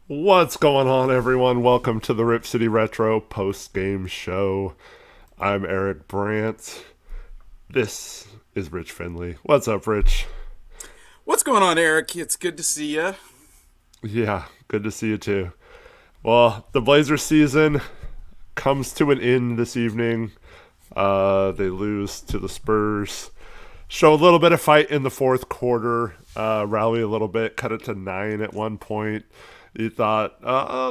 What's going on, everyone? Welcome to the Rip City Retro post-game show. I'm Eric Brandt. This is Rich Finley. What's up, Rich? What's going on, Eric? It's good to see you. Yeah, good to see you too. Well, the Blazers season comes to an end this evening. They lose to the Spurs. Show a little bit of fight in the fourth quarter. Rally a little bit. Cut it to 9 at one point. You thought,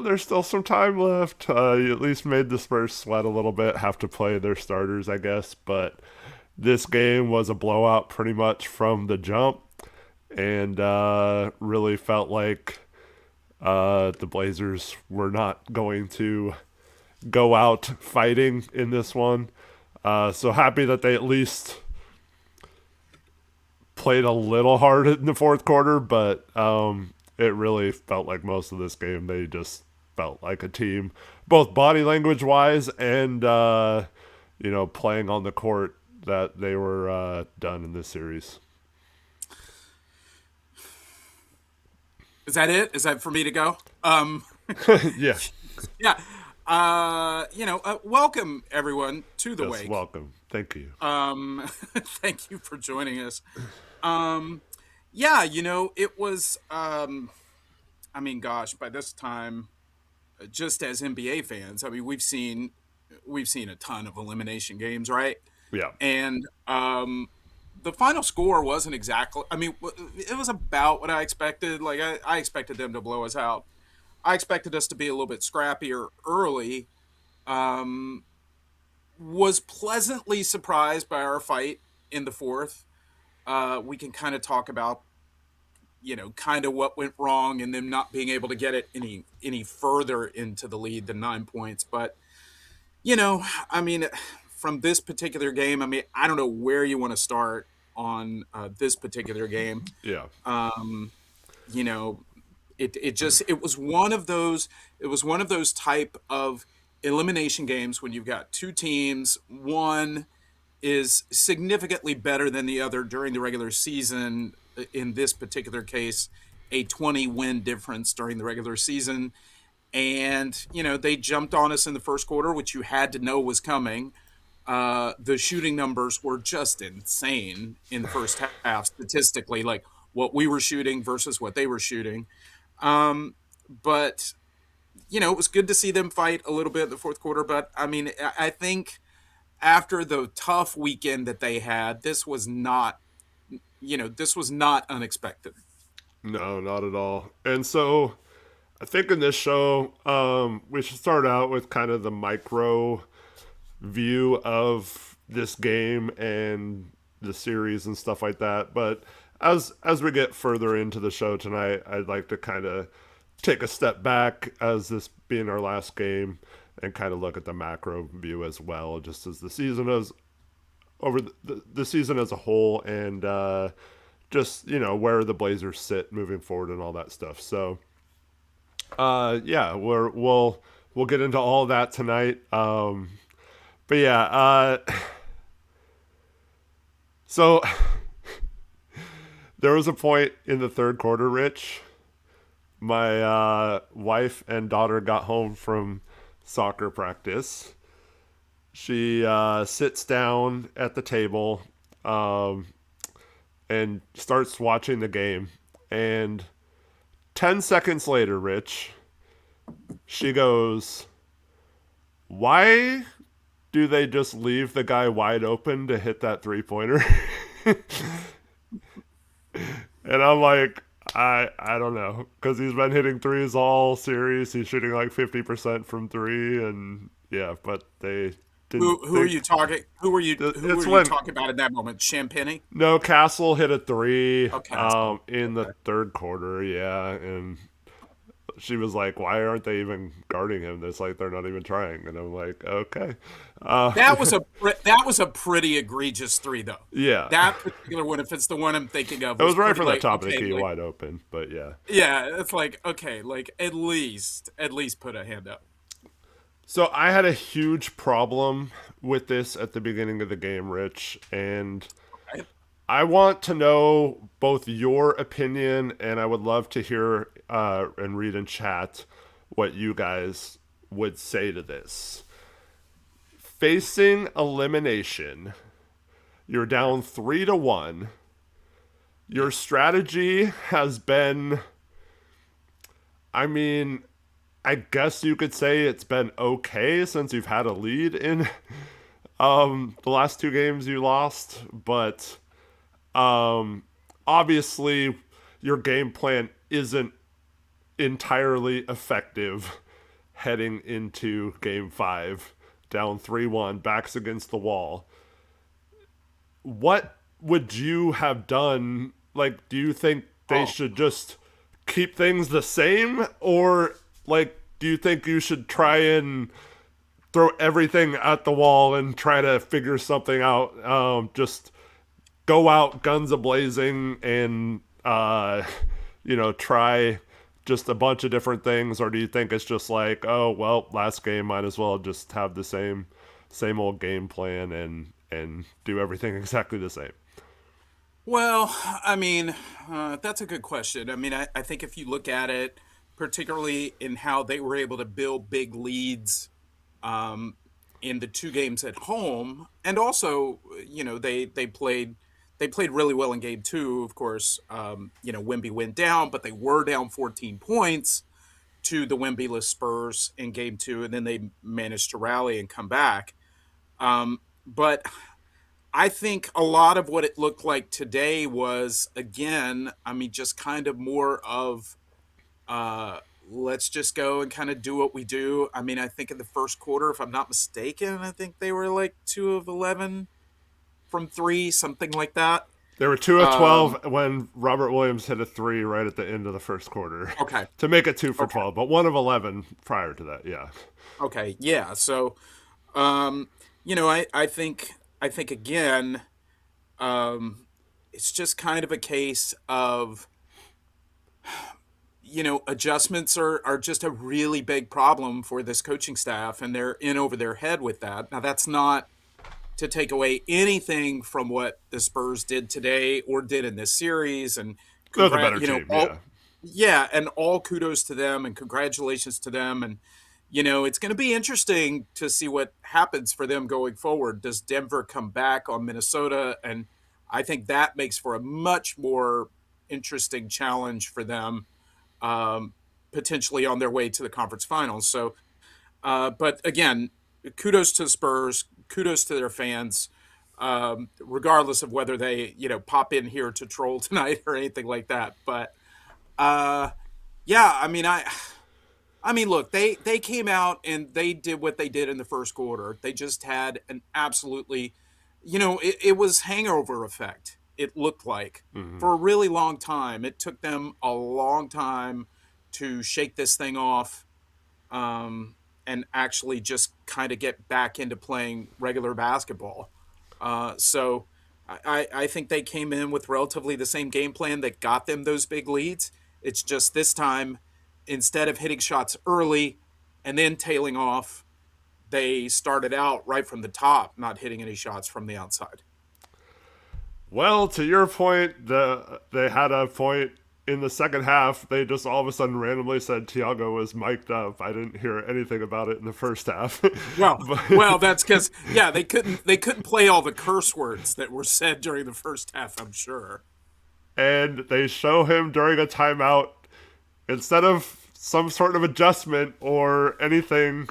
there's still some time left. You at least made the Spurs sweat a little bit. Have to play their starters, I guess. But this game was a blowout pretty much from the jump. And really felt like the Blazers were not going to go out fighting in this one. So happy that they at least played a little hard in the fourth quarter, but it really felt like most of this game they just felt like a team, both body language wise and playing on the court, that they were done in this series. Is that it? Is that for me to go? Yeah. Yeah. Welcome everyone to the Yes. wake. Welcome. Thank you. Thank you for joining us. Yeah, it was. Gosh, by this time, just as NBA fans, we've seen a ton of elimination games, right? Yeah. And the final score wasn't exactly. It was about what I expected. Like I expected them to blow us out. I expected us to be a little bit scrappier early. Um, was pleasantly surprised by our fight in the fourth. We can kind of talk about, kind of what went wrong and them not being able to get it any further into the lead than 9 points. But you know, I mean, from this particular game, I don't know where you want to start on this particular game. Yeah. Um, you know, it was one of those type of elimination games when you've got two teams. One is significantly better than the other during the regular season. In this particular case, a 20 win difference during the regular season. And, they jumped on us in the first quarter, which you had to know was coming. The shooting numbers were just insane in the first half, statistically, like what we were shooting versus what they were shooting. But, it was good to see them fight a little bit in the fourth quarter. But, I think after the tough weekend that they had, this was not unexpected. No, not at all. And so I think in this show, we should start out with kind of the micro view of this game and the series and stuff like that. But as we get further into the show tonight, I'd like to kind of take a step back, as this being our last game, and kind of look at the macro view as well, just as the season is over, the season as a whole, and just where the Blazers sit moving forward and all that stuff. So yeah, we'll get into all that tonight. But yeah, so there was a point in the third quarter, Rich. My wife and daughter got home from soccer practice. She sits down at the table and starts watching the game. And 10 seconds later, Rich, she goes, "Why do they just leave the guy wide open to hit that three-pointer?" And I'm like, I don't know, because he's been hitting threes all series. He's shooting like 50% from three, and yeah, but they didn't. Who are you talking? Who It's are you when talking about in that moment? Champagne? no, Castle hit a three Oh, Castle. in the Okay. third quarter, yeah, and she was like, "Why aren't they even guarding him? It's like they're not even trying." And I'm like, "Okay, uh, That was a pretty egregious three, though. yeah." That particular one, if it's the one I'm thinking of, It was was right pretty from the like, top of the okay, key, like, wide open, but yeah. yeah, it's like, okay, like at least put a hand up. So I had a huge problem with this at the beginning of the game, Rich, and Right? I want to know both your opinion, and I would love to hear and read in chat what you guys would say to this. Facing elimination, you're down 3-1. Your strategy has been, I mean, I guess you could say it's been okay since you've had a lead in the last two games you lost, but obviously your game plan isn't entirely effective heading into game 5, down 3-1, backs against the wall. What would you have done? Like, do you think they should just keep things the same, or like, do you think you should try and throw everything at the wall and try to figure something out? Just go out guns a-blazing and try just a bunch of different things, or do you think it's just like, oh well, last game, might as well just have the same old game plan and do everything exactly the same? Well, I mean, that's a good question. I mean, I think if you look at it, particularly in how they were able to build big leads in the two games at home, and also, they played really well in game 2. Of course, Wemby went down, but they were down 14 points to the Wemby-less Spurs in game 2, and then they managed to rally and come back. But I think a lot of what it looked like today was, again, I mean, just kind of more of let's just go and kind of do what we do. I mean, I think in the first quarter, if I'm not mistaken, I think they were like 2 of 11 from 3, something like that. They were 2 of 12 when Robert Williams hit a 3 right at the end of the first quarter. Okay. To make it 2 for 12, but 1 of 11 prior to that, yeah. Okay, yeah. So, I think again, it's just kind of a case of, adjustments are just a really big problem for this coaching staff, and they're in over their head with that. Now, that's not to take away anything from what the Spurs did today or did in this series, and they're the better team, yeah, and all kudos to them and congratulations to them. And it's going to be interesting to see what happens for them going forward. Does Denver come back on Minnesota? And I think that makes for a much more interesting challenge for them, potentially on their way to the conference finals. So, but again, kudos to the Spurs, kudos to their fans, regardless of whether they, pop in here to troll tonight or anything like that. But, yeah, I mean, look, they came out and they did what they did in the first quarter. They just had an absolutely, it was hangover effect. It looked like for a really long time. It took them a long time to shake this thing off, and actually just kind of get back into playing regular basketball. So I think they came in with relatively the same game plan that got them those big leads. It's just this time, instead of hitting shots early and then tailing off, they started out right from the top, not hitting any shots from the outside. Well, to your point, they had a point in the second half. They just all of a sudden randomly said Thiago was mic'd up. I didn't hear anything about it in the first half. Well, that's because they couldn't play all the curse words that were said during the first half, I'm sure. And they show him during a timeout, instead of some sort of adjustment or anything,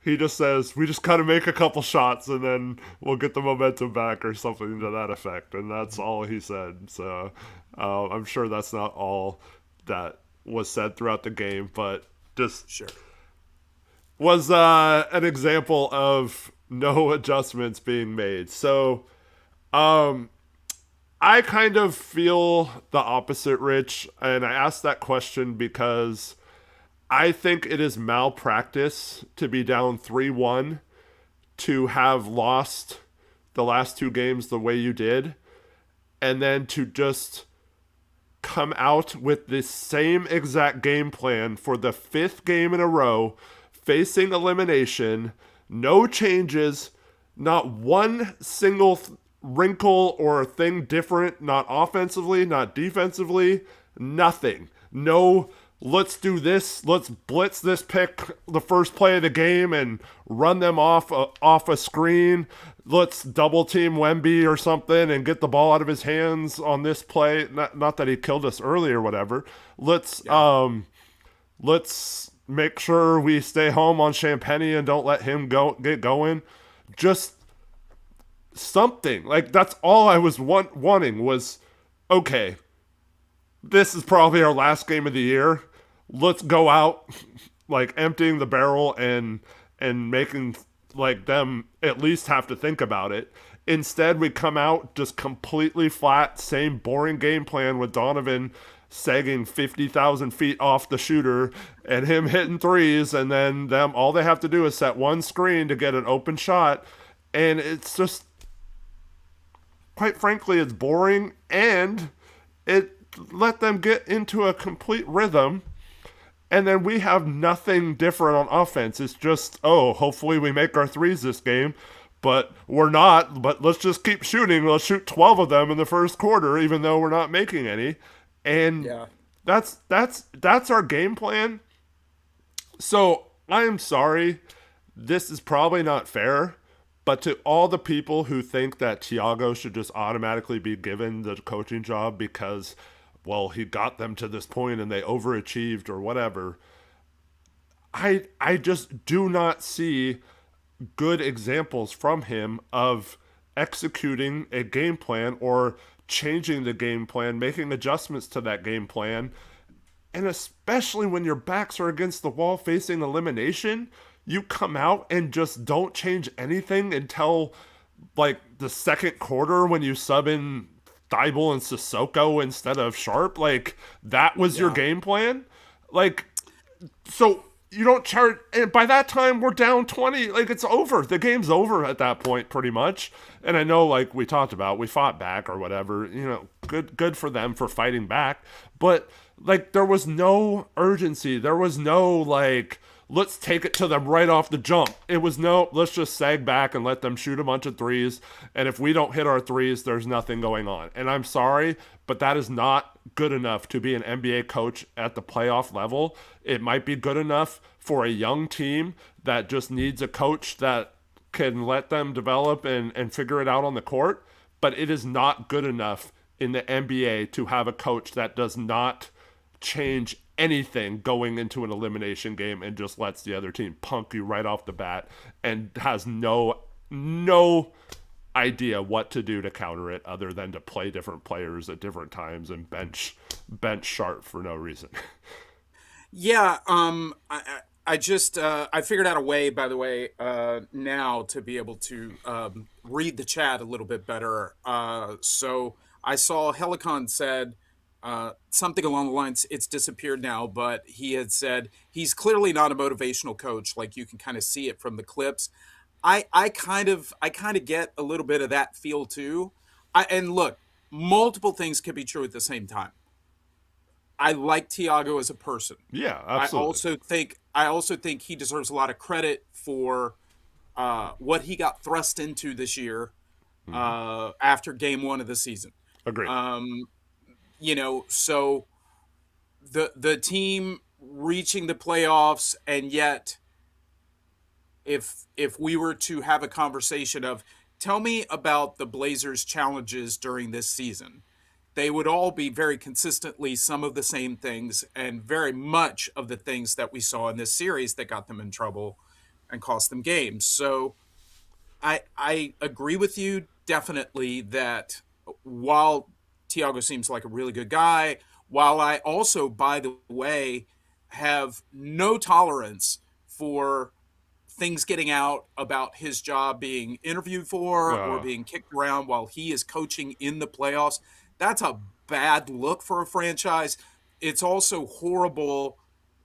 he just says, we just got to make a couple shots and then we'll get the momentum back or something to that effect. And that's all he said. So I'm sure that's not all that was said throughout the game, but just was an example of no adjustments being made. So I kind of feel the opposite, Rich. And I asked that question because I think it is malpractice to be down 3-1, to have lost the last two games the way you did, and then to just come out with the same exact game plan for the 5th game in a row, facing elimination, no changes, not one single wrinkle or thing different, not offensively, not defensively, nothing. No let's do this. Let's blitz this pick the first play of the game and run them off a screen. Let's double team Wemby or something and get the ball out of his hands on this play. Not that he killed us early or whatever. Let's Yeah. let's make sure we stay home on Champagny and don't let him get going. Just something like that's all I was wanting was okay. This is probably our last game of the year. Let's go out like emptying the barrel and making like them at least have to think about it. Instead, we come out just completely flat, same boring game plan with Donovan sagging 50,000 feet off the shooter and him hitting threes, and then them all they have to do is set one screen to get an open shot, and it's just quite frankly it's boring and it let them get into a complete rhythm, and then we have nothing different on offense. It's just, oh, hopefully we make our threes this game, but we're not. But let's just keep shooting. Let's shoot 12 of them in the first quarter, even though we're not making any. And Yeah. that's our game plan. So I am sorry. This is probably not fair, but to all the people who think that Thiago should just automatically be given the coaching job because, well, he got them to this point and they overachieved or whatever, I just do not see good examples from him of executing a game plan or changing the game plan, making adjustments to that game plan. And especially when your backs are against the wall facing elimination, you come out and just don't change anything until like the second quarter when you sub in Thibault and Sissoko instead of Sharp. Like that was your Yeah. game plan. Like so you don't charge, and by that time we're down 20. Like it's over, the game's over at that point pretty much. And I know, like we talked about, we fought back or whatever, good for them for fighting back, but like there was no urgency, there was no like let's take it to them right off the jump. It was no, let's just sag back and let them shoot a bunch of threes. And if we don't hit our threes, there's nothing going on. And I'm sorry, but that is not good enough to be an NBA coach at the playoff level. It might be good enough for a young team that just needs a coach that can let them develop and figure it out on the court. But it is not good enough in the NBA to have a coach that does not change anything going into an elimination game and just lets the other team punk you right off the bat and has no idea what to do to counter it other than to play different players at different times and bench Sharp for no reason. Yeah, I just I figured out a way, by the way, now to be able to read the chat a little bit better. So I saw Helicon said something along the lines, it's disappeared now, but he had said he's clearly not a motivational coach. Like you can kind of see it from the clips. I kind of get a little bit of that feel too. And look, multiple things can be true at the same time. I like Tiago as a person. Yeah, I absolutely. also think I also think he deserves a lot of credit for what he got thrust into this year Mm-hmm. after game one of the season. Agreed. Um, so the team reaching the playoffs, and yet if we were to have a conversation of tell me about the Blazers challenges during this season, they would all be very consistently some of the same things and very much of the things that we saw in this series that got them in trouble and cost them games. So I agree with you definitely that while Tiago seems like a really good guy, while I also, by the way, have no tolerance for things getting out about his job being interviewed for or Uh, being kicked around while he is coaching in the playoffs. That's a bad look for a franchise. It's also horrible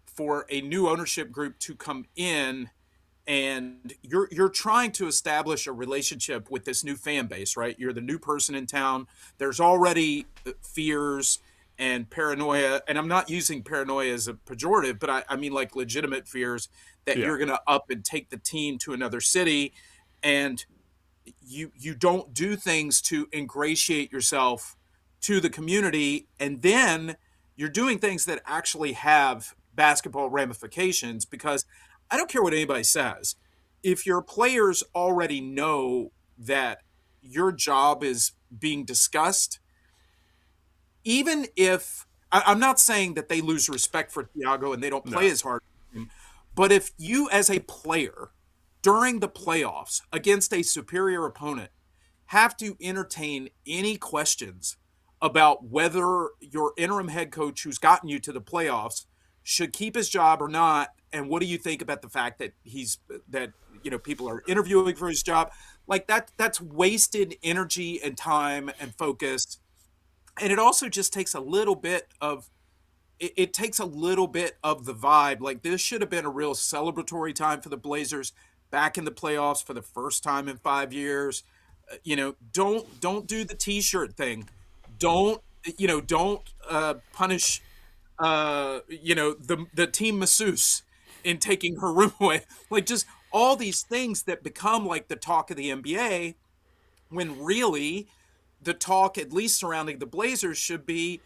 for a new ownership group to come in, and you're trying to establish a relationship with this new fan base, right? You're the new person in town. There's already fears and paranoia, and I'm not using paranoia as a pejorative, but I mean like legitimate fears that yeah. you're going to up and take the team to another city, and you don't do things to ingratiate yourself to the community, and then You're doing things that actually have basketball ramifications because I don't care what anybody says. If your players already know that your job is being discussed, even if I'm not saying that they lose respect for Thiago and they don't play No. as hard, but if you as a player during the playoffs against a superior opponent have to entertain any questions about whether your interim head coach who's gotten you to the playoffs should keep his job or not, and what do you think about the fact that people are interviewing for his job, like that's wasted energy and time and focus. And it also just takes a little bit of it takes a little bit of the vibe. Like this should have been a real celebratory time for the Blazers back in the playoffs for the first time in 5 years. Don't do the T-shirt thing. Don't punish the team masseuse in taking her room away. Like just all these things that become like the talk of the NBA when really the talk, at least surrounding the Blazers, should be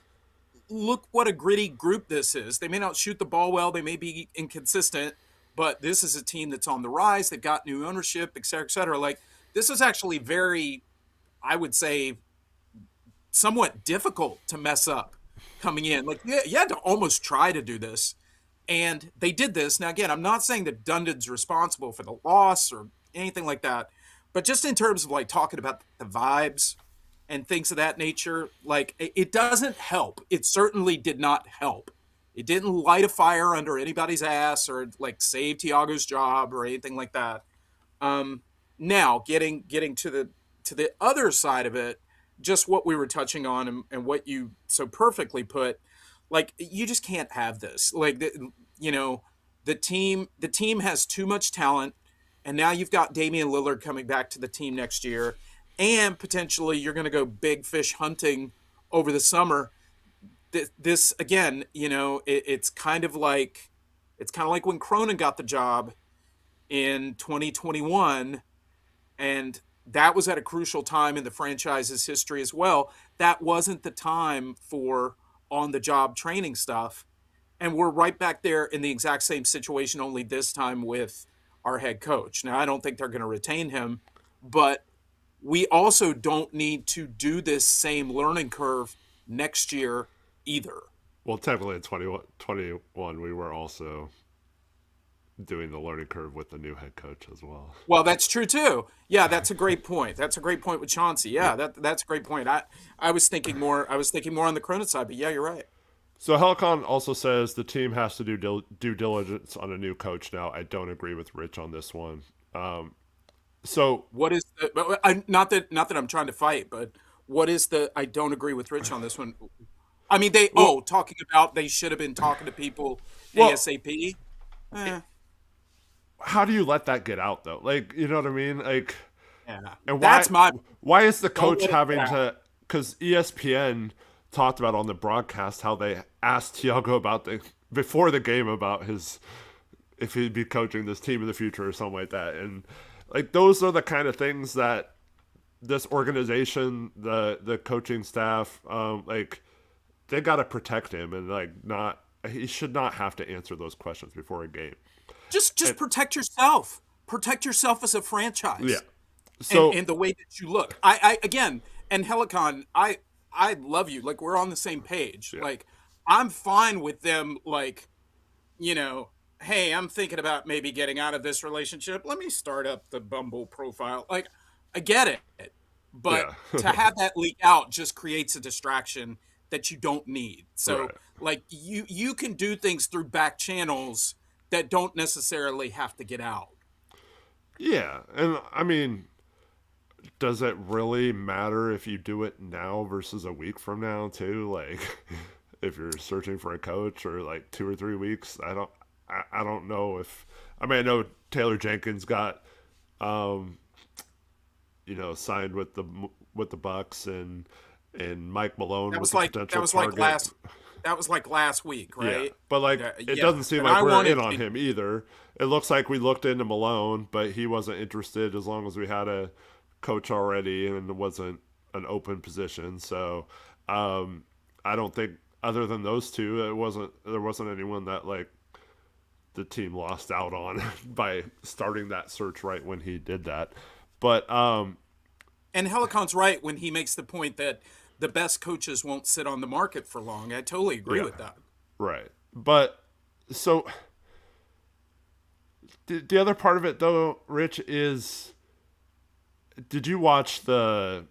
look what a gritty group this is. They may not shoot the ball well, they may be inconsistent, but this is a team that's on the rise. They've got new ownership, et cetera, et cetera. Like this is actually very, I would say, somewhat difficult to mess up coming in. Like you had to almost try to do this, and they did this. Now again, I'm not saying that Dundon's responsible for the loss or anything like that, but just in terms of like talking about the vibes and things of that nature, like it doesn't help. It certainly did not help. It didn't light a fire under anybody's ass or like save Tiago's job or anything like that. Now getting to the other side of it, just what we were touching on and what you so perfectly put, like you just can't have this. Like the team has too much talent, and now you've got Damian Lillard coming back to the team next year, and potentially you're going to go big fish hunting over the summer. This again, it's kind of like when Cronin got the job in 2021, and that was at a crucial time in the franchise's history as well. That wasn't the time for on the job training stuff. And we're right back there in the exact same situation, only this time with our head coach. Now, I don't think they're going to retain him, but we also don't need to do this same learning curve next year either. Well, technically in 2021, we were also doing the learning curve with the new head coach as well. Well, that's true too. Yeah, that's a great point. That's a great point with Chauncey. Yeah, that's a great point. I was thinking more. I was thinking more on the Cronin side, but yeah, you're right. So Helicon also says the team has to do due diligence on a new coach now. I don't agree with Rich on this one. So What is not that I'm trying to fight, but what is the I don't agree with Rich on this one. I mean, talking about they should have been talking to people well, ASAP. Eh, how do you let that get out though? Like, you know what I mean? Like, yeah, and that's my why is the don't coach let it having get out. to? Because ESPN talked about on the broadcast how they asked Tiago about before the game about his if he'd be coaching this team in the future or something like that, and like those are the kind of things that this organization, the coaching staff, like they got to protect him and like not he should not have to answer those questions before a game. Just And, protect yourself. Protect yourself as a yeah. franchise. and So and the way that you look. I again, and Helicon, I love you. Like we're on the same page. yeah, Like I'm fine with them. Like hey, I'm thinking about maybe getting out of this relationship. Let me start up the Bumble profile. Like I get it, but yeah, to have that leak out just creates a distraction that you don't need. So right, like you can do things through back channels that don't necessarily have to get out. yeah. And I mean, does it really matter if you do it now versus a week from now too? Like, if you're searching for a coach or like 2 or 3 weeks, I don't know if. I mean, I know Taylor Jenkins got, um, signed with the Bucks and Mike Malone That was was a like potential target. that was like last week, Yeah, right? but like it Yeah. doesn't seem And like I we're in wanted on him either. It looks like we looked into Malone, but he wasn't interested as long as we had a coach already and it wasn't an open position. So I don't think other than those two, there wasn't anyone that like the team lost out on by starting that search right when he did that. But And Helicon's right when he makes the point that the best coaches won't sit on the market for long. I totally agree yeah, with that. right. But so the other part of it though, Rich, is did you watch the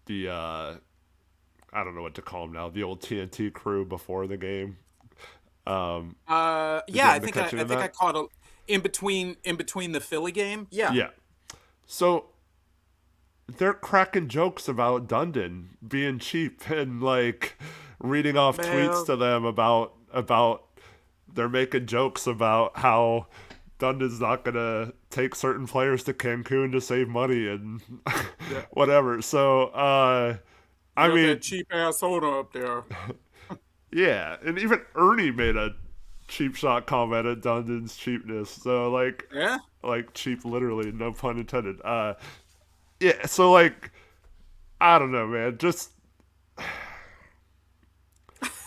I don't know what to call them now, the old TNT crew before the game? Did you Yeah, happen to catch any I of think I that? caught a in between the Philly game. Yeah, Yeah. So they're cracking jokes about Dundon being cheap and like reading off tweets man, to them about they're making jokes about how Dundon's not gonna take certain players to Cancun to save money and yeah, whatever. So I you got that mean, cheap ass soda up there. yeah, and even Ernie made a cheap shot comment at Dundon's cheapness. So Yeah, like cheap literally, no pun intended. Yeah, so like I don't know, man. Just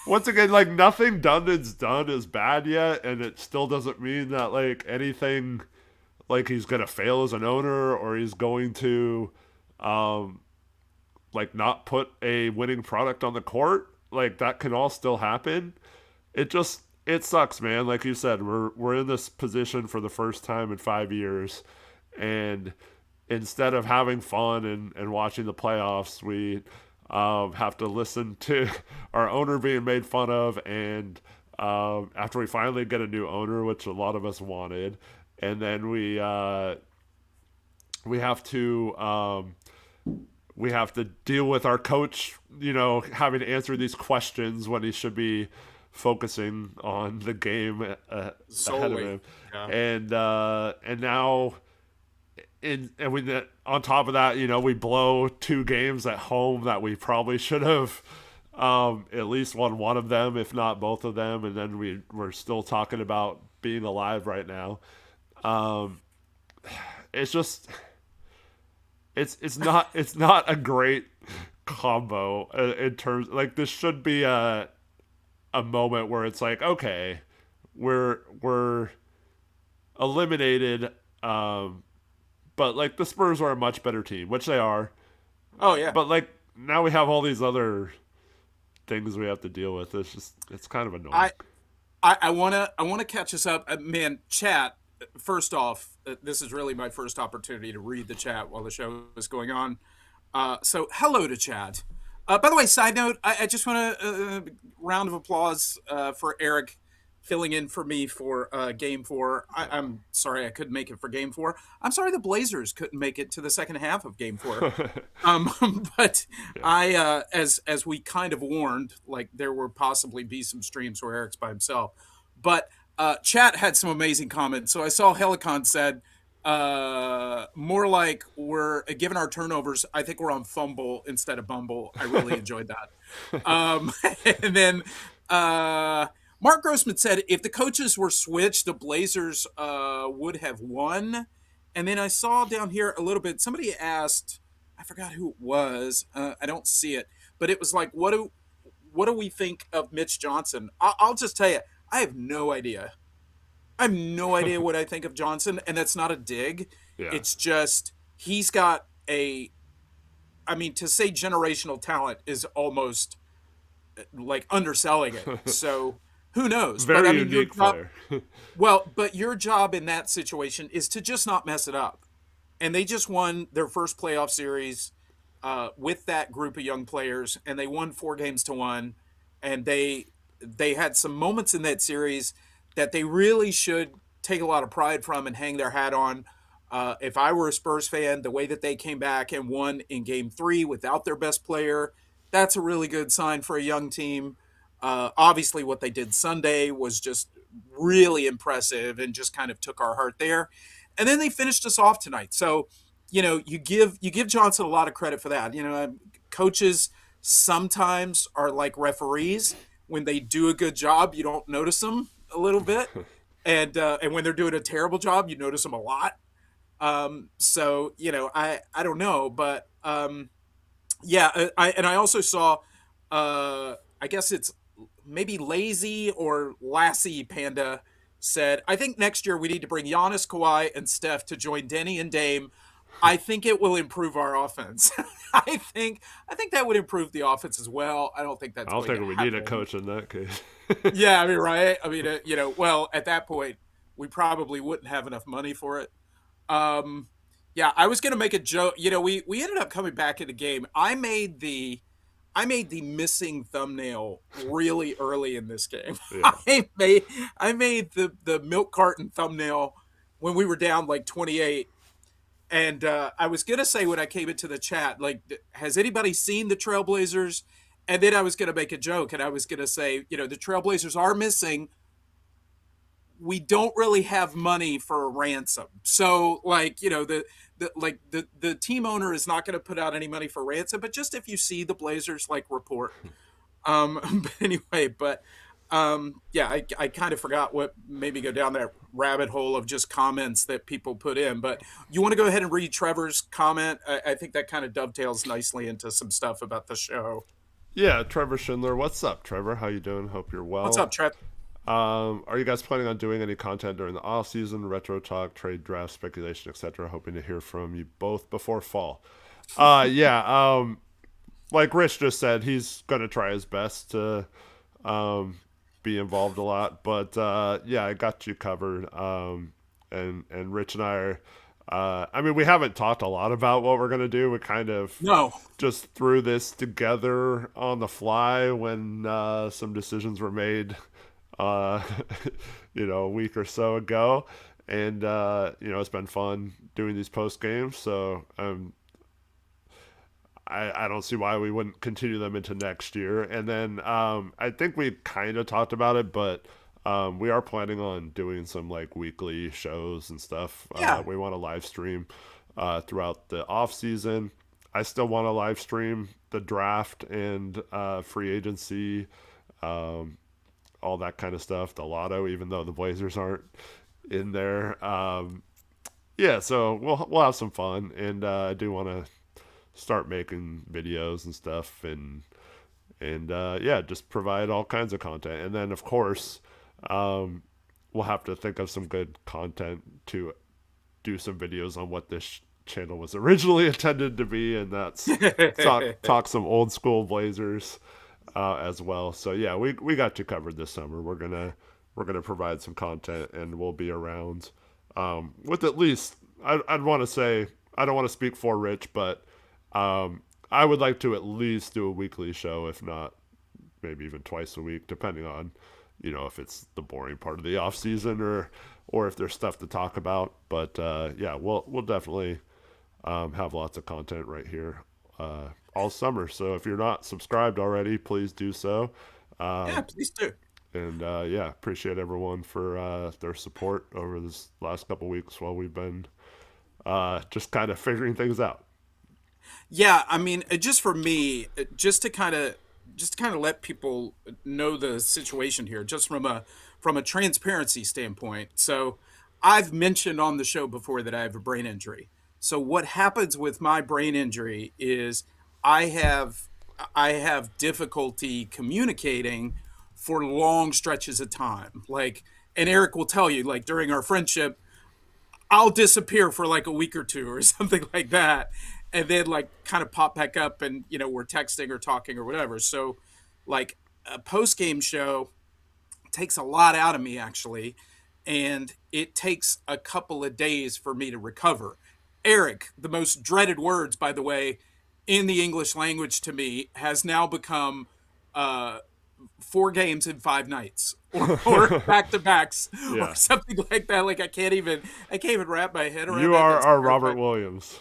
once again, like nothing Dundon's done is bad yet, and it still doesn't mean that like anything like he's gonna fail as an owner or he's going to um like not put a winning product on the court. Like that can all still happen. It sucks, man. Like you said, we're in this position for the first time in 5 years, and instead of having fun and watching the playoffs, we have to listen to our owner being made fun of. And after we finally get a new owner, which a lot of us wanted, and then we have to we have to deal with our coach, having to answer these questions when he should be focusing on the game ahead of solely. him, Yeah. and now and we on top of that, we blow two games at home that we probably should have at least won one of them, if not both of them, and then we're still talking about being alive right now. Um, it's just it's not a great combo in terms like this should be a moment where it's like okay, we're eliminated. But like the Spurs are a much better team, which they are. Oh yeah. But like now we have all these other things we have to deal with. It's kind of annoying. I I wanna catch us up, man. Chat. First off, this is really my first opportunity to read the chat while the show is going on. So hello to chat. By the way, side note, I just want to round of applause for Eric filling in for me for Game Four. I'm sorry I couldn't make it for Game Four. I'm sorry the Blazers couldn't make it to the second half of Game Four. But Yeah. as we kind of warned, like there will possibly be some streams where Eric's by himself. But chat had some amazing comments. So I saw Helicon said, more like we're given our turnovers. I think we're on fumble instead of bumble. I really enjoyed that. And then Mark Grossman said if the coaches were switched, the Blazers would have won. And then I saw down here a little bit. Somebody asked, I forgot who it was. I don't see it, but it was like, what do we think of Mitch Johnson? I'll just tell you, I have no idea. I have no idea what I think of Johnson, and that's not a dig. Yeah. It's just he's got a. I mean, to say generational talent is almost like underselling it. So who knows? But I Very mean, your unique job. player. Well, but your job in that situation is to just not mess it up. And they just won their first playoff series with that group of young players, and they won 4 games to 1. And they had some moments in that series that they really should take a lot of pride from and hang their hat on. If I were a Spurs fan, the way that they came back and won in Game 3 without their best player, that's a really good sign for a young team. Obviously, what they did Sunday was just really impressive and just kind of took our heart there. And then they finished us off tonight. So, you give Johnson a lot of credit for that. Coaches sometimes are like referees. When they do a good job, you don't notice them a little bit, and when they're doing a terrible job, you notice them a lot. So I don't know, but yeah, I also saw I guess it's maybe Lazy or Lassie Panda said, I think next year we need to bring Giannis, Kawhi, and Steph to join Denny and Dame. I think it will improve our offense. I think that would improve the offense as well. I don't think I that's don't going to think we need a happen. coach in that case. Yeah, I mean, right? I mean, well, at that point, we probably wouldn't have enough money for it. Um, yeah, I was going to make a joke. We ended up coming back in the game. I made the missing thumbnail really early in this game. Yeah. I made the milk carton thumbnail when we were down like 28. And I was gonna say when I came into the chat, like, has anybody seen the Trailblazers? And then I was gonna make a joke, and I was gonna say, the Trailblazers are missing. We don't really have money for a ransom, so like, the team owner is not gonna put out any money for ransom. But just if you see the Blazers, like, report. But anyway, yeah, I kind of forgot what made me go down that rabbit hole of just comments that people put in. But you want to go ahead and read Trevor's comment? I think that kind of dovetails nicely into some stuff about the show. Yeah, Trevor Schindler. What's up, Trevor? How you doing? Hope you're What's well. up, Trev? Are you guys planning on doing any content during the off season, retro talk, trade draft, speculation, etc.? Hoping to hear from you both before fall. Yeah. Like Rich just said, he's gonna try his best to be involved a lot. But yeah, I got you covered. And Rich and I are. I mean, we haven't talked a lot about what we're gonna do. We kind of No. just threw this together on the fly when some decisions were made, uh, a week or so ago, and it's been fun doing these post games. So I don't see why we wouldn't continue them into next year. And then I think we kind of talked about it, but we are planning on doing some like weekly shows and stuff. Yeah. We want to live stream throughout the off season. I still want to live stream the draft and free agency, all that kind of stuff. The lotto, even though the Blazers aren't in there. Yeah, so we'll have some fun, and I do want to start making videos and stuff, and yeah, just provide all kinds of content. And then of course, we'll have to think of some good content to do some videos on what this channel was originally intended to be, and that's talk some old school Blazers as well. So yeah, we got you covered this summer. We're gonna provide some content, and we'll be around with at least I'd want to say, I don't want to speak for Rich, but I would like to at least do a weekly show, if not maybe even twice a week, depending on if it's the boring part of the off season, or if there's stuff to talk about. But yeah, we'll definitely have lots of content right here all summer. So if you're not subscribed already, please do so. Yeah, please do. And yeah, appreciate everyone for their support over this last couple weeks while we've been just kind of figuring things out. Yeah, I mean, just for me, just to kind of let people know the situation here, just from a transparency standpoint. So, I've mentioned on the show before that I have a brain injury. So what happens with my brain injury is I have I have difficulty communicating for long stretches of time. Like, and Eric will tell you, like, during our friendship, I'll disappear for like a week or two or something like that, and then like kind of pop back up, and we're texting or talking or whatever. So, like, a post game show takes a lot out of me, actually, and it takes a couple of days for me to recover. Eric, the most dreaded words, by the way, in the English language to me, has now become uh, 4 games in 5 nights, or back to backs, or Yeah, something like that. Like, I can't even wrap my head around you that. are That's our Robert terrifying. Williams.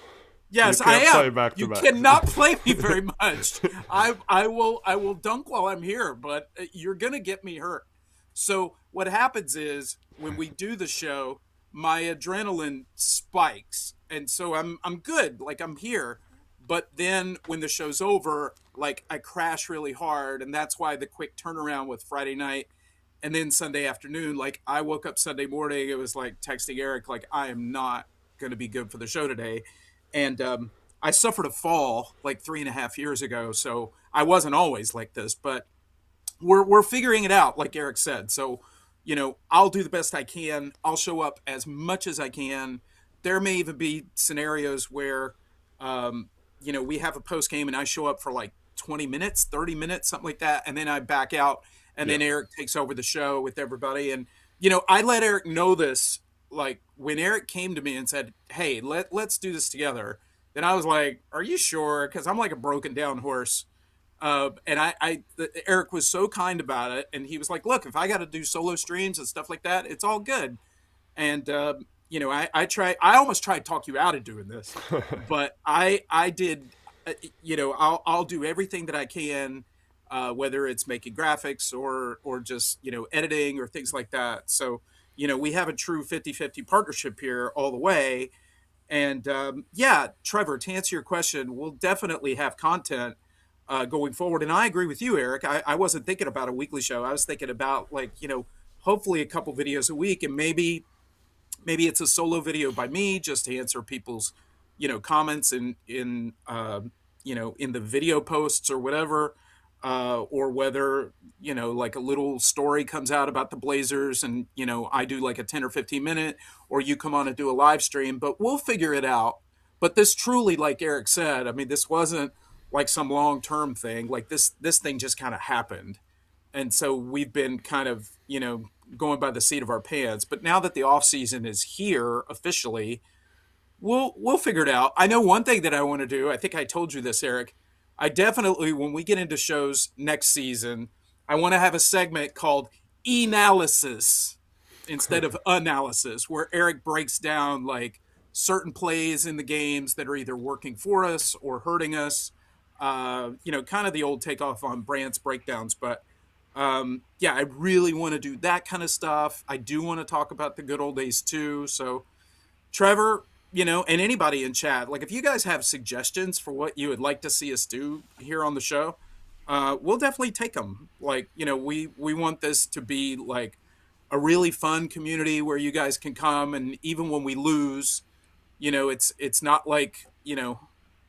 You Yes, I can't play am. back to You back. cannot play me very much. I will dunk while I'm here, but you're gonna get me hurt. So what happens is when we do the show, my adrenaline spikes, and so I'm good, like I'm here. But then when the show's over, like, I crash really hard, and that's why the quick turnaround with Friday night and then Sunday afternoon. Like, I woke up Sunday morning, it was like texting Eric, like, I am not going to be good for the show today. And I suffered a fall like 3.5 years ago, so I wasn't always like this. But we're figuring it out, like Eric said. So, I'll do the best I can. I'll show up as much as I can. There may even be scenarios where, we have a post game and I show up for like 20 minutes, 30 minutes, something like that, and then I back out, and Yeah. then Eric takes over the show with everybody. And I let Eric know this, like when Eric came to me and said, "Hey, let's do this together." Then I was like, "Are you sure?" Because I'm like a broken down horse. And Eric was so kind about it, and he was like, "Look, if I got to do solo streams and stuff like that, it's all good." And I almost tried to talk you out of doing this, but I did. I'll do everything that I can, whether it's making graphics or just editing or things like that. So we have a true 50-50 partnership here all the way. And yeah, Trevor, to answer your question, we'll definitely have content going forward. And I agree with you, Eric. I wasn't thinking about a weekly show. I was thinking about, like, hopefully a couple videos a week, and maybe it's a solo video by me just to answer people's comments in the video posts or whatever, or whether like a little story comes out about the Blazers, and I do like a 10 or 15 minute, or you come on and do a live stream. But we'll figure it out. But this truly, like Eric said, I mean, this wasn't like some long term thing. Like this thing just kind of happened, and so we've been kind of going by the seat of our pants. But now that the off season is here officially, we'll figure it out. I know one thing that I want to do. I think I told you this, Eric. I definitely, when we get into shows next season, I want to have a segment called analysis instead of analysis, where Eric breaks down like certain plays in the games that are either working for us or hurting us. Kind of the old takeoff on Brandt's breakdowns. But yeah, I really want to do that kind of stuff. I do want to talk about the good old days too. So, Trevor, and anybody in chat, like if you guys have suggestions for what you would like to see us do here on the show, we'll definitely take them. Like, we want this to be like a really fun community where you guys can come, and even when we lose, it's not like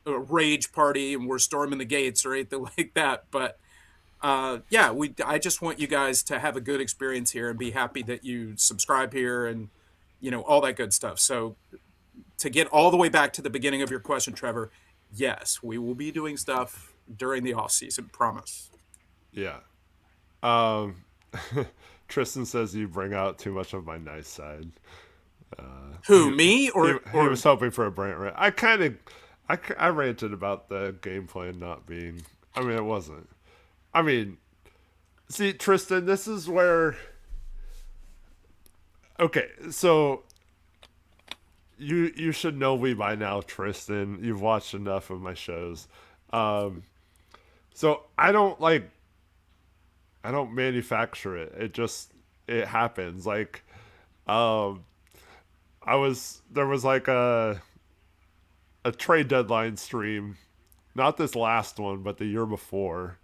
a rage party and we're storming the gates or anything like that. But yeah, I just want you guys to have a good experience here and be happy that you subscribe here and all that good stuff. So to get all the way back to the beginning of your question, Trevor, yes, we will be doing stuff during the off season. Promise. Yeah. Um, Tristan says you bring out too much of my nice side. Who, He, me he or was hoping for a brand rant. I kind of, I ranted about the game plan not being. I mean, it wasn't. I mean, see, Tristan, this is where. Okay, so you should know me by now, Tristan. You've watched enough of my shows. Um, so I don't manufacture it. It happens. Like um there was like a trade deadline stream, not this last one, but the year before,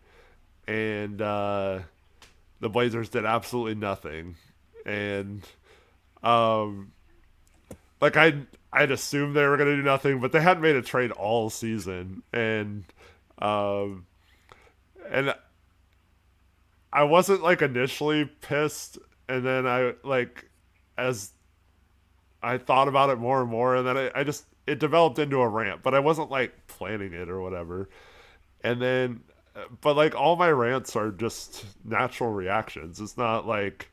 and the Blazers did absolutely nothing, and um like I'd assumed they were gonna do nothing, but they hadn't made a trade all season, um and I wasn't like initially pissed, and then as I thought about it more and more, and then I just it developed into a rant, but I wasn't like planning it or whatever. And then, but like all my rants are just natural reactions. It's not like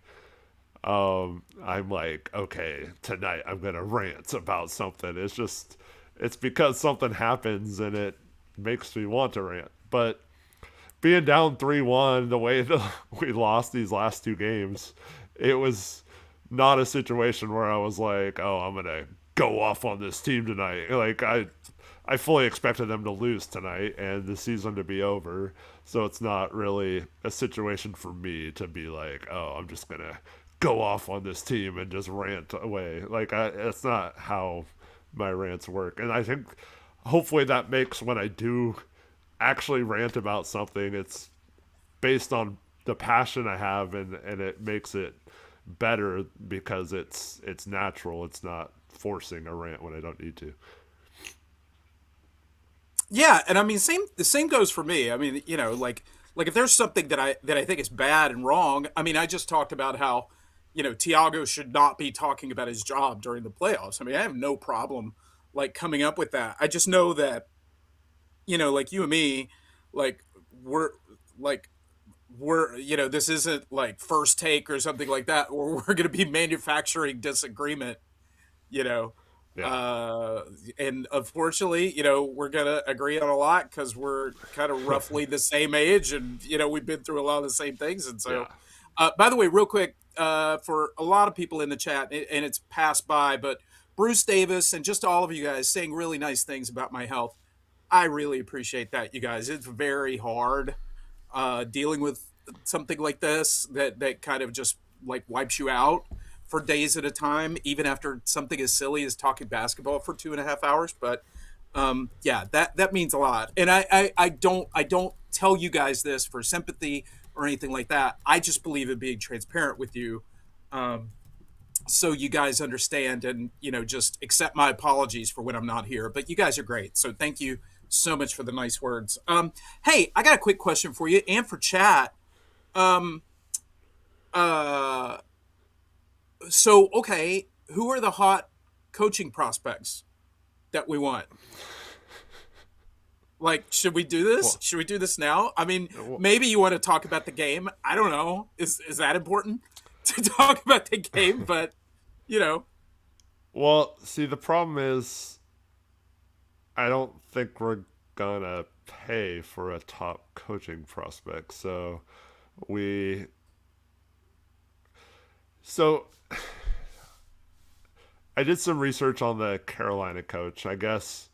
I'm like, okay, tonight I'm gonna rant about something. It's because something happens and it makes me want to rant. But being down 3-1, the way that we lost these last two games, it was not a situation where I was like, oh, I'm going to go off on this team tonight. Like, I fully expected them to lose tonight and the season to be over. So it's not really a situation for me to be like, oh, I'm just going to go off on this team and just rant away. Like, it's not how my rants work. And I think hopefully that makes when I do actually rant about something, it's based on the passion I have, and it makes it better because it's natural. It's not forcing a rant when I don't need to. Yeah, and I mean, the same goes for me. I mean, like like if there's something that I think is bad and wrong, I mean, I just talked about how, Thiago should not be talking about his job during the playoffs. I mean, I have no problem like coming up with that. I just know that, like you and me, like we're like this isn't like first take or something like that, or we're going to be manufacturing disagreement, you know. Yeah. Uh, and unfortunately, we're going to agree on a lot because we're kind of roughly the same age and, we've been through a lot of the same things. And Yeah. so, by the way, real quick, for a lot of people in the chat, and it's passed by, but Bruce Davis and just all of you guys saying really nice things about my health. I really appreciate that, you guys. It's very hard dealing with something like this that kind of just like wipes you out for days at a time, even after something as silly as talking basketball for 2.5 hours. But yeah, that means a lot. And I don't tell you guys this for sympathy or anything like that. I just believe in being transparent with you. Um, so you guys understand and just accept my apologies for when I'm not here, but you guys are great, so thank you so much for the nice words. Hey, I got a quick question for you and for chat. um uh so okay, who are the hot coaching prospects that we want? Like, should we do this? Well, Should we do this now? I mean, well, maybe you want to talk about the game. I don't know, is that important to talk about the game? But you know well, see, the problem is I don't think we're gonna pay for a top coaching prospect. We so I did some research on the Carolina coach. I guess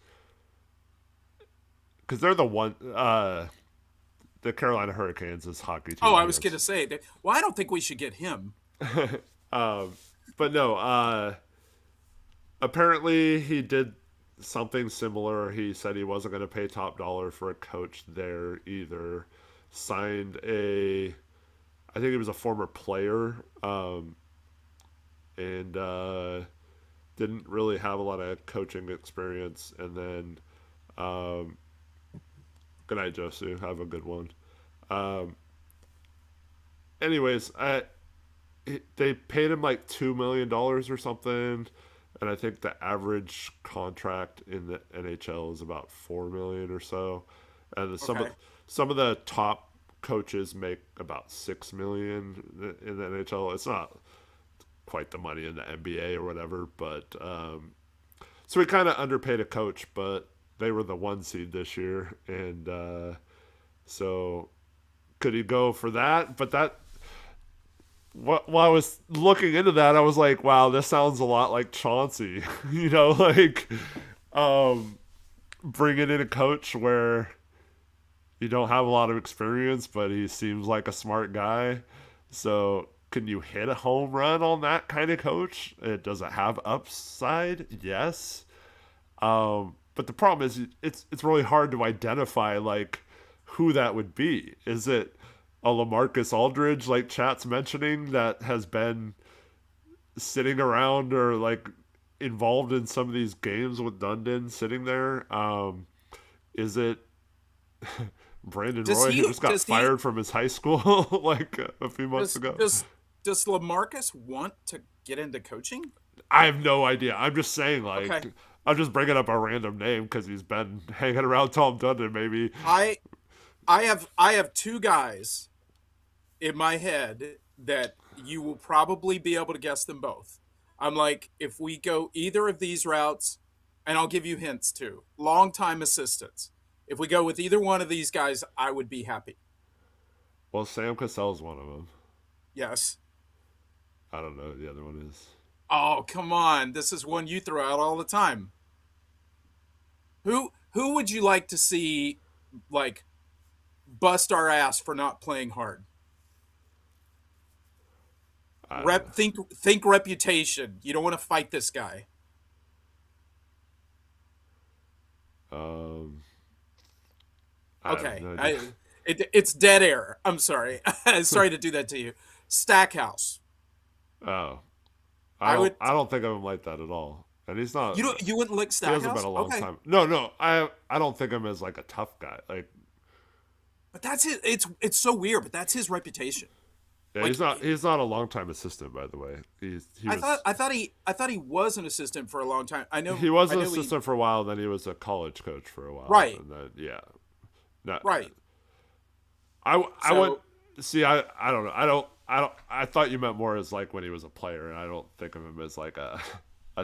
because they're the Carolina Hurricanes, is hockey Oh, team, I I was going to guess. say that. Well, I don't think we should get him. um, but no, apparently he did something similar. He said he wasn't going to pay top dollar for a coach there either. Signed I think he was a former player, and didn't really have a lot of coaching experience. And then, good night, Josu. Have a good one. Um, anyways, they paid him like $2 million or something, and I think the average contract in the NHL is about 4 million or so, and Okay. some of the top coaches make about 6 million in the NHL. It's not quite the money in the NBA or whatever, but so we kind of underpaid a coach, but they were the 1 seed this year, and so could he go for that? But while I was looking into that, I was like, wow, this sounds a lot like Chauncey. Like um, bringing in a coach where you don't have a lot of experience, but he seems like a smart guy. So, can you hit a home run on that kind of coach? Does it have upside? Yes. But the problem is, it's really hard to identify like who that would be. Is it a LaMarcus Aldridge, like Chat's mentioning, that has been sitting around or like involved in some of these games with Dundon sitting there? Is it Brandon Does Roy, who he? just got Does he? fired from his high school like a few months Does ago? does does Lamarcus want to get into coaching? I have no idea. I'm just saying, Okay. like, I'm just bringing up a random name because he's been hanging around Tom Dundon, maybe. I I have two guys in my head that you will probably be able to guess them both. I'm like, if we go either of these routes, and I'll give you hints too. Longtime assistants. If we go with either one of these guys, I would be happy. Well, Sam Cassell's one of them. Yes. I don't know who the other one is. Oh, come on. This is one you throw out all the time. Who would you like to see like bust our ass for not playing hard? I don't Rep think reputation. You don't want to fight this guy. know. I have Okay. no idea. It's dead air. I'm sorry. Sorry to do that to you. Stackhouse. Oh, I would I don't think of him like that at all. And he's not. you wouldn't lick He hasn't been Stackhouse? a long Okay. time. No, no. I don't think of him as like a tough guy. Like But that's it. It's so weird, but that's his reputation. Yeah, Like he's not a long time assistant, by the way. He was I thought he was an assistant for a long time. he was I an know he assistant for a while, then he was a college coach for a while, right and then yeah. No, right. I would So see. I don't know. I don't. I thought you meant more as like when he was a player, and I don't think of him as like a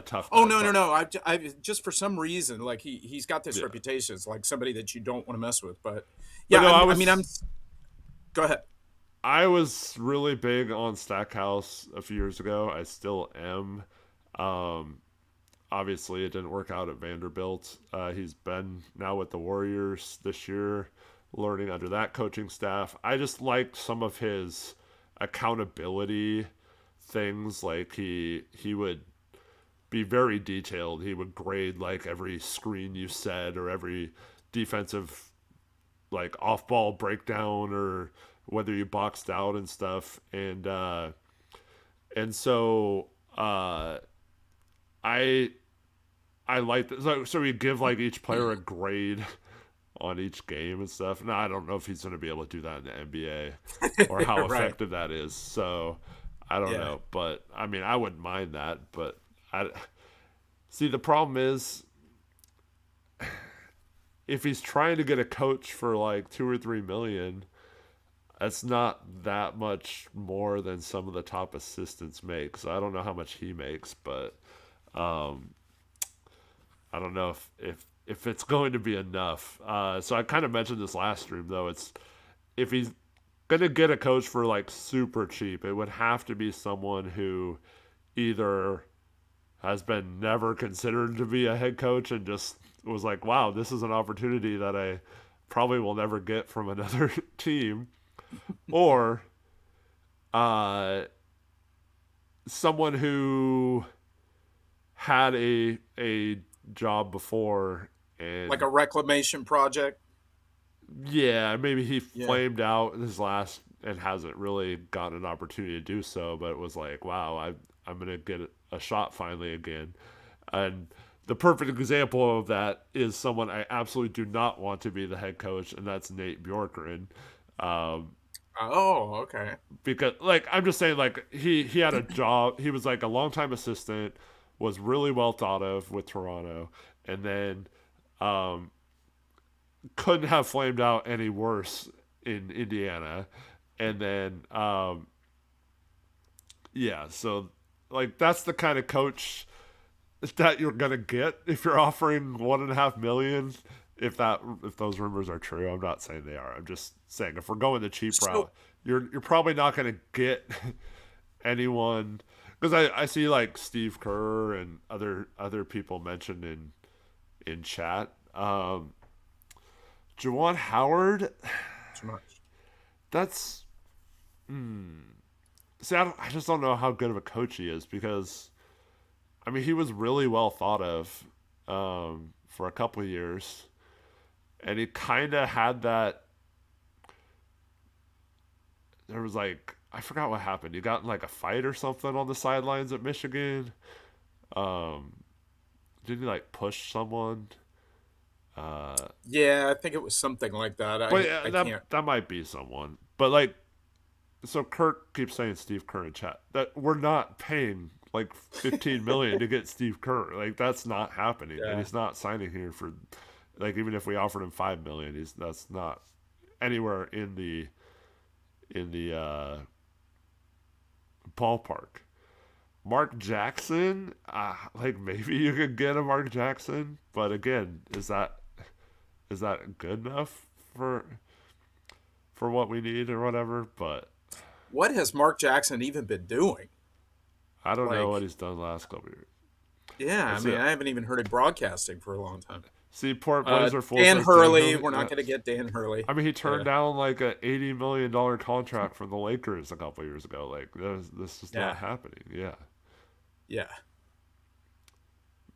tough oh guy. no no But no. I just for some reason like he's got this yeah, reputation. It's like somebody that you don't want to mess with. But but yeah, no, I mean I'm. Go ahead. I was really big on Stackhouse a few years ago. I still am. Um, Obviously, it didn't work out at Vanderbilt. He's been now with the Warriors this year, learning under that coaching staff. I just liked some of his accountability things. Like he would be very detailed. He would grade like every screen you set or every defensive like off ball breakdown or whether you boxed out and stuff. And so I I like that. So we give like each player a grade on each game and stuff. Now I don't know if he's going to be able to do that in the NBA or how Right. effective that is. So I don't Yeah. know, but I mean I wouldn't mind that. But I see the problem is if he's trying to get a coach for like 2 or 3 million, that's not that much more than some of the top assistants make. So I don't know how much he makes, but um, I don't know if it's going to be enough. So I kind of mentioned this last stream though. It's if he's gonna get a coach for like super cheap, it would have to be someone who either has been never considered to be a head coach and just was like, wow, this is an opportunity that I probably will never get from another team, or uh, someone who had a job before Like and a reclamation project. yeah, maybe he Yeah. flamed out in his last and hasn't really gotten an opportunity to do so, but it was like, wow, I'm gonna get a shot finally again. And the perfect example of that is someone I absolutely do not want to be the head coach, and that's Nate Bjorkgren. Um, Oh, okay. because like I'm just saying, like he had a job. He was like a longtime assistant, was really well thought of with Toronto, and then um, couldn't have flamed out any worse in Indiana, and then yeah, so like that's the kind of coach that you're gonna get if you're offering 1.5 million. If those rumors are true, I'm not saying they are. I'm just saying if we're going the cheap route, So you're probably not gonna get anyone because I see like Steve Kerr and other people mentioned in chat. Juwan Howard, too much. that's see I just don't know how good of a coach he is because I mean he was really well thought of for a couple of years and he kind of had that. There was like I forgot what happened. He got in like a fight or something on the sidelines at Michigan. Um, didn't he like push someone? Uh, Yeah, I think it was something like that. but yeah, I can't. that might be someone. But like, so Kirk keeps saying Steve Kerr in chat that we're not paying like 15 million to get Steve Kerr. Like that's not happening, and Yeah. he's not signing here for like even if we offered him 5 million, he's that's not anywhere in the ballpark. Mark Jackson, like maybe you could get a Mark Jackson, but again, is that good enough for what we need or whatever? But What has Mark Jackson even been doing? I don't know what Like, he's done the last couple of years. yeah, I I see, mean, I haven't even heard him broadcasting for a long time. Port Blazer Full Dan says Dan Hurley, Hurley. we're not going to get Dan Hurley. I mean, he turned Yeah. down like a $80 million contract from the Lakers a couple of years ago. Like this is not Yeah. happening. Yeah, Yeah.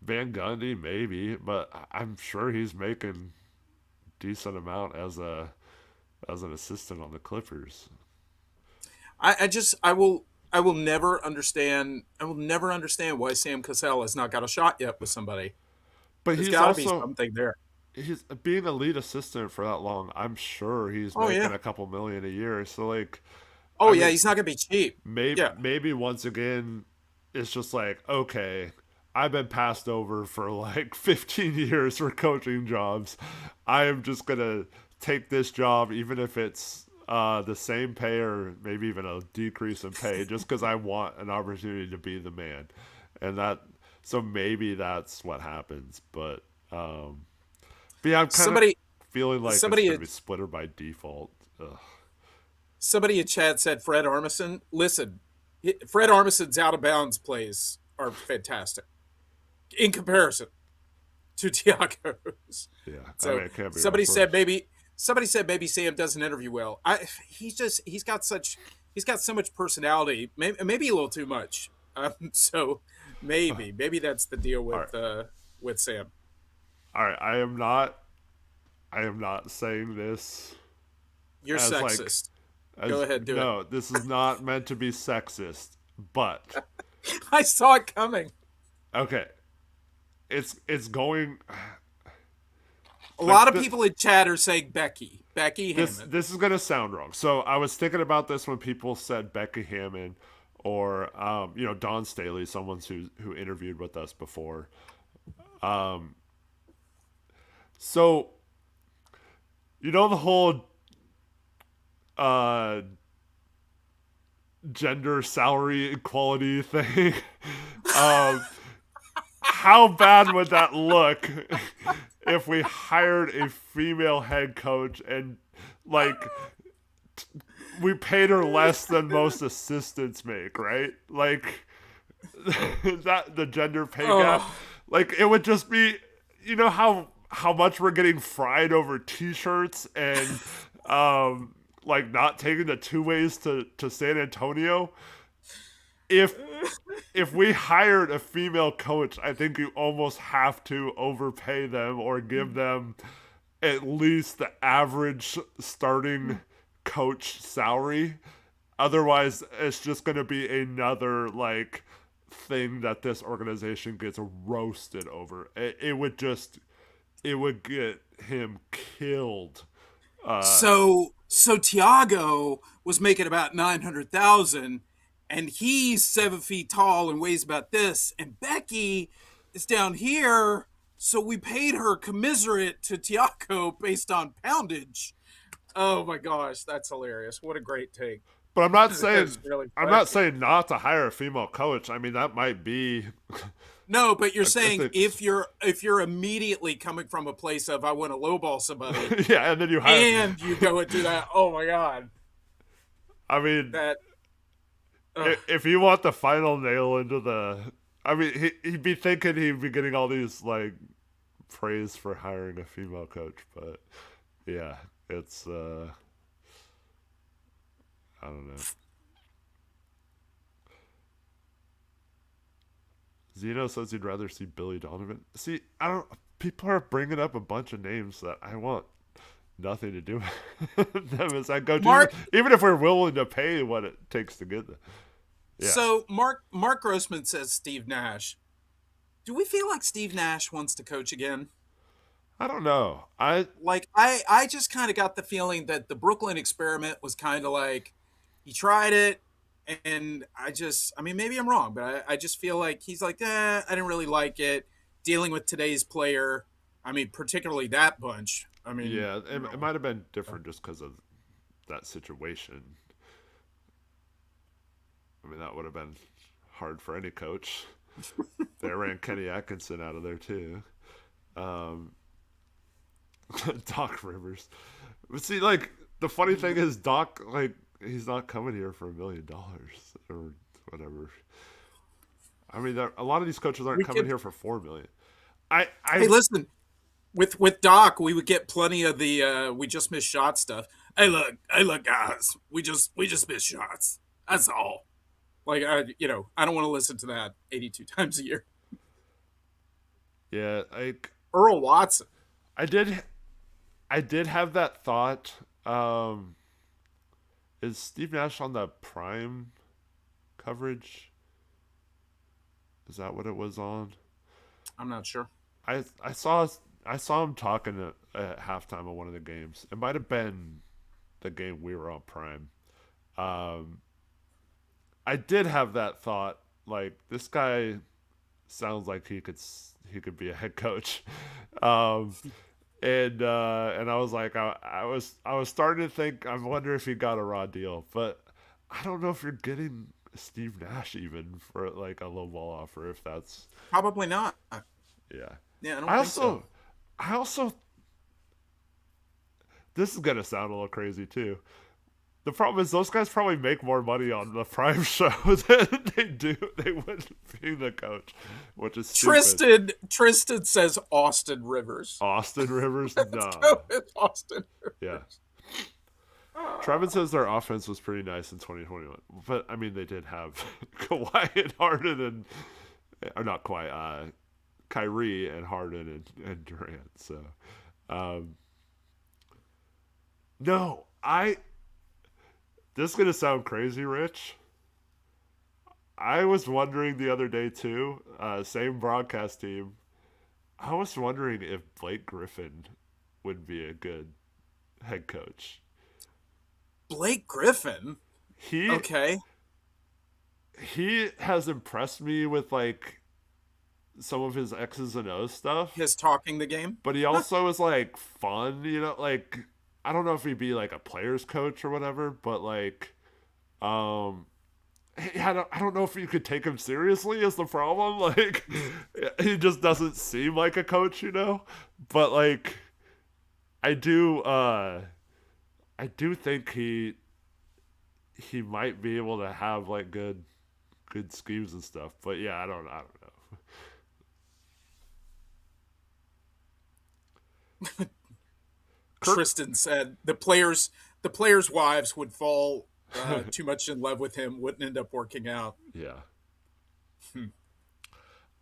Van Gundy maybe, but I'm sure he's making decent amount as an assistant on the Clippers. I will never understand. I will never understand why Sam Cassell has not got a shot yet with somebody. But There's he's got to be also something there. he's being a lead assistant for that long. I'm sure he's Oh making yeah. a couple million a year. So like, Oh I yeah. mean, He's not gonna be cheap. Yeah. maybe once again, it's just like, okay, I've been passed over for like 15 years for coaching jobs. I am just gonna take this job, even if it's the same pay or maybe even a decrease in pay, just because I want an opportunity to be the man, and that. So maybe that's what happens, but yeah, I'm kind of Somebody, feeling like it's somebody, gonna be Splitter by default. Ugh. somebody in chat said Fred Armisen. Listen, Fred Armisen's out of bounds plays are fantastic in comparison to Tiago's. Yeah, I mean So it can't be somebody much said worse. maybe somebody said maybe Sam doesn't interview well. He's got so much personality, maybe a little too much. So maybe that's the deal All right, with Sam. all right. I am not saying this You're as like sexist. Go as ahead, do it. no. This is not meant to be sexist, but I saw it coming. okay. It's going A like lot of people in chat are saying Becky Hammond. this is gonna sound wrong. So I was thinking about this when people said Becky Hammond or Don Staley, someone who interviewed with us before. So the whole uh gender salary equality thing. um how bad would that look if we hired a female head coach and like we paid her less than most assistants make, right? Like that the gender pay gap. Oh, Like it would just be how much we're getting fried over t-shirts and like not taking the two ways to San Antonio. If we hired a female coach, I think you almost have to overpay them or give them at least the average starting coach salary. Otherwise, it's just going to be another like thing that this organization gets roasted over. It would get him killed. so Tiago was making about 900,000, and he's 7 feet tall and weighs about this, and Becky is down here. So we paid her commiserate to Tiago based on poundage. Oh my gosh, that's hilarious! What a great take. But That's really I'm funny. not saying not to hire a female coach. I mean that might be No, but you're I saying think if you're immediately coming from a place of I want to lowball somebody, yeah, and then you hire. and you go and do that. Oh my god, I mean, that. Ugh. if you want the final nail into I mean, he'd be thinking he'd be getting all these like praise for hiring a female coach, but yeah, it's I don't know. Zeno says he'd rather see Billy Donovan. See, I don't. People are bringing up a bunch of names that I want nothing to do with them as I go to, Mark, even if we're willing to pay what it takes to get them. Yeah, so Mark Grossman says Steve Nash. Do we feel like Steve Nash wants to coach again? I don't know. Like I just kind of got the feeling that the Brooklyn experiment was kind of like he tried it, and I mean maybe I'm wrong, but I just feel like he's like I didn't really like it dealing with today's player. I mean particularly that bunch. I mean yeah, it might have been different just because of that situation. I mean, that would have been hard for any coach. They ran Kenny Atkinson out of there too. Um, Doc Rivers. But see, like the funny thing is, Doc, like he's not coming here for $1 million or whatever. I mean, a lot of these coaches aren't we coming could here for $4 million. hey listen with Doc we would get plenty of the we just missed shot stuff. Hey look guys, we just missed shots. That's all. Like I don't want to listen to that 82 times a year. Yeah, like Earl Watson. I did, I did have that thought. Is Steve Nash on the Prime coverage? Is that what it was on? I'm not sure. I saw I saw him talking at halftime of one of the games. It might have been the game we were on Prime. Um, I did have that thought. Like this guy sounds like he could be a head coach. Um, and I was like, I was starting to think. I wonder if he got a raw deal, but I don't know if you're getting Steve Nash even for like a low ball offer. If that's Probably not. yeah. Yeah, I I don't think so. also I also this is gonna sound a little crazy too. The problem is those guys probably make more money on the Prime show than they would being the coach, which is stupid. Tristan says Austin Rivers. Austin Rivers, Let's no, go with Austin yeah. Rivers. Trevin says their offense was pretty nice in 2021, but I mean they did have Kawhi and Harden or not Kawhi, Kyrie and Harden and Durant. So, um, no, this is gonna sound crazy, Rich. I was wondering the other day too. Same broadcast team. I was wondering if Blake Griffin would be a good head coach. Blake Griffin. He Okay. he has impressed me with like some of his X's and O's stuff, His talking the game. but he also is like fun. Like I don't know if he'd be like a player's coach or whatever, but like um I don't know if you could take him seriously is the problem. Like he just doesn't seem like a coach. But like I do I do think he might be able to have like good schemes and stuff. But yeah, I don't know. Kirk Tristan said the players' wives would fall too much in love with him, wouldn't end up working out. yeah.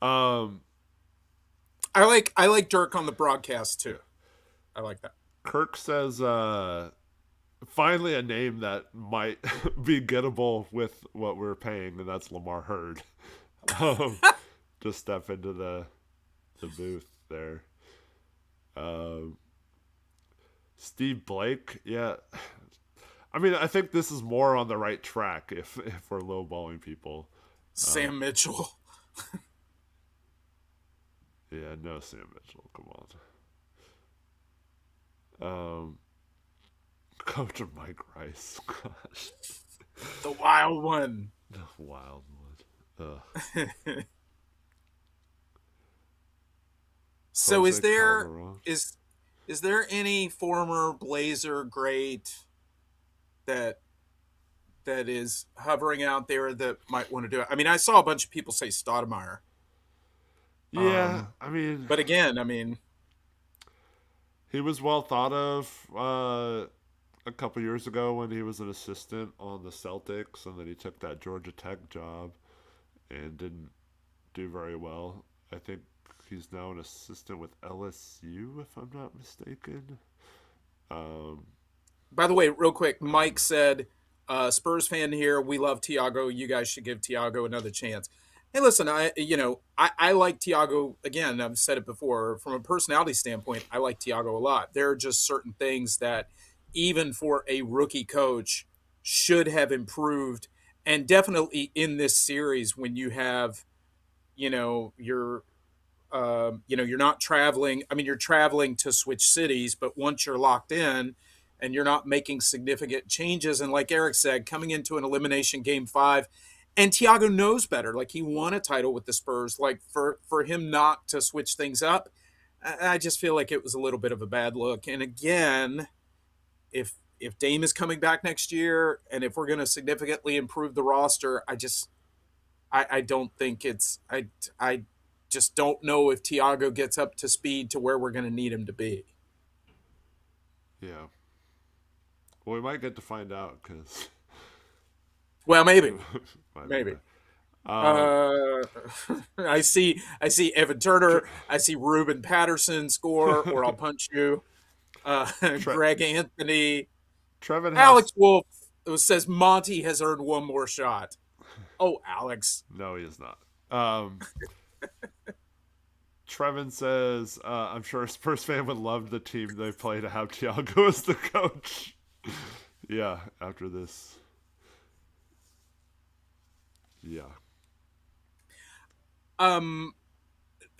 Um I like Dirk on the broadcast too. I like that. Kirk says finally a name that might be gettable with what we're paying, and that's Lamar Hurd. Um, just step into the booth there. Um, Steve Blake, yeah. I mean, I think this is more on the right track if we're lowballing people. Sam Mitchell. Yeah, no Sam Mitchell. Come on. Coach of Mike Rice. Gosh, The wild one. the wild one. Ugh. So Jose Calderon. is there any former Blazer great that is hovering out there that might want to do it? I mean, I saw a bunch of people say Stoudemire. Yeah, I mean, But again, I mean, he was well thought of a couple years ago when he was an assistant on the Celtics, and then he took that Georgia Tech job and didn't do very well. I think he's now an assistant with LSU, if I'm not mistaken. Um, by the way, real quick, Mike said, Spurs fan here. We love Tiago. You guys should give Tiago another chance. Hey, listen, I like Tiago. Again, I've said it before. From a personality standpoint, I like Tiago a lot. There are just certain things that, even for a rookie coach, should have improved, and definitely in this series when you have, you're you're not traveling. I mean, you're traveling to switch cities, but once you're locked in and you're not making significant changes, and like Eric said, coming into an elimination game 5, and Thiago knows better. Like he won a title with the Spurs. Like for him not to switch things up, I just feel like it was a little bit of a bad look. And again, if Dame is coming back next year, and if we're going to significantly improve the roster, I don't think I just don't know if Tiago gets up to speed to where we're going to need him to be. yeah. Well, we might get to find out because Well, maybe, might be maybe. bad. Um, I see Evan Turner. I see Ruben Patterson score, or I'll punch you. Tre- Greg Anthony, Trevin has Alex Wolf says Monty has earned one more shot. Oh, Alex. no, he is not. Um, Trevin says, I'm sure a Spurs fan would love the team they play to have Thiago as the coach. Yeah, after this. Yeah. Um,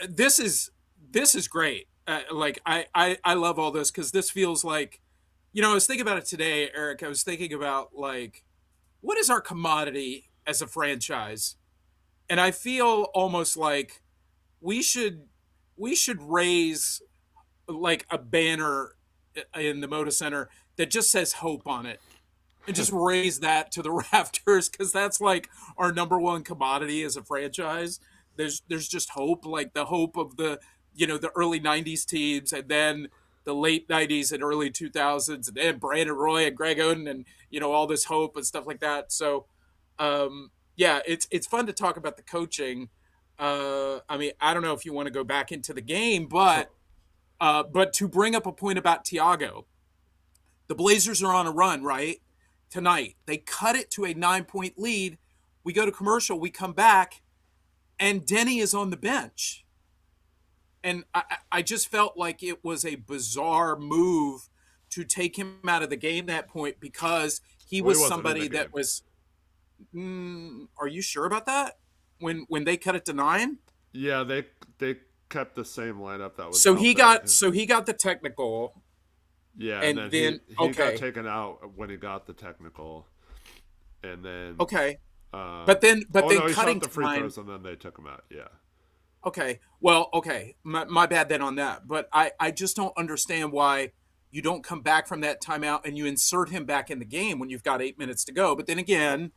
this is this is great. Like I love all this because this feels like, I was thinking about it today, Eric. I was thinking about like what is our commodity as a franchise, and I feel almost like we should we should raise like a banner in the Moda Center that just says hope on it and just raise that to the rafters because that's like our number one commodity as a franchise. There's just hope, like the hope of the early '90s teams, and then the late '90s and early 2000s, and then Brandon Roy and Greg Oden, and all this hope and stuff like that. So, yeah, it's fun to talk about the coaching. I mean, I don't know if you want to go back into the game, but to bring up a point about Tiago, the Blazers are on a run, right? Tonight. They cut it to a 9-point lead. We go to commercial, we come back, and Denny is on the bench. And I just felt like it was a bizarre move to take him out of the game that point because he Well, he was wasn't in the somebody game. that was. Are you sure about that? When they cut it to 9? Yeah, they kept the same lineup that was So out he there. got so he got the technical, Yeah, and and then he then he got okay, taken out when he got the technical, and then okay, uh, but then he shot cutting the free time. throws and then they took him out. Yeah, Okay. Well, okay. My bad then on that. But I just don't understand why you don't come back from that timeout and you insert him back in the game when you've got 8 minutes to go. But then again,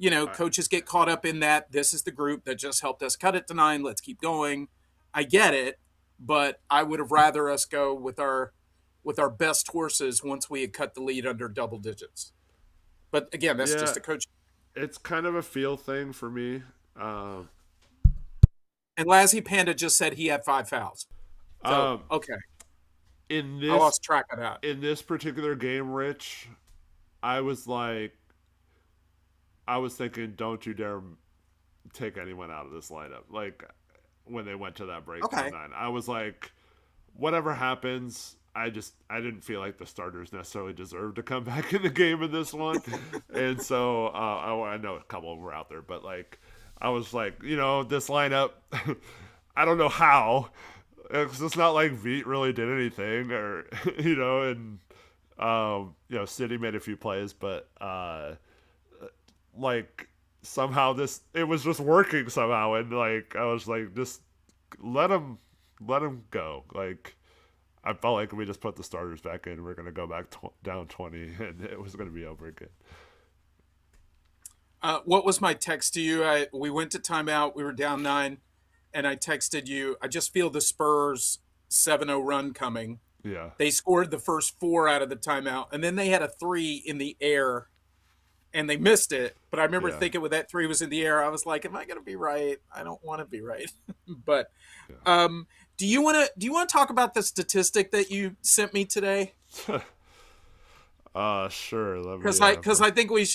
I, coaches get caught up in that. This is the group that just helped us cut it to 9. Let's keep going. I get it, but I would have rather us go with our best horses once we had cut the lead under double digits. But again, that's yeah, just a coach. it's kind of a feel thing for me. Um, And Lazzy Panda just said he had 5 fouls. So um, okay, in I this lost track of that. in this particular game, Rich, I was like, I was thinking, don't you dare take anyone out of this lineup. Like when they went to that breakdown Okay. 9, I was like, whatever happens, I didn't feel like the starters necessarily deserved to come back in the game in this one, and so I know a couple of them were out there, but like I was like, this lineup, I don't know how. It's not like Veet really did anything, or and City made a few plays, but like somehow this it was just working somehow, and like I was like, just let him go. Like I felt like we just put the starters back in, we're gonna go back down 20, and it was gonna be over again. What was my text to you? We went to timeout. We were down 9, and I texted you. I just feel the Spurs 7-0 run coming. Yeah, They scored the first 4 out of the timeout, and then they had a 3 in the air, and they missed it. But I remember yeah, thinking when that 3 was in the air, I was like, "Am I going to be right? I don't want to be right." But yeah. um, do you want to talk about the statistic that you sent me today? Sure. Let me. Because I think we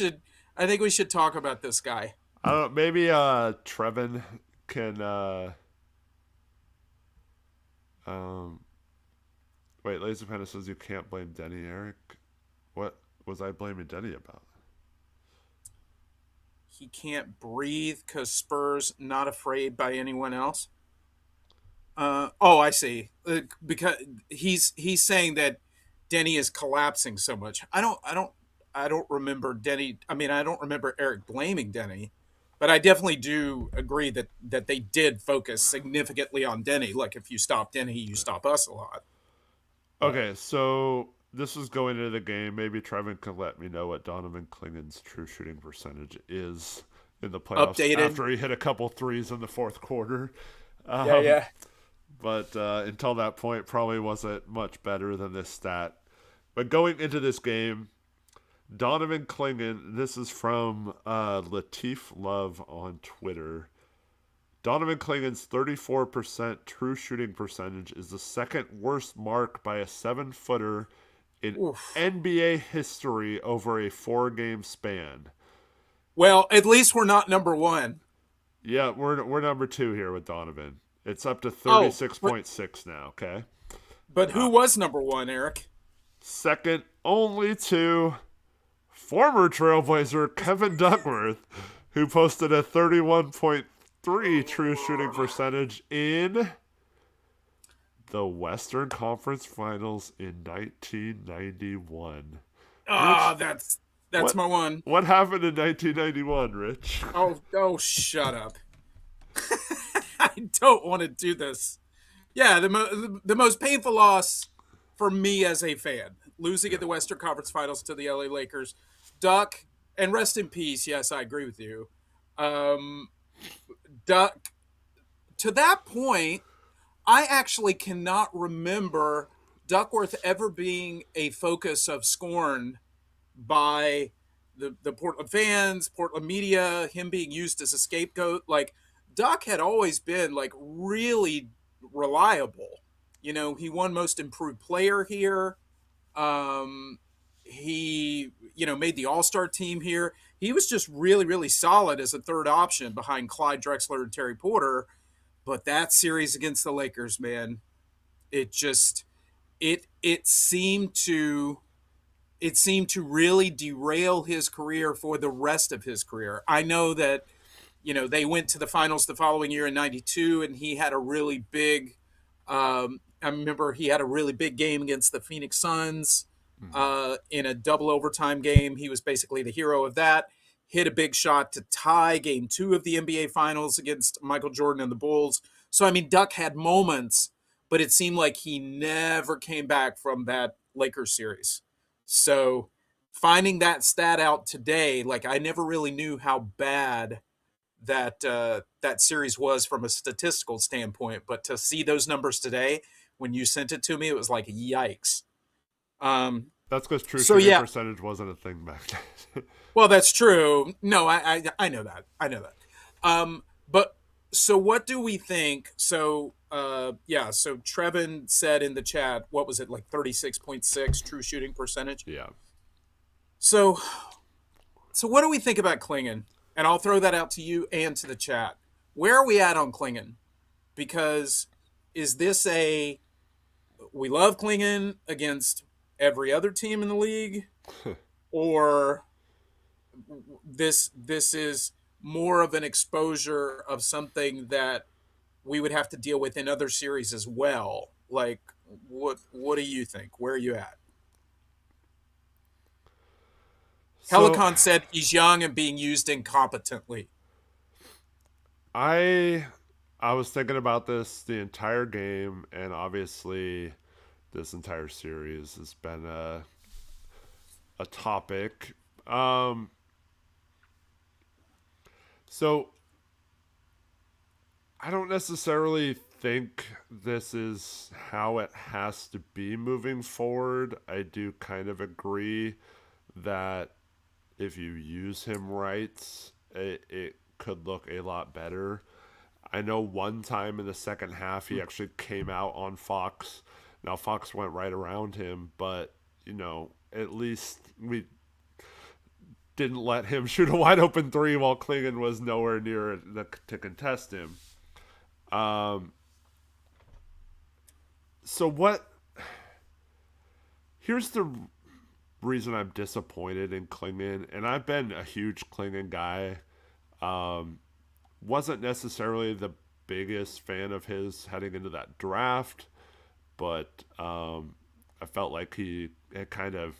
should talk about this guy. I don't. Maybe Trevin can. Um. Wait, Laser Panda says you can't blame Denny, Eric. What was I blaming Denny about? He can't breathe because Spurs not afraid by anyone else. Oh, I see. Because he's saying that Denny is collapsing so much. I don't remember Denny. I mean, I don't remember Eric blaming Denny, but I definitely do agree that they did focus significantly on Denny. Like if you stop Denny, you stop us a lot. But Okay, so this is going into the game. Maybe Trevin can let me know what Donovan Clingan's true shooting percentage is in the playoffs updated. after he hit a couple threes in the fourth quarter. Yeah, Um, yeah. but until that point, probably wasn't much better than this stat. But going into this game, Donovan Clingan, this is from Latif Love on Twitter. Donovan Clingan's 34% true shooting percentage is the second worst mark by a 7-footer in Oof. NBA history over a 4-game span. Well, at least we're not number one. Yeah, we're number 2 here with Donovan. It's up to Oh, but 36.6 now, okay? who was number one, Eric? Second only to former Trailblazer Kevin Duckworth, who posted a 31.3 true shooting percentage in the Western Conference Finals in 1991. Ah, Rich, that's what my one. what happened in 1991, Rich? Oh, shut up. I don't want to do this. Yeah, the most painful loss for me as a fan, losing Yeah. at the Western Conference Finals to the LA Lakers. Duck, and rest in peace. Yes, I agree with you. Um, Duck, to that point, I actually cannot remember Duckworth ever being a focus of scorn by the Portland fans, Portland media, him being used as a scapegoat. Like, Duck had always been like really reliable. You know, he won most improved player here. Um, he, made the All Star team here. He was just really, really solid as a third option behind Clyde Drexler and Terry Porter. But that series against the Lakers, man, it just it seemed to really derail his career for the rest of his career. I know that, they went to the finals the following year in 92, and he had a really big, I remember he had a really big game against the Phoenix Suns Mm-hmm. in a double overtime game. He was basically the hero of that. Hit a big shot to tie game two of the NBA Finals against Michael Jordan and the Bulls. So, I mean, Duck had moments, but it seemed like he never came back from that Lakers series. So, finding that stat out today, like, I never really knew how bad that series was from a statistical standpoint, but to see those numbers today, when you sent it to me, it was like yikes. That's because true So shooting yeah, percentage wasn't a thing back then. well, that's true. No, I know that. I know that. But so what do we think? So yeah, so Trevin said in the chat, what was it, like 36.6 true shooting percentage? Yeah. So what do we think about Clingan? And I'll throw that out to you and to the chat. Where are we at on Clingan? Because is this a we love Clingan against every other team in the league, or this is more of an exposure of something that we would have to deal with in other series as well? Like, what do you think? Where are you at? So Helicon said he's young and being used incompetently. I I was thinking about this the entire game, and obviously this entire series has been a topic. Um, so I don't necessarily think this is how it has to be moving forward. I do kind of agree that if you use him right, it could look a lot better. I know one time in the second half he actually came out on Fox. Now Fox went right around him, but at least we didn't let him shoot a wide open three while Clingan was nowhere near to contest him. Um, so what? Here's the reason I'm disappointed in Clingan, and I've been a huge Clingan guy. Um, wasn't necessarily the biggest fan of his heading into that draft, but I felt like he had kind of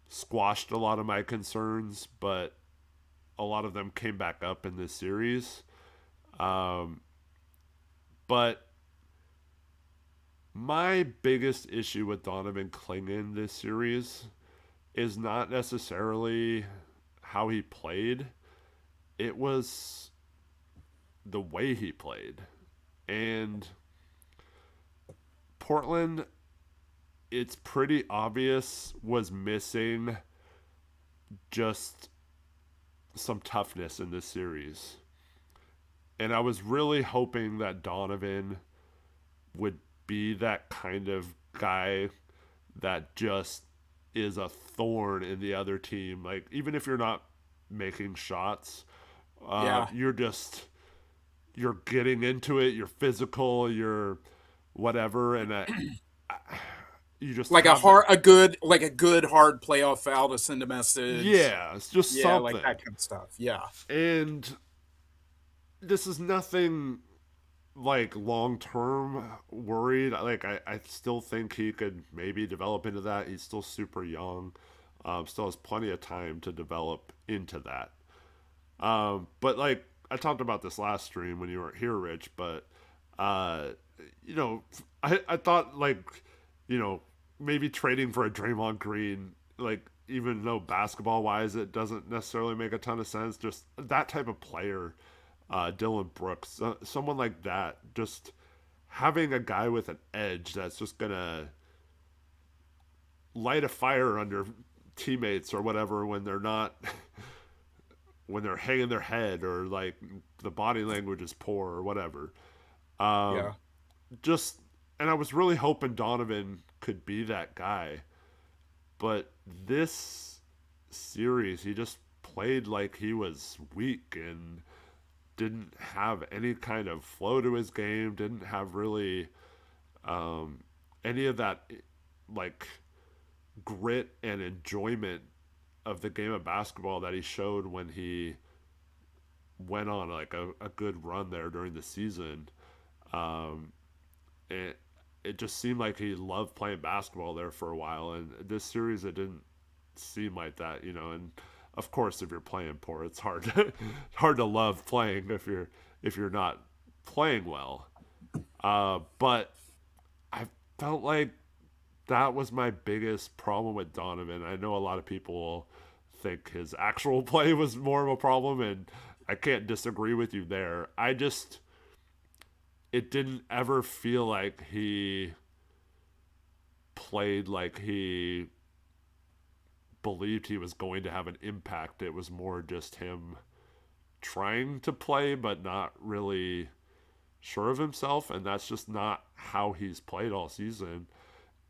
squashed a lot of my concerns, but a lot of them came back up in this series. Um, but my biggest issue with Donovan Clingan this series is not necessarily how he played. It was the way he played. And Portland, it's pretty obvious, was missing just some toughness in this series. And I was really hoping that Donovan would be that kind of guy that just is a thorn in the other team. Like, even if you're not making shots, Yeah, you're just you're getting into it, you're physical, you're whatever, and you just Like have that. a good hard playoff foul to send a message. Yeah, it's just Yeah, like something. that kind of stuff. Yeah. And this is nothing like long term worried. Like I still think he could maybe develop into that. He's still super young. Still has plenty of time to develop into that. But like I talked about this last stream when you weren't here, Rich, but uh, you know, I thought like, you know, maybe trading for a Draymond Green, like even though basketball wise it doesn't necessarily make a ton of sense, just that type of player, Dylan Brooks, someone like that, just having a guy with an edge that's just gonna light a fire under teammates or whatever when they're not when they're hanging their head or like the body language is poor or whatever. Um, Yeah. just and I was really hoping Donovan could be that guy, but this series he just played like he was weak and didn't have any kind of flow to his game, didn't have really um, any of that like grit and enjoyment of the game of basketball that he showed when he went on like a good run there during the season. Um, it it just seemed like he loved playing basketball there for a while, and this series it didn't seem like that, you know. And of course, if you're playing poor, it's hard hard to love playing if you're not playing well. But I felt like that was my biggest problem with Donovan. I know a lot of people think his actual play was more of a problem, and I can't disagree with you there. I just it didn't ever feel like he played like he believed he was going to have an impact. It was more just him trying to play but not really sure of himself, and that's just not how he's played all season.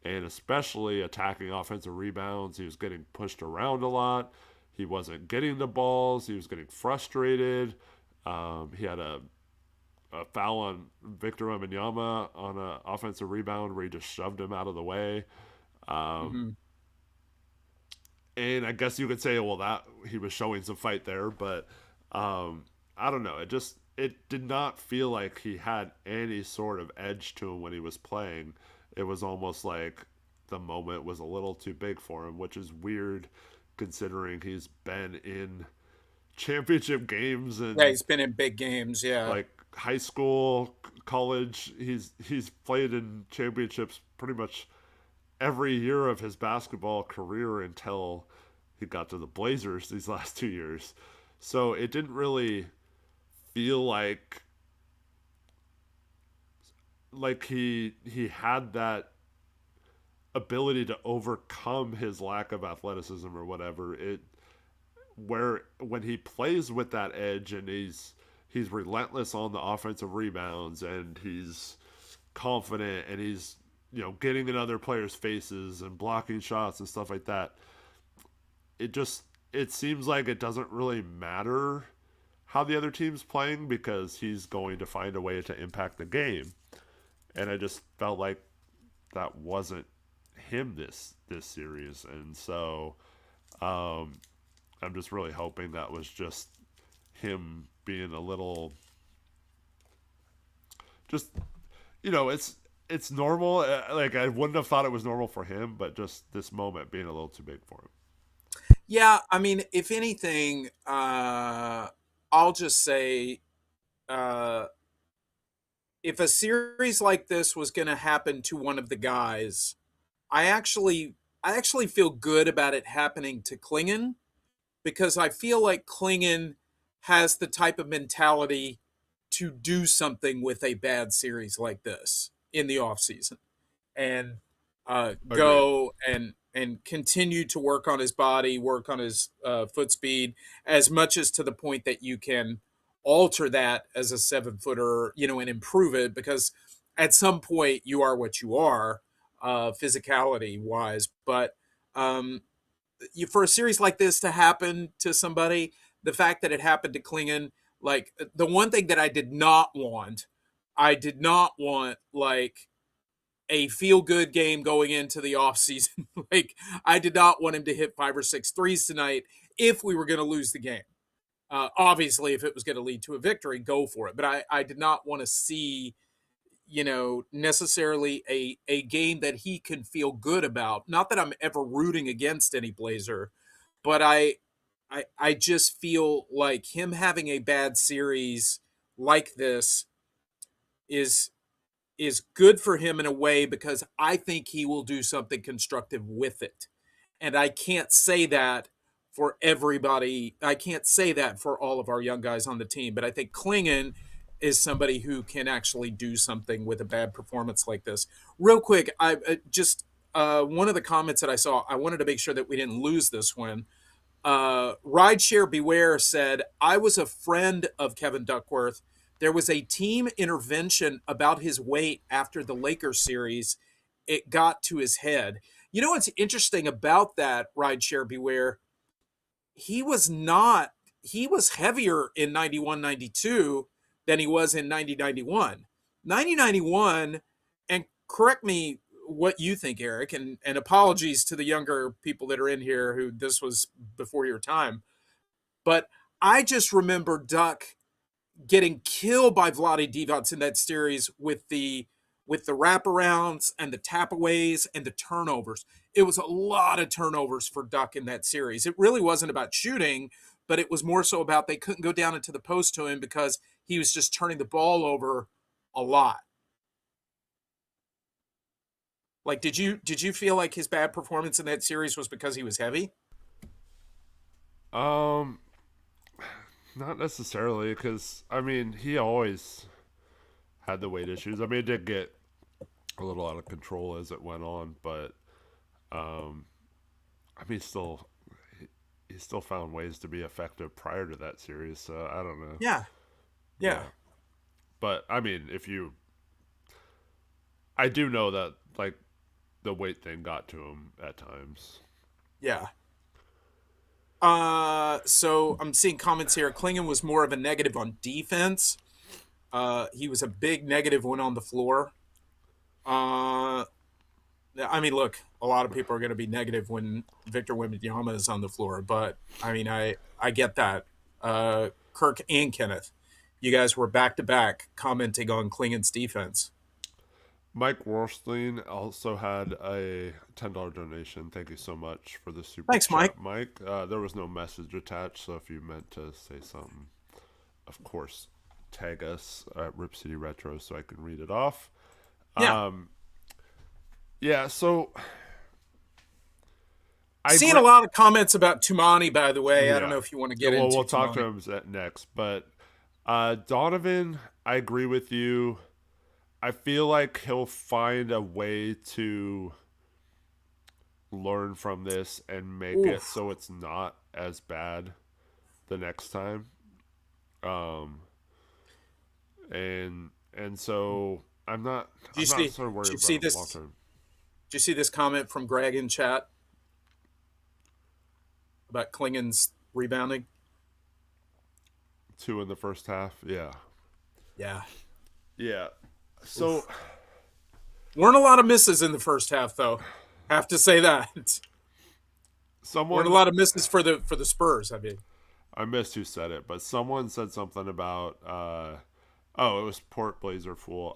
And especially attacking offensive rebounds, he was getting pushed around a lot. He wasn't getting the balls. He was getting frustrated. He had a foul on Victor Wembanyama on an offensive rebound where he just shoved him out of the way. Um, Hmm. and I guess you could say, well, that he was showing some fight there, but I don't know. It did not feel like he had any sort of edge to him when he was playing. It was almost like the moment was a little too big for him, which is weird considering he's been in championship games Yeah, and he's been in big games. Yeah. like high school, college. He's played in championships pretty much every year of his basketball career until he got to the Blazers these last 2 years. So it didn't really feel like he had that ability to overcome his lack of athleticism or whatever. It where when he plays with that edge and he's relentless on the offensive rebounds and he's confident and he's getting in other players' faces and blocking shots and stuff like that. It just it seems like it doesn't really matter how the other team's playing because he's going to find a way to impact the game. And I just felt like that wasn't him this series, and so um, I'm just really hoping that was just him being a little just it's normal. Like I wouldn't have thought it was normal for him, but just this moment being a little too big for him. Yeah. I mean, if anything, I'll just say, uh, if a series like this was going to happen to one of the guys, I actually, I actually feel good about it happening to Clingan because I feel like Clingan has the type of mentality to do something with a bad series like this in the offseason and Agreed. go and continue to work on his body, work on his foot speed, as much as to the point that you can alter that as a 7 footer, and improve it because at some point you are what you are, physicality wise. But um, for a series like this to happen to somebody, the fact that it happened to Klingon Like the one thing that I did not want like a feel good game going into the offseason. Like I did not want him to hit 5 or 6 threes tonight if we were going to lose the game. Obviously, if it was going to lead to a victory, go for it. But I did not want to see, necessarily a game that he can feel good about. Not that I'm ever rooting against any Blazer, but I just feel like him having a bad series like this is is good for him in a way because I think he will do something constructive with it. And I can't say that for everybody. I can't say that for all of our young guys on the team, but I think Clingan is somebody who can actually do something with a bad performance like this. Real quick, I just one of the comments that I saw, I wanted to make sure that we didn't lose this one. Rideshare Beware said, I was a friend of Kevin Duckworth. There was a team intervention about his weight after the Lakers series. It got to his head. You know what's interesting about that, Rideshare Beware? He was not, he was heavier in 91 92 than he was in 90 91. 90 91, and correct me what you think, Eric, and apologies to the younger people that are in here who this was before your time. But I just remember Duck getting killed by Vlade Divac in that series with the wraparounds and the tapaways and the turnovers. It was a lot of turnovers for Duck in that series. It really wasn't about shooting, but it was more so about they couldn't go down into the post to him because he was just turning the ball over a lot. Like, did you feel like his bad performance in that series was because he was heavy? Um, Not necessarily, because I mean he always had the weight issues. I mean, it did get a little out of control as it went on, but um, I mean, he still found ways to be effective prior to that series. So I don't know. Yeah, yeah, Yeah, but I mean, if you, I do know that like the weight thing got to him at times. yeah. So I'm seeing comments here. Klingon was more of a negative on defense. He was a big negative when on the floor. Uh, I mean, look, a lot of people are going to be negative when Victor Wembanyama is on the floor, but I mean, I get that. Kirk and Kenneth, you guys were back to back commenting on Klingon's defense. Mike Rothstein also had a $10 donation. Thank you so much for the super Thanks, Mike. chat, Mike. There was no message attached, so if you meant to say something, of course, tag us at Rip City Retro so I can read it off. Yeah, Um, yeah, so I seeing agree. a lot of comments about Tumani. By the way, I don't Yeah, know if you want to yeah. get Well, into we'll talk to Tumani. him next, but Donovan, I agree with you. I feel like he'll find a way to learn from this and make it Oof. so it's not as bad the next time. Um, and so Do you I'm not see? so Did worried you about see him long this? term. Did you see this comment from Greg in chat about Klingon's rebounding? Two in the first half, yeah, Yeah. yeah. So Oof. Weren't a lot of misses in the first half, though. Have to say that. Weren't a someone lot of misses for the Spurs. I mean, I missed who said it, but someone said something about oh, it was Port Blazer Fool.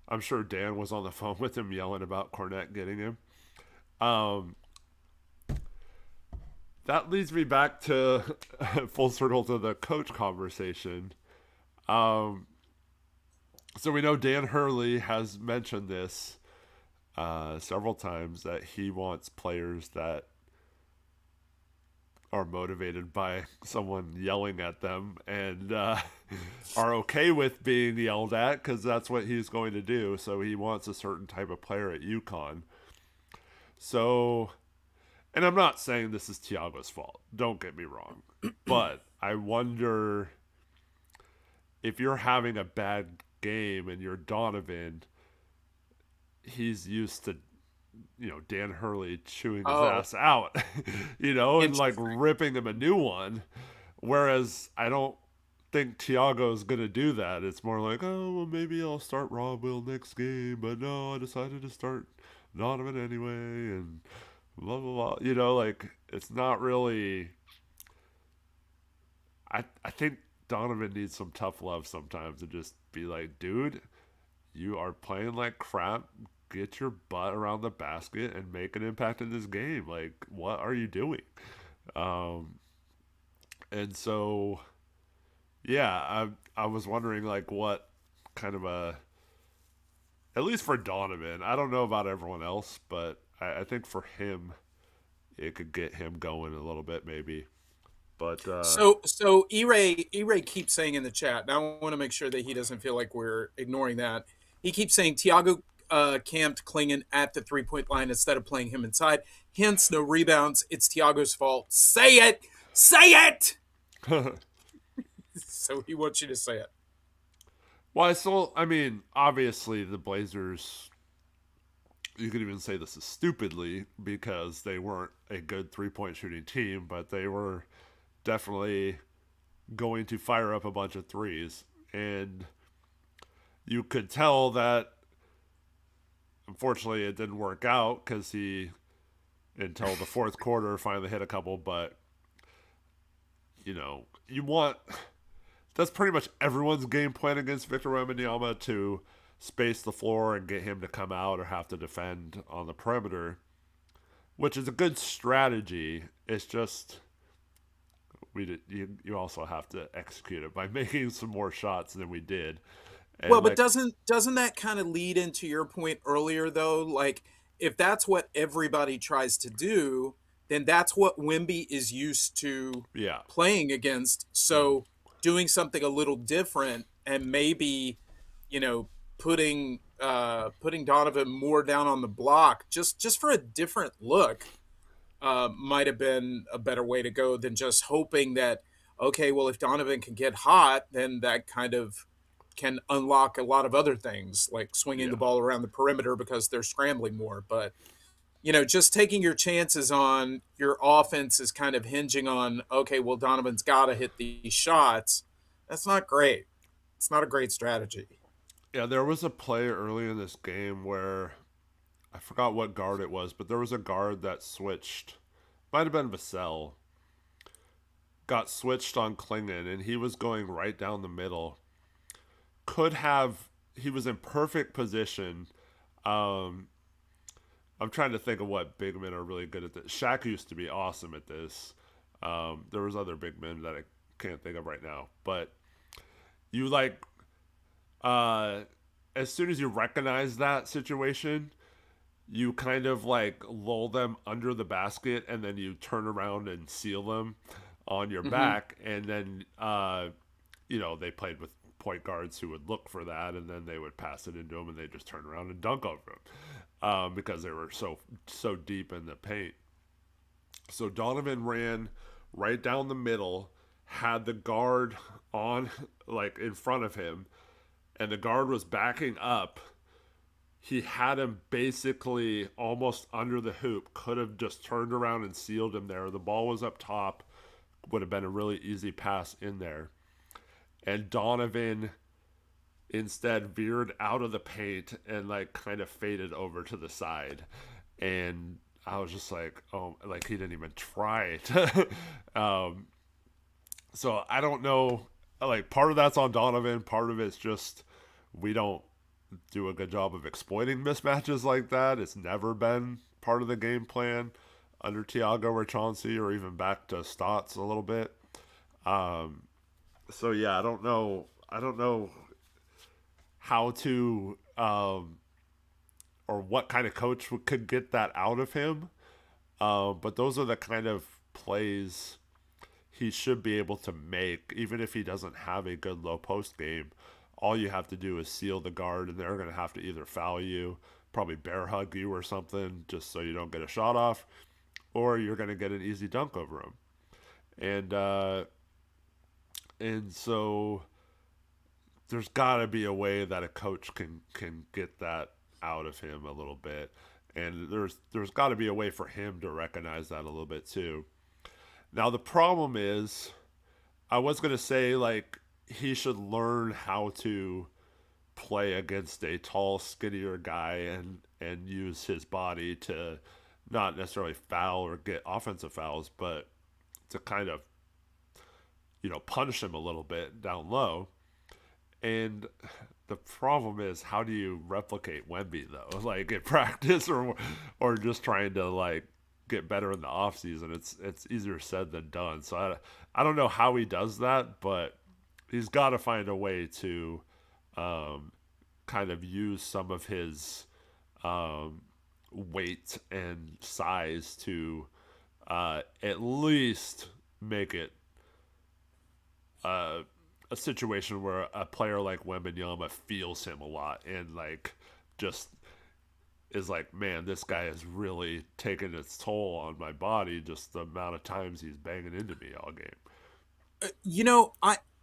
I'm sure Dan was on the phone with him yelling about Cornette getting him. Um, that leads me back to full circle to the coach conversation. Um, so we know Dan Hurley has mentioned this several times that he wants players that are motivated by someone yelling at them and are okay with being yelled at because that's what he's going to do. So he wants a certain type of player at UConn. So, and I'm not saying this is Tiago's fault. Don't get me wrong. But I wonder if you're having a bad game and you're Donovan, he's used to Dan Hurley chewing his oh, ass out, and like interesting. ripping him a new one. Whereas I don't. think Tiago's gonna do that. It's more like, oh, well, maybe I'll start Rob Will next game, but no, I decided to start Donovan anyway, and blah blah blah. Like it's not really. I think Donovan needs some tough love sometimes to just be like, dude, you are playing like crap. Get your butt around the basket and make an impact in this game. Like, what are you doing? Um, and so, yeah, I was wondering like what kind of a, at least for Donovan. I don't know about everyone else, but I think for him, it could get him going a little bit maybe. But So E-Ray keeps saying in the chat, and I want to make sure that he doesn't feel like we're ignoring that. He keeps saying Tiago camped Klingan at the 3-point line instead of playing him inside. Hence, no rebounds. It's Tiago's fault. Say it! Say it! So he wants you to say it. well, I mean, obviously the Blazers. You could even say this is stupidly because they weren't a good 3-point shooting team, but they were definitely going to fire up a bunch of threes. And you could tell that unfortunately it didn't work out because he, until the fourth quarter, finally hit a couple. But, you want. That's pretty much everyone's game plan against Victor Wembanyama to space the floor and get him to come out or have to defend on the perimeter, which is a good strategy. It's just you also have to execute it by making some more shots than we did. Well, And but like, doesn't that kind of lead into your point earlier though? Like if that's what everybody tries to do, then that's what Wimby is used to yeah, playing against. So doing something a little different and maybe, you know, putting Donovan more down on the block just for a different look might have been a better way to go than just hoping that okay, well if Donovan can get hot, then that kind of can unlock a lot of other things like swinging the yeah, ball around the perimeter because they're scrambling more. But you know, just taking your chances on your offense is kind of hinging on okay, well Donovan's got to hit these shots. That's not great. It's not a great strategy. yeah. There was a play early in this game where I forgot what guard it was, but there was a guard that switched. Might have been Vassell. Got switched on Klingan, and he was going right down the middle. Could have. He was in perfect position. Um, I'm trying to think of what big men are really good at this. Shaq used to be awesome at this. There was other big men that I can't think of right now, but you like uh, as soon as you recognize that situation, you kind of like lull them under the basket, and then you turn around and seal them on your Mm-hmm. back, and then they played with point guards who would look for that, and then they would pass it into them, and they just turn around and dunk over them because they were so deep in the paint. So Donovan ran right down the middle, had the guard on like in front of him, and the guard was backing up. He had him basically almost under the hoop, could have just turned around and sealed him there. The ball was up top, would have been a really easy pass in there. And Donovan instead veered out of the paint and like kind of faded over to the side. And I was just like, oh, like he didn't even try it. So I don't know. Like part of that's on Donovan, part of it's just we don't do a good job of exploiting mismatches like that. It's never been part of the game plan under Tiago or Chauncey or even back to Stotts a little bit. So yeah, I don't know. I don't know how to or what kind of coach could get that out of him. But those are the kind of plays he should be able to make, even if he doesn't have a good low post game. All you have to do is seal the guard, and they're going to have to either foul you, probably bear hug you or something, just so you don't get a shot off, or you're going to get an easy dunk over him. And so there's got to be a way that a coach can get that out of him a little bit, and there's got to be a way for him to recognize that a little bit too. Now the problem is, I was gonna say like he should learn how to play against a tall, skinnier guy and use his body to not necessarily foul or get offensive fouls, but to kind of punish him a little bit down low. And the problem is, how do you replicate Wemby though? Like in practice, or just trying to like get better in the off season. It's easier said than done. So I don't know how he does that, but he's got to find a way to um, kind of use some of his um, weight and size to at least make it uh, a situation where a player like Wembanyama feels him a lot and like just is like, man, this guy is really taking its toll on my body. Just the amount of times he's banging into me all game.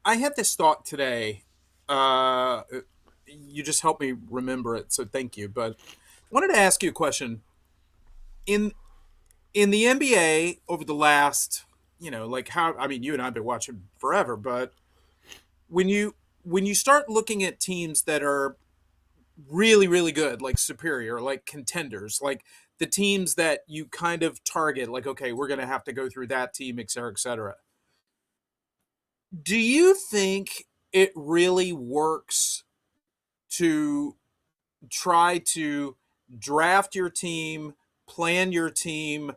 I had this thought today. Uh, you just helped me remember it, so thank you. But I wanted to ask you a question. In in the NBA over the last, like how I mean, you and I've been watching forever, but when you start looking at teams that are really really good, like superior, like contenders, like the teams that you kind of target, like okay, we're going to have to go through that team, et cetera, et cetera. Do you think it really works to try to draft your team, plan your team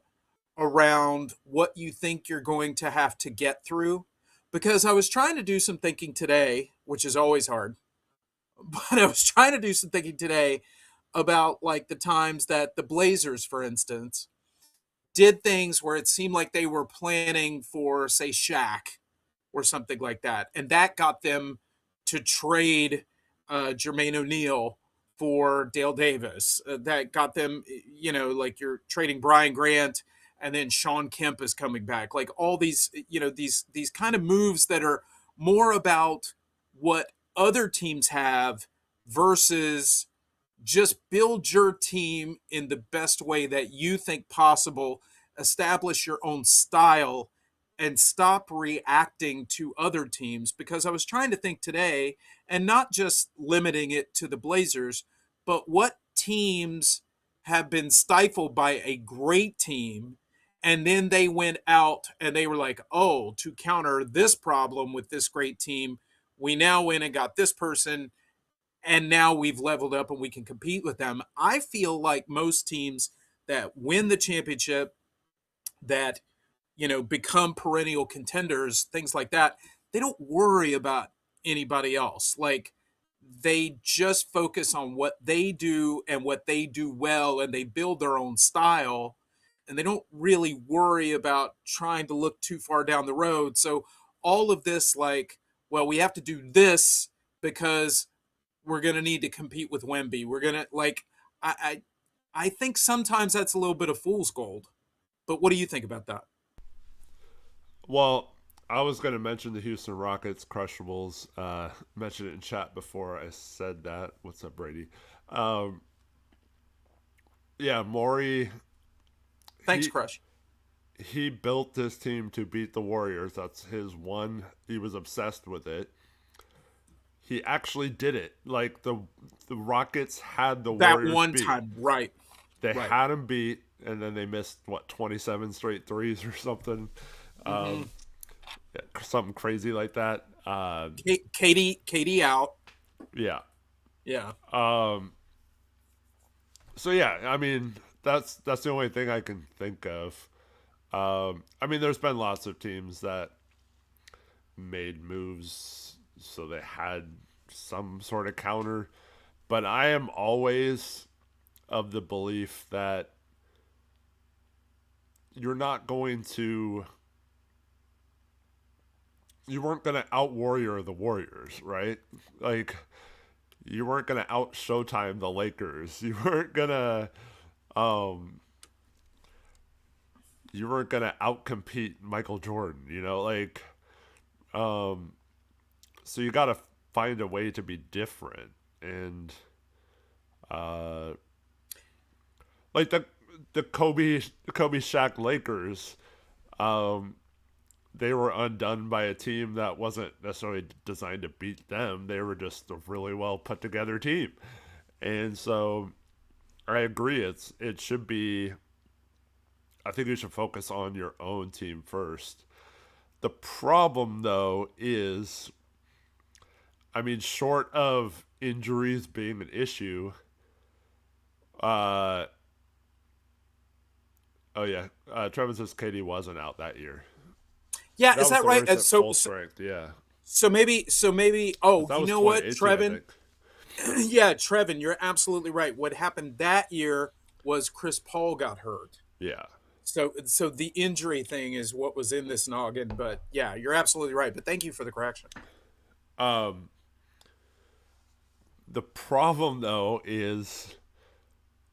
around what you think you're going to have to get through? Because I was trying to do some thinking today, which is always hard, but I was trying to do some thinking today about like the times that the Blazers, for instance, did things where it seemed like they were planning for, say, Shaq or something like that. And that got them to trade Jermaine O'Neal for Dale Davis. That got them, like you're trading Brian Grant and then Sean Kemp is coming back. Like all these, these kind of moves that are more about what other teams have versus just build your team in the best way that you think possible, establish your own style, and stop reacting to other teams. Because I was trying to think today, and not just limiting it to the Blazers, but what teams have been stifled by a great team. And then they went out and they were like, oh, to counter this problem with this great team, we now went and got this person, and now we've leveled up and we can compete with them. I feel like most teams that win the championship, that become perennial contenders, things like that, they don't worry about anybody else. Like they just focus on what they do and what they do well, and they build their own style, and they don't really worry about trying to look too far down the road. So all of this, like, well, we have to do this because we're going to need to compete with Wemby. We're going to like I think sometimes that's a little bit of fool's gold. But what do you think about that? Well, I was going to mention the Houston Rockets crushables. Mentioned it in chat before I said that. What's up, Brady? Um, yeah, Maury. Thanks, He Crush. he built this team to beat the Warriors. That's his one. He was obsessed with it. He actually did it. Like the Rockets had the That Warriors one beat. time, right, They right. had him beat, and then they missed what 27 straight threes or something. Mm-hmm. Something crazy like that. Katie out. Yeah. Yeah. So yeah, I mean that's the only thing I can think of. I mean, there's been lots of teams that made moves so they had some sort of counter, but I am always of the belief that you're not going to you weren't going to out warrior the Warriors, right? Like you weren't going to out Showtime the Lakers. Um you weren't going to out compete Michael Jordan, like so you got to find a way to be different and uh like the Kobe Shaq Lakers they were undone by a team that wasn't necessarily designed to beat them. They were just a really well put together team. And so I agree. It should be. I think you should focus on your own team first. The problem, though, is, I mean, short of injuries being an issue, uh, oh yeah, Trevor says KD wasn't out that year. Yeah, That is was that the right? worst at So, full so strength. Yeah, so maybe. 'cause Oh, that you was know what, 2018, I Trevin? think. Yeah, Trevin, you're absolutely right. What happened that year was Chris Paul got hurt. Yeah. So the injury thing is what was in this noggin. But yeah, you're absolutely right. But thank you for the correction. Um, the problem though is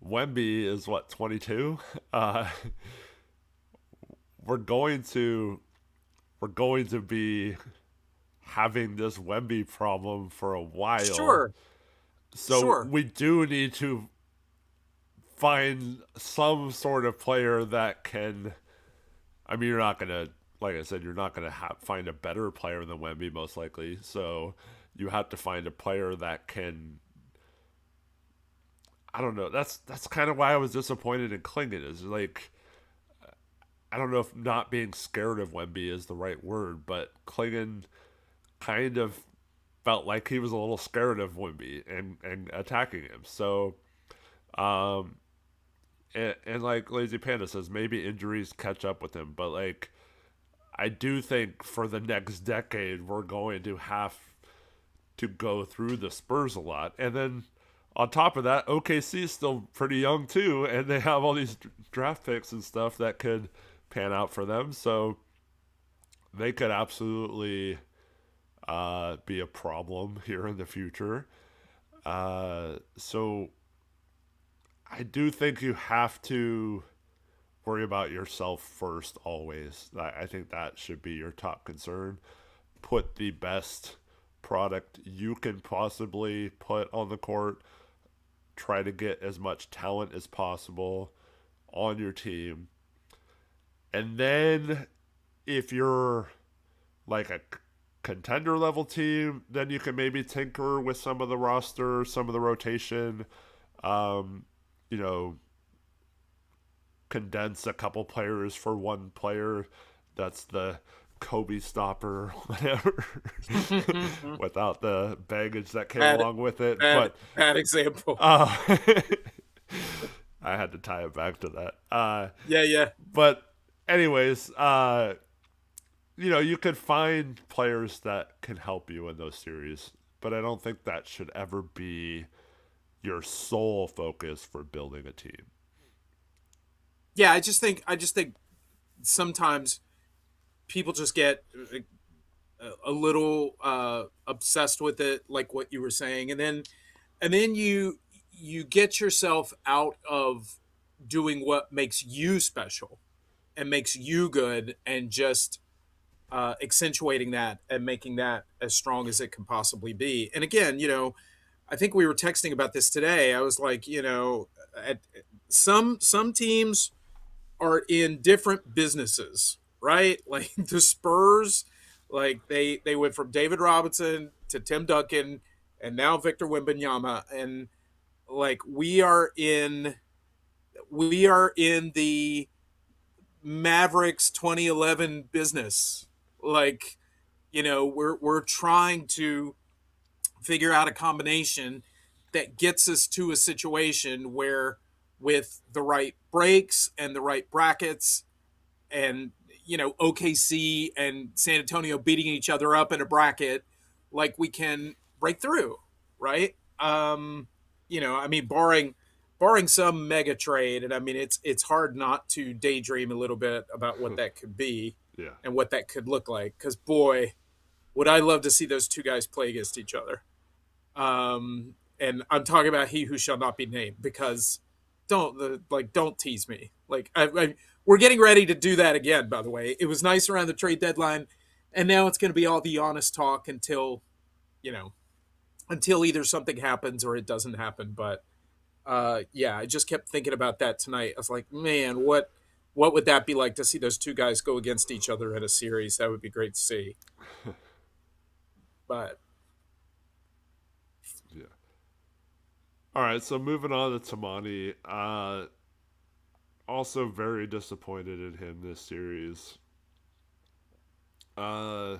Wemby is what 22. Uh, we're going to we're going to be having this Wemby problem for a while. Sure, So sure. we do need to find some sort of player that can. I mean, you're not gonna, like I said, you're not gonna find a better player than Wemby most likely. So you have to find a player that can. I don't know. That's kind of why I was disappointed in Clingan. Is like I don't know if not being scared of Wemby is the right word, but Clingan kind of felt like he was a little scared of Wemby and attacking him. So, um, and like Lazy Panda says, maybe injuries catch up with him, but like I do think for the next decade we're going to have to go through the Spurs a lot, and then on top of that, OKC is still pretty young too, and they have all these draft picks and stuff that could pan out for them. So they could absolutely be a problem here in the future. So I do think you have to worry about yourself first always. I think that should be your top concern. Put the best product you can possibly put on the court. Try to get as much talent as possible on your team. And then if you're like a contender level team, then you can maybe tinker with some of the roster, some of the rotation. Um, you know, condense a couple players for one player. That's the Kobe stopper, whatever, without the baggage that came Bad, along with it. bad, But bad example. uh, I had to tie it back to that. Yeah, yeah. But anyways, you could find players that can help you in those series, but I don't think that should ever be your sole focus for building a team. Yeah, I just think sometimes people just get a little obsessed with it, like what you were saying, and then you get yourself out of doing what makes you special and makes you good, and just accentuating that and making that as strong as it can possibly be. And again, I think we were texting about this today. I was like, some teams are in different businesses, right? Like the Spurs, like they went from David Robinson to Tim Duncan and now Victor Wembanyama, and like we are in the Mavericks 2011 business. Like, we're trying to figure out a combination that gets us to a situation where, with the right breaks and the right brackets, and OKC and San Antonio beating each other up in a bracket, like, we can break through, right? I mean, barring some mega trade, and I mean, it's hard not to daydream a little bit about what that could be Yeah. and what that could look like. Because boy, would I love to see those two guys play against each other. And I'm talking about he who shall not be named, because don't tease me. Like, we're getting ready to do that again. By the way, it was nice around the trade deadline, and now it's going to be all the honest talk until you know until either something happens or it doesn't happen. But yeah, I just kept thinking about that tonight. I was like, man, what would that be like to see those two guys go against each other in a series? That would be great to see. But Yeah. All right, so moving on to Tamani. Also very disappointed in him this series. Uh,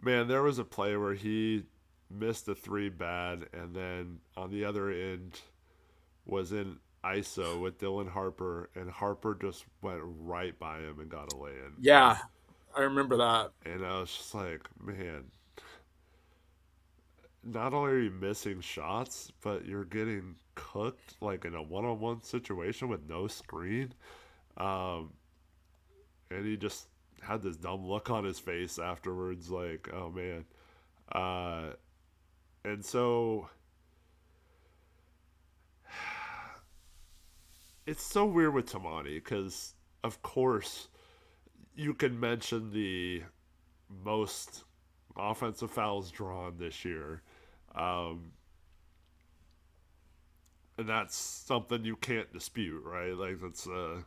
Man, there was a play where he missed a three bad, and then on the other end was in ISO with Dylan Harper, and Harper just went right by him and got a lay in. yeah, I remember that. And I was just like, man, not only are you missing shots, but you're getting cooked like in a one-on-one situation with no screen. Um, and he just had this dumb look on his face afterwards, like, oh man. Uh, and so it's so weird with Tamani because, of course, you can mention the most offensive fouls drawn this year. Um, and that's something you can't dispute, right? Like, that's a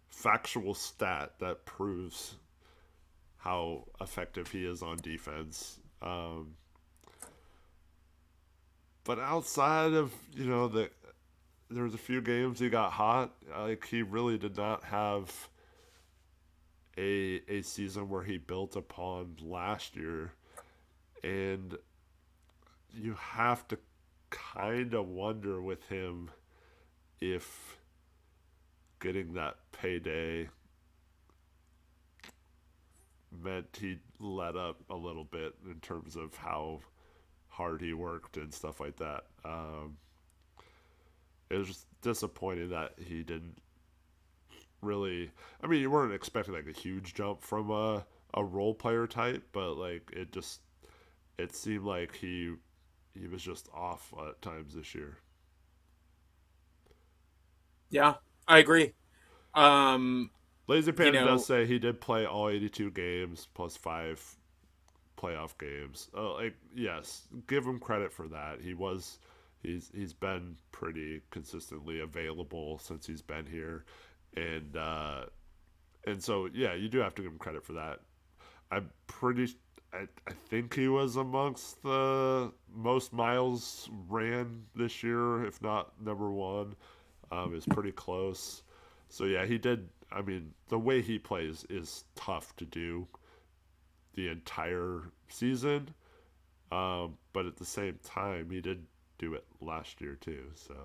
factual stat that proves how effective he is on defense. But outside of, there was a few games he got hot. Like, he really did not have a season where he built upon last year, and you have to kind of wonder with him if getting that payday meant he let up a little bit in terms of how hard he worked and stuff like that. It was just disappointing that he didn't really. I mean, you weren't expecting like a huge jump from a role player type, but like it seemed like he was just off at times this year. Yeah, I agree. Um, Lazy you Panda does know, say he did play all 82 games plus 5 playoff games. Like, yes, give him credit for that. He's been pretty consistently available since he's been here, and so yeah, you do have to give him credit for that. I'm pretty. I think he was amongst the most miles ran this year, if not number one. Is pretty close. So yeah, he did. I mean, the way he plays is tough to do the entire season. But at the same time, he did do it last year too. So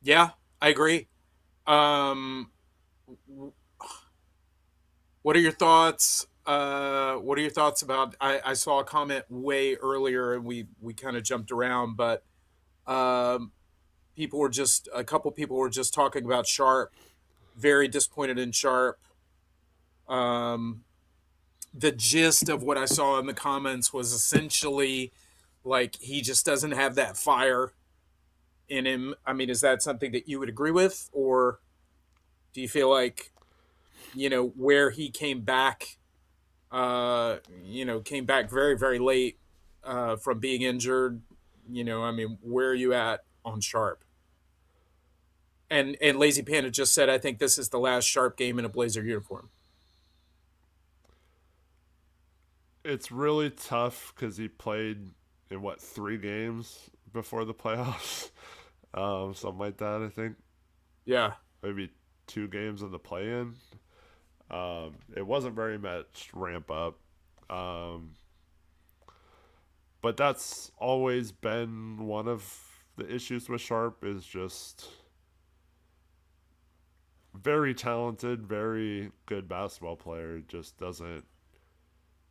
yeah, I agree. Um, what are your thoughts? What are your thoughts about? I saw a comment way earlier, and we kind of jumped around, but um, people were just a couple people were just talking about Sharp. Very disappointed in Sharp. Um, the gist of what I saw in the comments was essentially like he just doesn't have that fire in him. I mean, is that something that you would agree with, or do you feel like where he came back? Came back very very late from being injured. I mean, where are you at on Sharp? And Lazy Panda just said, I think this is the last Sharp game in a Blazer uniform. it's really tough because he played in what 3 games before the playoffs, something like that. I think Yeah, maybe 2 games in the play-in. It wasn't very much ramp up. Um, but that's always been one of the issues with Sharp is just very talented, very good basketball player, just doesn't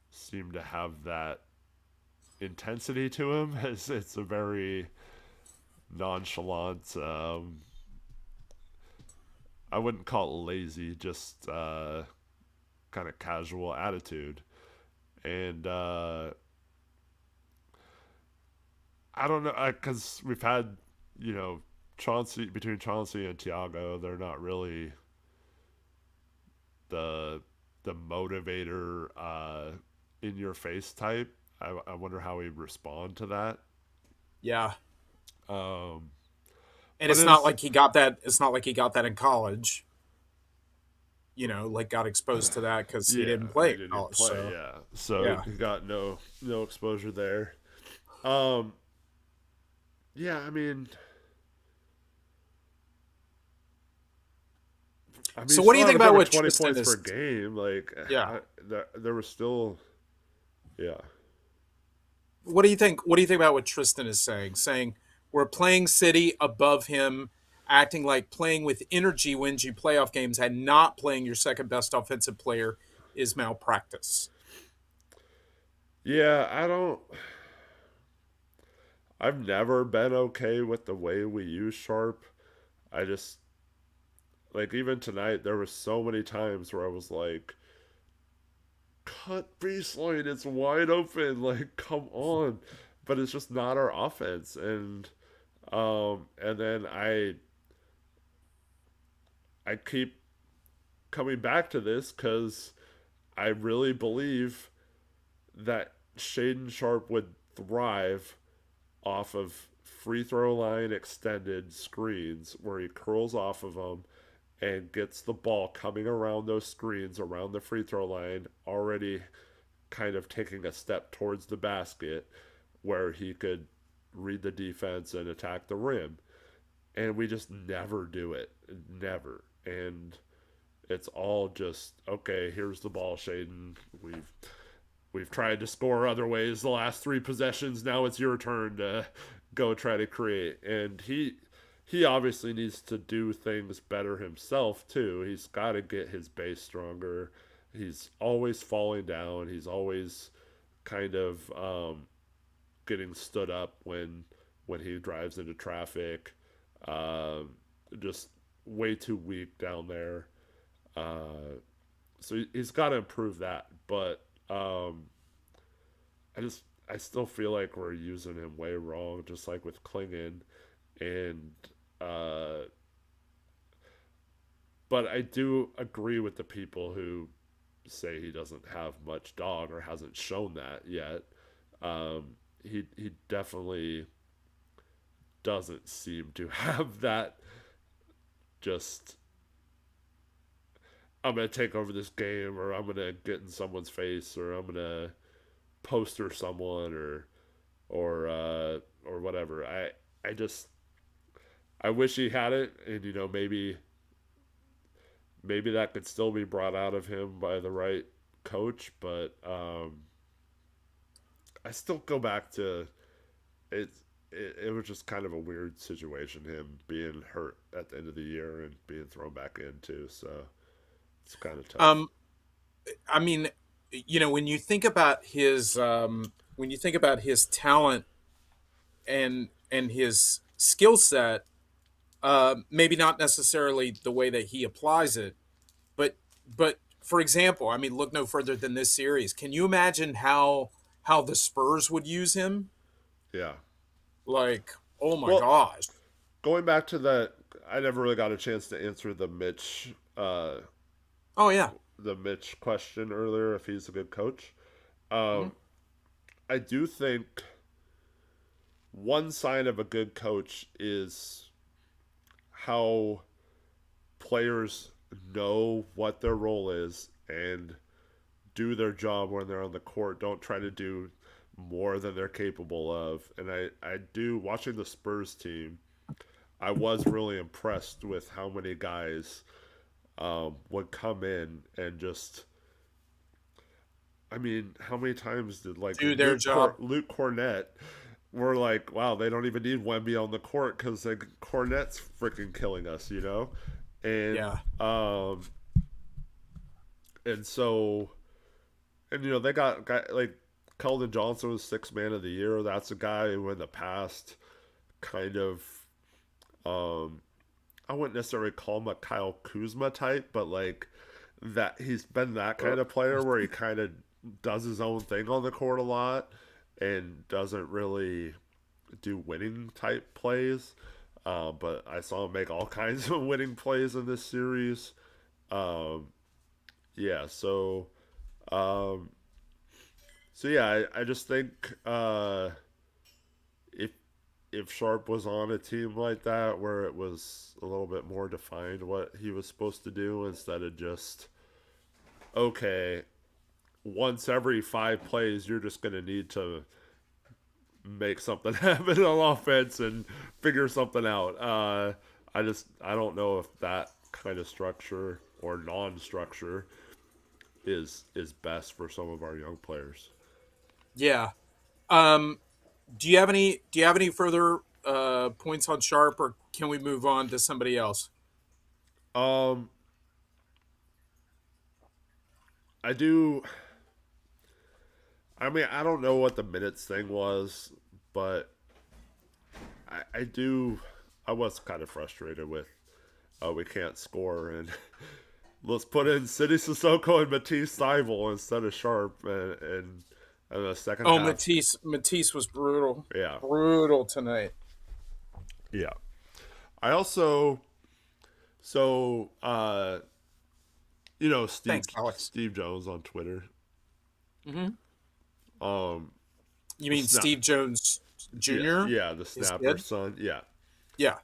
seem to have that intensity to him. It's a very nonchalant. I wouldn't call it lazy, just kind of casual attitude. And I don't know because we've had Chauncey between Chauncey and Tiago, they're not really the motivator in your face type. I wonder how he'd respond to that. yeah. Um, And But it's not is like he got that. It's not like he got that in college. Like got exposed to that because he yeah, didn't he play at didn't college. play, So yeah. So yeah. he got no exposure there. Um yeah, I mean, he So what do still you think averaged about over what 20 Tristan points is? per game. Like, Yeah. there was still, yeah, What do you think? What do you think about what Tristan is saying? Saying we're playing City above him, acting like playing with energy wins you playoff games, and not playing your second best offensive player is malpractice. yeah. I've never been okay with the way we use Sharp. I just like even tonight there were so many times where I was like, cut baseline, it's wide open. Like, come on, but it's just not our offense. And then I keep coming back to this because I really believe that Shaden Sharp would thrive off of free throw line extended screens where he curls off of them and gets the ball coming around those screens around the free throw line, already kind of taking a step towards the basket where he could read the defense and attack the rim. And we just never do it. Never. And it's all just, okay, here's the ball, Shaden. We've tried to score other ways the last three possessions. Now it's your turn to go try to create. And he obviously needs to do things better himself too. He's got to get his base stronger. He's always falling down. He's always kind of getting stood up when he drives into traffic. Um, just way too weak down there. So he's got to improve that. But I still feel like we're using him way wrong, just like with Klingan, and uh, but I do agree with the people who say he doesn't have much dog or hasn't shown that yet. He definitely doesn't seem to have that. Just I'm gonna take over this game, or I'm gonna get in someone's face, or I'm gonna poster someone, or whatever. I just I wish he had it, and maybe that could still be brought out of him by the right coach. But I still go back to it. It was just kind of a weird situation, him being hurt at the end of the year and being thrown back into. So it's kind of tough. Um, I mean, when you think about his talent and his skill set, maybe not necessarily the way that he applies it, but for example, I mean, look no further than this series. Can you imagine how the Spurs would use him? Yeah. Like, oh my Well, gosh. going back to that, I never really got a chance to answer Oh yeah. the Mitch question earlier. If he's a good coach, Mhm. I do think one sign of a good coach is how players know what their role is and do their job when they're on the court. Don't try to do more than they're capable of. And I do, watching the Spurs team, I was really impressed with how many guys would come in and just. I mean, how many times did like Do their job. Luke Cornett? We're like, wow, they don't even need Wemby on the court because like Cornet's freaking killing us, and Yeah. and so they got guy like Keldon Johnson was sixth man of the year. That's a guy who in the past kind of um I wouldn't necessarily call him a Kyle Kuzma type, but like that he's been that kind of player where he kind of does his own thing on the court a lot and doesn't really do winning type plays. But I saw him make all kinds of winning plays in this series. Um, yeah, um, so yeah, I just think if if Sharp was on a team like that where it was a little bit more defined what he was supposed to do instead of just, okay, once every 5 plays, you're just going to need to make something happen on offense and figure something out. I don't know if that kind of structure or non-structure is best for some of our young players. Yeah. Um, do you have any further points on Sharp, or can we move on to somebody else? Um, I do. I mean, I don't know what the minutes thing was, but I do. I was kind of frustrated with we can't score and let's put in City Sissoko and Matisse Seibel instead of Sharp and the second Oh, half. Matisse was brutal, Yeah, brutal tonight. yeah. I also so Steve Thanks, Alex. Steve Jones on Twitter. Hmm. Um, You mean snap. Steve Jones Yeah, Jr.? yeah, the His snapper's kid? son. Yeah. Yeah.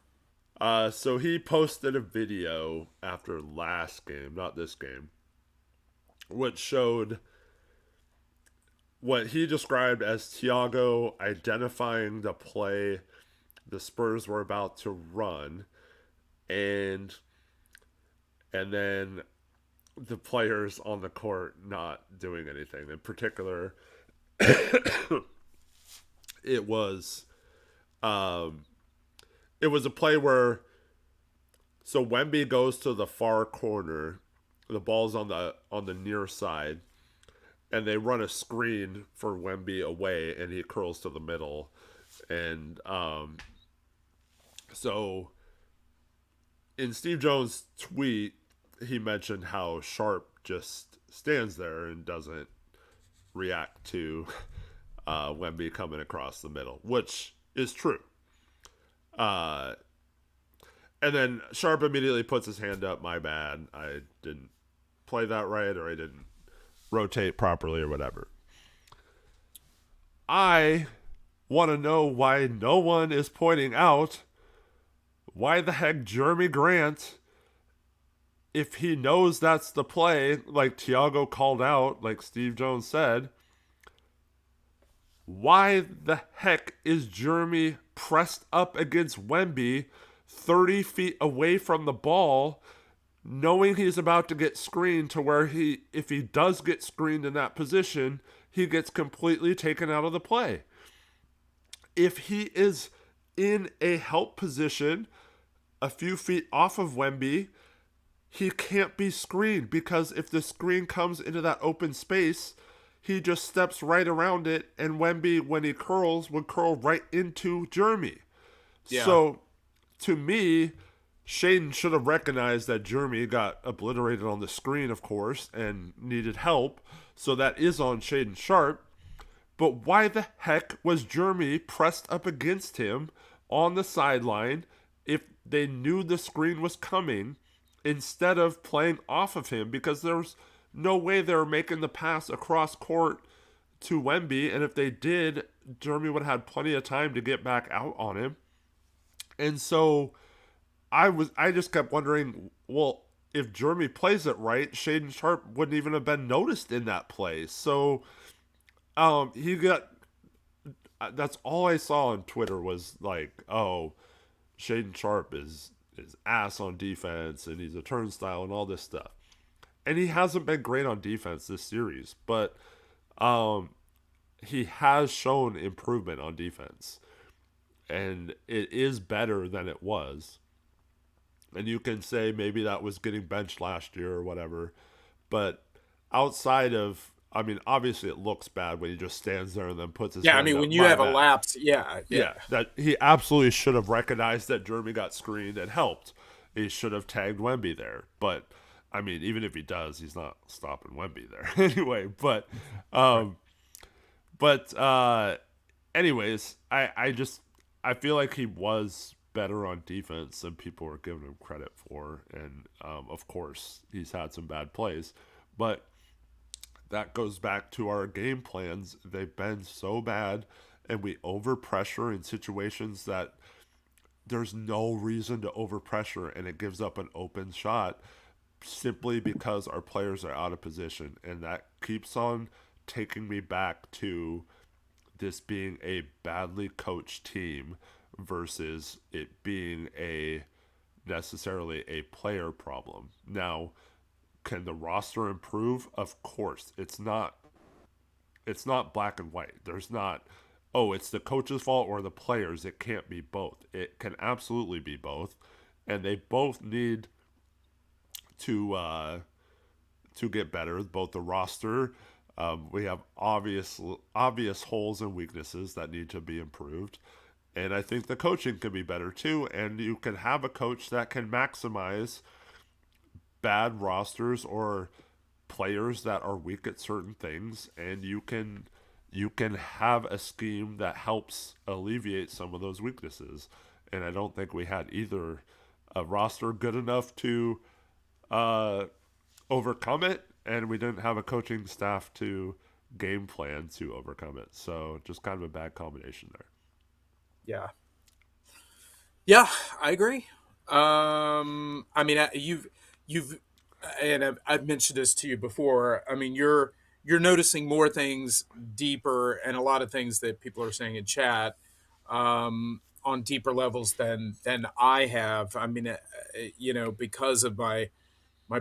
So he posted a video after last game, not this game, which showed what he described as Thiago identifying the play the Spurs were about to run, and then the players on the court not doing anything. In particular, it was um, it was a play where Wemby goes to the far corner, the ball's on the near side, and they run a screen for Wemby away, and he curls to the middle, and so in Steve Jones' tweet, he mentioned how Sharp just stands there and doesn't react to Wemby coming across the middle, which is true. Uh, and then Sharp immediately puts his hand up. My bad. I didn't play that right, or I didn't rotate properly, or whatever. I want to know why no one is pointing out why the heck Jeremy Grant, if he knows that's the play, like Thiago called out, like Steve Jones said, why the heck is Jeremy pressed up against Wemby 30 feet away from the ball, knowing he's about to get screened to where if he does get screened in that position, he gets completely taken out of the play? If he is in a help position a few feet off of Wemby, he can't be screened, because if the screen comes into that open space, he just steps right around it, and Wemby, when he curls, would curl right into Jeremy. Yeah. So, to me, Shaden should have recognized that Jeremy got obliterated on the screen, of course, and needed help. So that is on Shaden Sharp. But why the heck was Jeremy pressed up against him on the sideline if they knew the screen was coming, instead of playing off of him? Because there's no way they were making the pass across court to Wemby, and if they did, Jeremy would have had plenty of time to get back out on him. And so I just kept wondering, well, if Jeremy plays it right, Shaden Sharp wouldn't even have been noticed in that play. So he got, that's all I saw on Twitter was like, oh, Shaden Sharp is ass on defense and he's a turnstile and all this stuff. And he hasn't been great on defense this series, but he has shown improvement on defense. And it is better than it was. And you can say maybe that was getting benched last year or whatever. But outside of, I mean, obviously it looks bad when he just stands there and then puts his Yeah, I hand mean, up. when you My have a bad. lapse, yeah. Yeah, that he absolutely should have recognized that Jeremy got screened and helped. He should have tagged Wemby there. But, I mean, even if he does, he's not stopping Wemby there anyway. But, anyways, I feel like he was better on defense than people were giving him credit for. And, of course, he's had some bad plays. But that goes back to our game plans. They've been so bad, and we overpressure in situations that there's no reason to overpressure, and it gives up an open shot simply because our players are out of position. And that keeps on taking me back to this being a badly coached team versus it being a necessarily a player problem. Now, can the roster improve? Of course. It's not black and white. There's not, oh, it's the coach's fault or the players. It can't be both. It can absolutely be both, and they both need to get better. Both the roster, we have obvious holes and weaknesses that need to be improved, and I think the coaching can be better too. And you can have a coach that can maximize bad rosters or players that are weak at certain things, and you can have a scheme that helps alleviate some of those weaknesses. And I don't think we had either a roster good enough to uh, overcome it, and we didn't have a coaching staff to game plan to overcome it. So just kind of a bad combination there. Yeah. Yeah, I agree. I mean, you've, and I've mentioned this to you before. I mean, you're noticing more things deeper, and a lot of things that people are saying in chat, on deeper levels than I have. I mean, because of my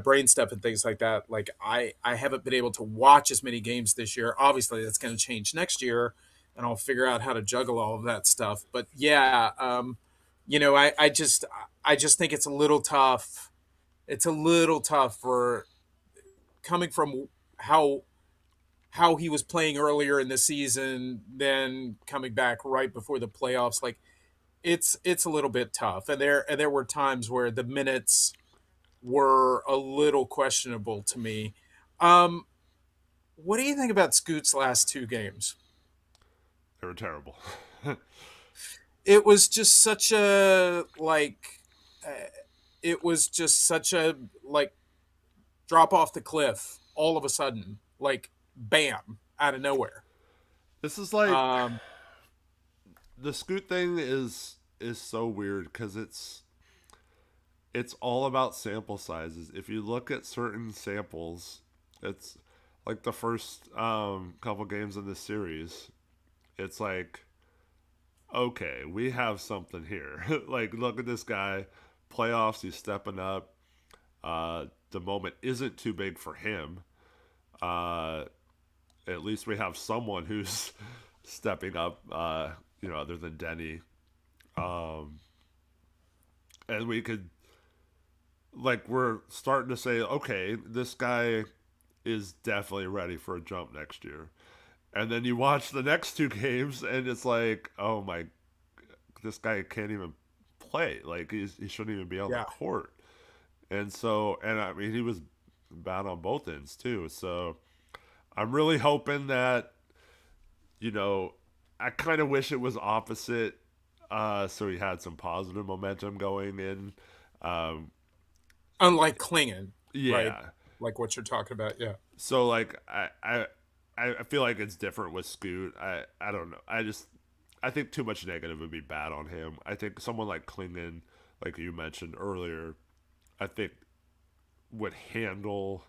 brain stuff and things like that. Like I haven't been able to watch as many games this year. Obviously, that's going to change next year, and I'll figure out how to juggle all of that stuff. But yeah, I just think it's a little tough. It's a little tough for coming from how how he was playing earlier in the season, then coming back right before the playoffs. Like it's a little bit tough, and there were times where the minutes were a little questionable to me. Um, what do you think about Scoot's last two games? They were terrible. It was just such a it was just such a drop off the cliff all of a sudden, like bam out of nowhere. This is like Um, the Scoot thing is so weird because it's all about sample sizes. If you look at certain samples, it's like the first couple games in this series. It's like, okay, we have something here. Like, look at this guy, playoffs. He's stepping up. The moment isn't too big for him. Uh, at least we have someone who's stepping up. Other than Denny, and we could we're starting to say, okay, this guy is definitely ready for a jump next year. And then you watch the next two games, and it's like, oh my, this guy can't even play. Like he shouldn't even be on the yeah, court. And I mean, he was bad on both ends too. So I'm really hoping that you know, I kind of wish it was opposite. So he had some positive momentum going in. Um, unlike Klingan, right? yeah. Like what you're talking about. Yeah, So I feel like it's different with Scoot. I don't know. I think too much negative would be bad on him. I think someone like Klingan, like you mentioned earlier, I think would handle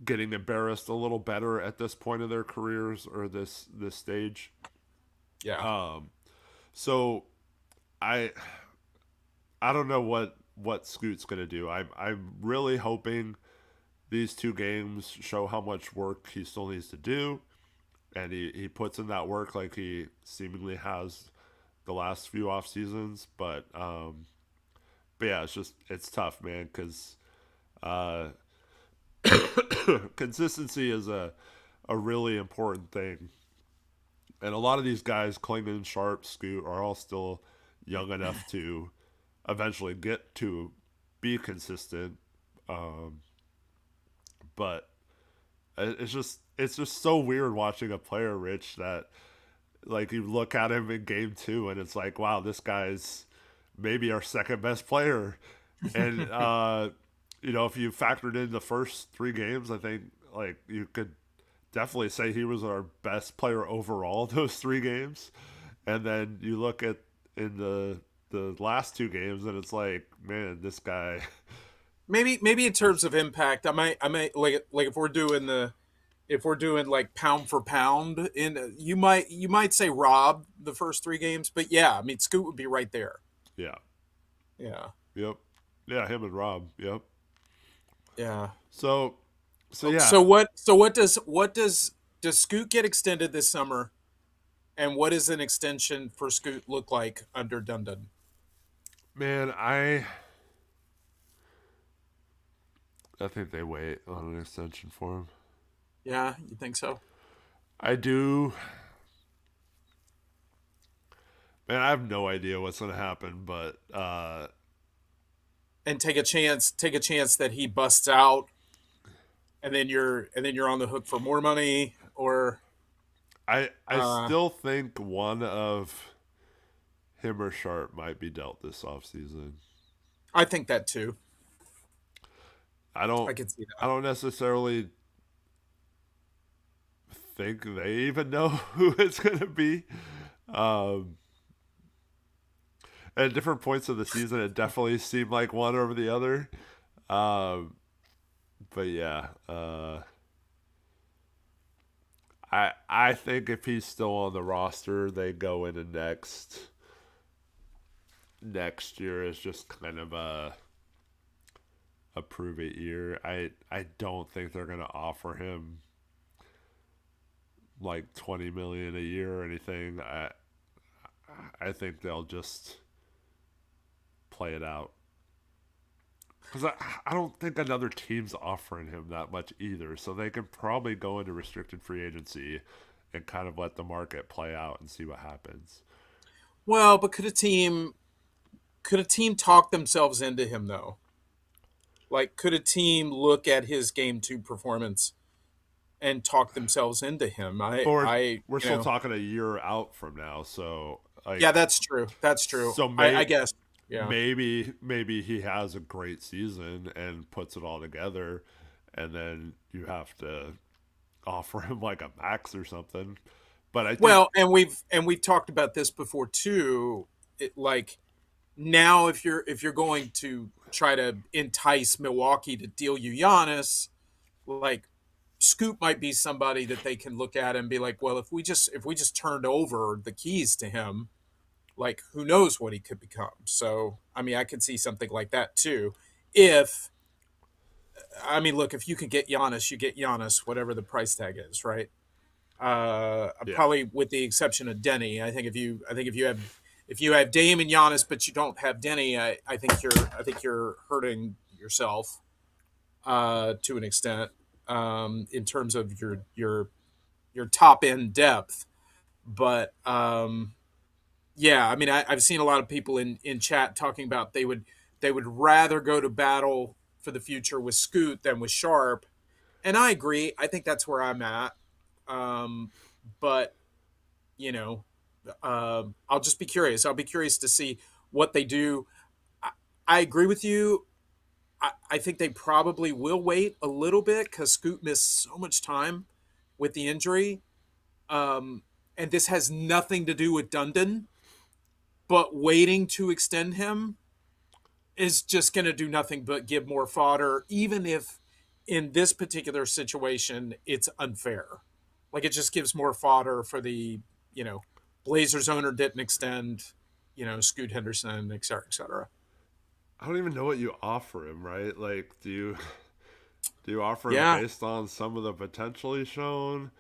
getting embarrassed a little better at this point of their careers or this stage. yeah. So I I don't know what Scoot's gonna do. I'm really hoping these two games show how much work he still needs to do, and he puts in that work like he seemingly has the last few off seasons. But yeah, it's tough, man, because uh, consistency is a really important thing, and a lot of these guys, Klingman, Sharp, Scoot, are all still young enough to eventually get to be consistent. Um, but it's just so weird watching a player, Rich, that like you look at him in game two and it's like, wow, this guy's maybe our second best player. And if you factored in the first three games, I think like you could definitely say he was our best player overall those 3 games. And then you look at in the last 2 games, and it's like, man, this guy. Maybe in terms of impact, I might like if we're doing like pound for pound, in you might say Rob the first 3 games, but yeah, I mean Scoot would be right there. Yeah. Yeah, Yep. Yeah, him and Rob. Yep. yeah. So, so Oh, yeah, so what does Scoot get extended this summer, and what does an extension for Scoot look like under Dundon? man, I think they wait on an extension for him. Yeah, you think so? I do. Man, I have no idea what's going to happen, but And take a chance that he busts out, and then you're on the hook for more money, or I uh, still think one of him or Sharp might be dealt this offseason. I think that too. I don't I can see I that. don't necessarily think they even know who it's going to be. Um, at different points of the season, it definitely seemed like one over the other. Um, but yeah, I think if he's still on the roster, they go into next year as just kind of a prove it year. I don't think they're gonna offer him like 20 million a year or anything. I think they'll just play it out because I don't think another team's offering him that much either. So they can probably go into restricted free agency and kind of let the market play out and see what happens. Well, but could a team talk themselves into him though? Like, could a team look at his game two performance and talk themselves into him? But we're You still know, talking a year out from now, so yeah, like that's true. That's true. so I guess, yeah. maybe he has a great season and puts it all together, and then you have to offer him like a max or something. But I think Well, and we've talked about this before too. Like now, if you're going to try to entice Milwaukee to deal you Giannis, like Scoot might be somebody that they can look at and be like, well, if we just turned over the keys to him, like who knows what he could become. So I mean, I could see something like that too. If I mean, look, if you can get Giannis, you get Giannis, whatever the price tag is, right? yeah, Probably with the exception of Denny. I think if you have Dame and Giannis, but you don't have Denny, I think you're hurting yourself to an extent in terms of your top end depth. But yeah, I mean, I've seen a lot of people in chat talking about they would rather go to battle for the future with Scoot than with Sharp, and I agree. I think that's where I'm at. Um, but you know, I'll just be curious. I'll be curious to see what they do. I, I agree with you. I think they probably will wait a little bit because Scoot missed so much time with the injury. Um, and this has nothing to do with Dundon, but waiting to extend him is just going to do nothing but give more fodder, even if in this particular situation it's unfair. Like it just gives more fodder for you know, Blazers owner didn't extend, Scoot Henderson, et cetera, et cetera. I don't even know what you offer him, right? Like, do you offer him Yeah. based on some of the potential he's shown,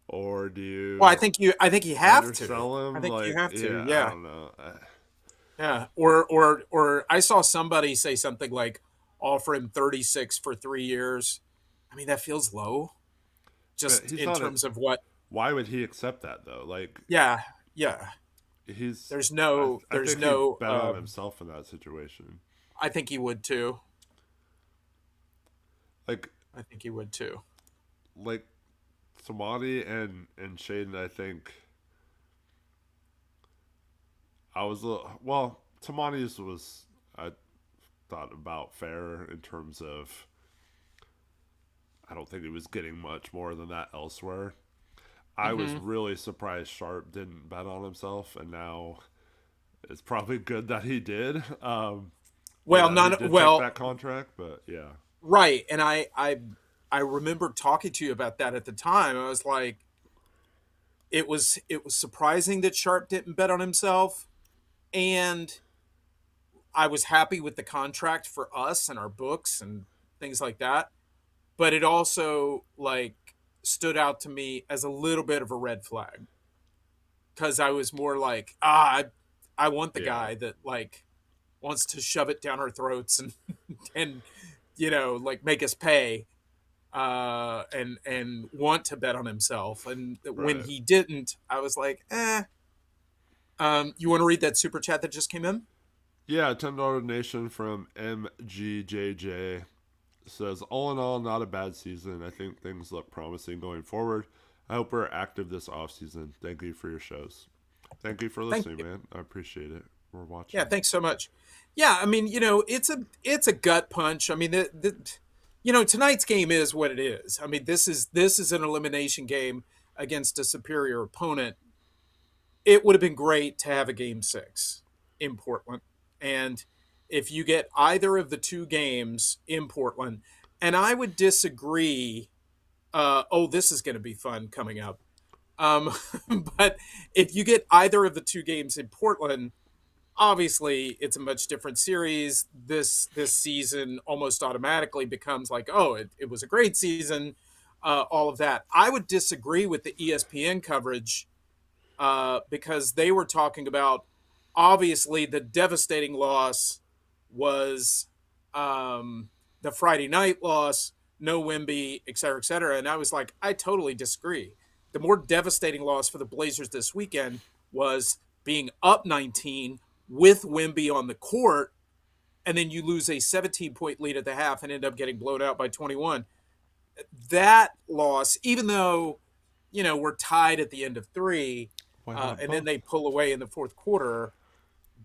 or do Well, I you think you have to. undersell I him? think you Like, have to. yeah, I Yeah. don't know. Yeah. Or I saw somebody say something like offer him 36 for 3 years. I mean, that feels low But just he's in not a. terms of what. Why would he accept that though? Like, Yeah. Yeah. he's. There's I no, I there's think he no, bet on himself in that situation. I think he would too. Like I think he would too. like Samadi and Shaden. I think I was a well. Tamani's was, I thought, about fair in terms of, I don't think he was getting much more than that elsewhere. I was Hmm. really surprised Sharp didn't bet on himself, and now it's probably good that he did. Well, He none. did take Well, that contract, but yeah, right, and I remember talking to you about that at the time. I was like, it was surprising that Sharp didn't bet on himself, and I was happy with the contract for us and our books and things like that. But it also like stood out to me as a little bit of a red flag because I was more like, I want the yeah, guy that like wants to shove it down our throats and and like make us pay and want to bet on himself. And when right. he didn't, I was like, eh. You want to read that super chat that just came in? Yeah, $10 donation from MGJJ says, all in all, not a bad season. I think things look promising going forward. I hope we're active this off season. Thank you for your shows. Thank you for Thank listening, you. man. I appreciate it. We're Yeah, watching. thanks so much. Yeah, I mean, it's a gut punch. I mean, tonight's game is what it is. I mean, this is an elimination game against a superior opponent. It would have been great to have a game 6 in Portland. And if you get either of the two games in Portland, and I would disagree, this is going to be fun coming up. Um, but if you get either of the two games in Portland, obviously it's a much different series. This season almost automatically becomes like, oh, it was a great season, all of that. I would disagree with the ESPN coverage because they were talking about obviously the devastating loss was the Friday night loss, no Wemby, et cetera, et cetera. And I was like, I totally disagree. The more devastating loss for the Blazers this weekend was being up 19 with Wemby on the court, and then you lose a 17-point lead at the half and end up getting blown out by 21. That loss, even though we're tied at the end of three, Why not and then they both? pull away in the fourth quarter.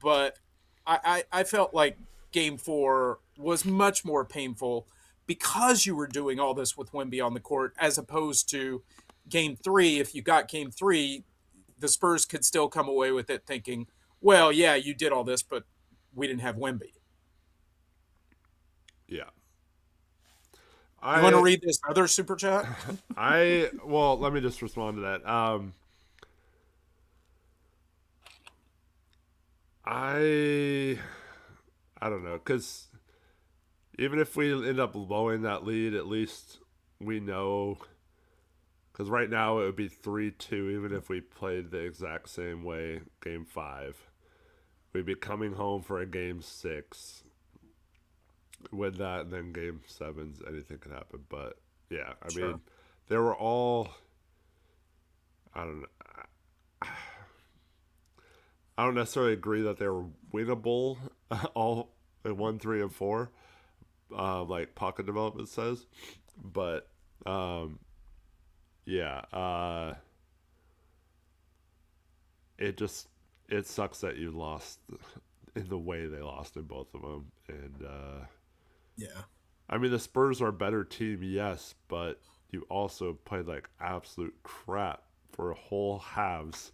But I felt like game 4 was much more painful because you were doing all this with Wemby on the court, as opposed to game 3. If you got game 3, the Spurs could still come away with it thinking, well, yeah, you did all this, but we didn't have Wemby. Yeah. You want to I read this other super chat? well, let me just respond to that. I I don't know, cuz even if we end up blowing that lead, at least we know, cuz right now it would be 3-2 even if we played the exact same way game 5. We'd be coming home for a game 6 with that, and then game 7's anything could happen, but yeah, I Sure. mean, they were all, I don't know, I don't necessarily agree that they were winnable, all in 1, 3, and 4, like pocket development says. But yeah, it just it sucks that you lost in the way they lost in both of them. And Yeah. I mean, the Spurs are a better team, yes, but you also played like absolute crap for whole halves.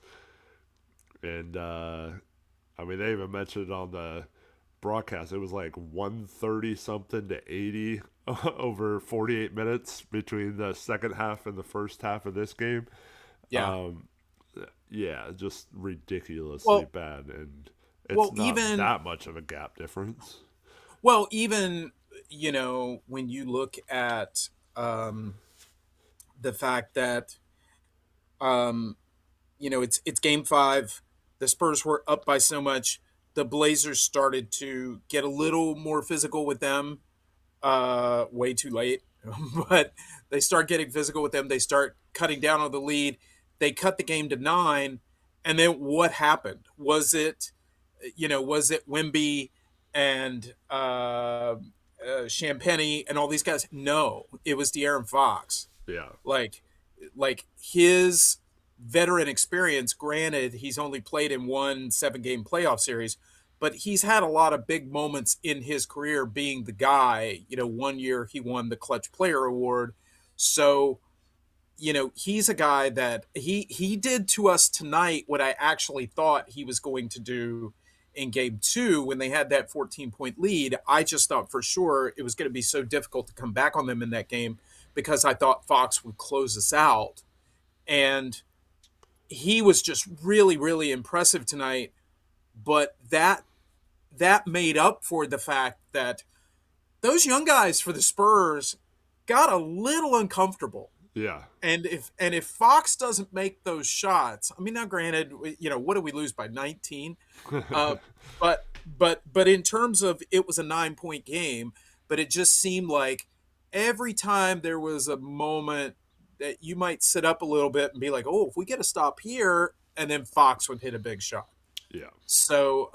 And I mean, they even mentioned on the broadcast it was like 130 something to 80 over 48 minutes between the second half and the first half of this game. Yeah. Yeah, just ridiculously Well, bad, and it's well, not even that much of a gap difference. well, even when you look at the fact that it's game 5, the Spurs were up by so much, the Blazers started to get a little more physical with them. Way too late, but they start getting physical with them. They start cutting down on the lead. They cut the game to 9, and then what happened? Was it Wimby and Champagny and all these guys? No, it was De'Aaron Fox. Yeah, Like, like his veteran experience. Granted, he's only played in one 7-game playoff series, but he's had a lot of big moments in his career being the guy. One year he won the Clutch Player Award. So, he's a guy that he did to us tonight what I actually thought he was going to do in game two when they had that 14-point lead. I just thought for sure it was going to be so difficult to come back on them in that game because I thought Fox would close us out. And he was just really, really impressive tonight. But that made up for the fact that those young guys for the Spurs got a little uncomfortable. Yeah. And if Fox doesn't make those shots, I mean, now granted, what did we lose by 19? Uh, but in terms of, it was a 9-point game, but it just seemed like every time there was a moment that you might sit up a little bit and be like, oh, if we get a stop here, and then Fox would hit a big shot. Yeah. So,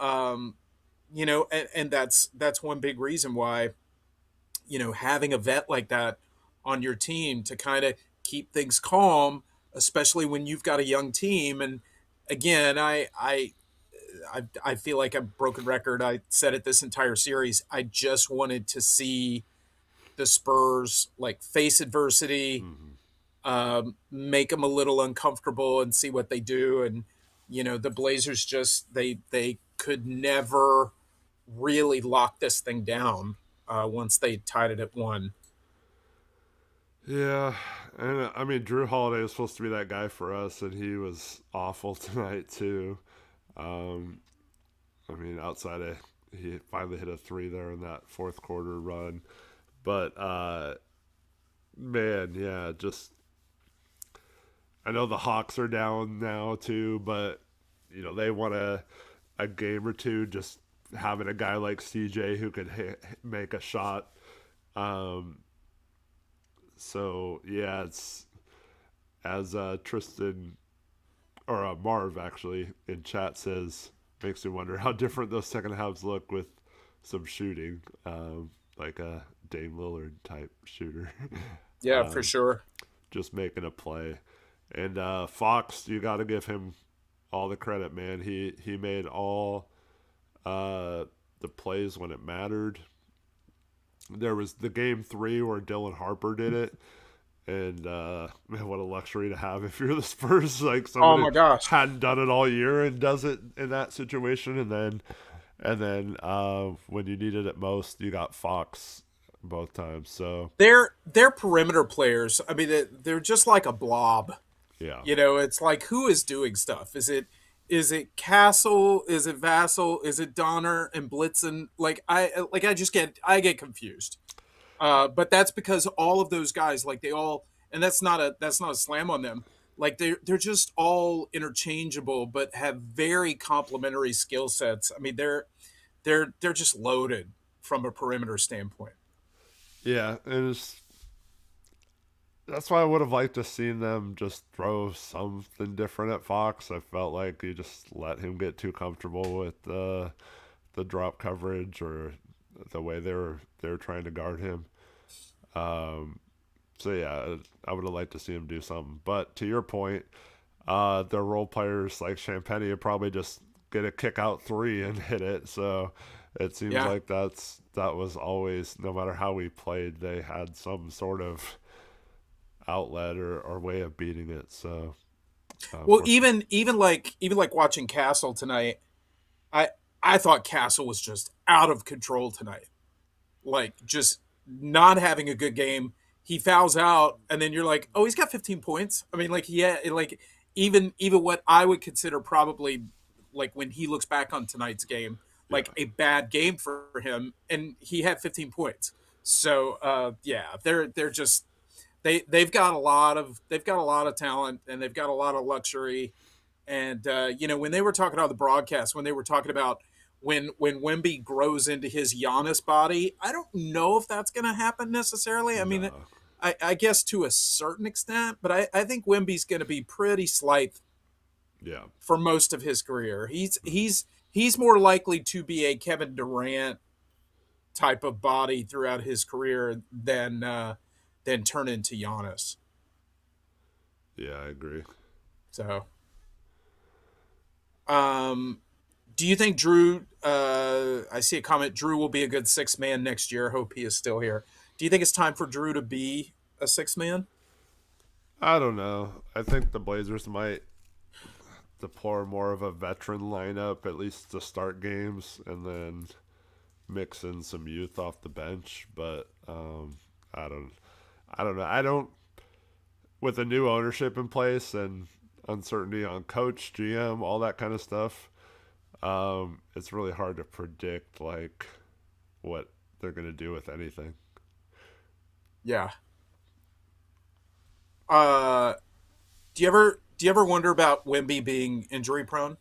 and that's one big reason why, having a vet like that on your team to kind of keep things calm, especially when you've got a young team. And again, I feel like a broken record. I said it this entire series. I just wanted to see the Spurs like face adversity, Hmm. make them a little uncomfortable, and see what they do. And the Blazers just they could never really lock this thing down once they tied it at one. Yeah, and I mean Drew Holiday was supposed to be that guy for us, and he was awful tonight too. Um, I mean, outside of he finally hit a three there in that fourth quarter run, but man, yeah, just I know the Hawks are down now too, but they want a game or two just having a guy like CJ who could make a shot. Um, so yeah, it's as Tristan or Marv actually in chat says, makes me wonder how different those second halves look with some shooting, like a Dame Lillard type shooter, Yeah, for um, sure. just making a play. And Fox, you got to give him all the credit, man. He made all the plays when it mattered. There was the game three where Dylan Harper did it, and man, what a luxury to have if you're the Spurs. Like Oh someone my that gosh. hadn't done it all year and does it in that situation, and then when you needed it most, you got Fox both times. So They're perimeter players. I mean, they're just like a blob. yeah, It's like, who is doing stuff? Is it Castle? Is it Vassell? Is it Donner and Blitzen? I get confused. But that's because all of those guys, like they all, and that's not a slam on them. Like they're just all interchangeable, but have very complementary skill sets. I mean, they're just loaded from a perimeter standpoint. yeah, and that's why I would have liked to seen them just throw something different at Fox. I felt like you just let him get too comfortable with the drop coverage or the way they were trying to guard him. Um, so yeah, I would have liked to see him do something. But to your point, their role players like Champagny would probably just get a kick out three and hit it. So it seems Yeah. like that was always, no matter how we played, they had some sort of outlet or way of beating it. So Well, unfortunately, even like watching Castle tonight, I I thought Castle was just out of control tonight. Like just not having a good game. He fouls out, and then you're like, oh, he's got 15 points. I mean, like yeah, like even what I would consider probably like when he looks back on tonight's game, yeah, like a bad game for him, and he had 15 points. So yeah, they're just they've got a lot of talent, and they've got a lot of luxury. And when they were talking on the broadcast, when they were talking about when Wemby grows into his Giannis body, I don't know if that's going to happen necessarily. I mean, no, I guess to a certain extent, but I think Wemby's going to be pretty slight yeah, for most of his career. He's more likely to be a Kevin Durant type of body throughout his career than turn into Giannis. yeah, I agree. So, um, do you think Drew? I see a comment. Drew will be a good six man next year. Hope he is still here. Do you think it's time for Drew to be a sixth man? I don't know. I think the Blazers might deploy more of a veteran lineup, at least to start games, and then mix in some youth off the bench. But I don't, I don't know. I don't with the new ownership in place and uncertainty on coach, GM, all that kind of stuff. It's really hard to predict like what they're gonna do with anything. Yeah. Uh, do you ever wonder about Wemby being injury prone?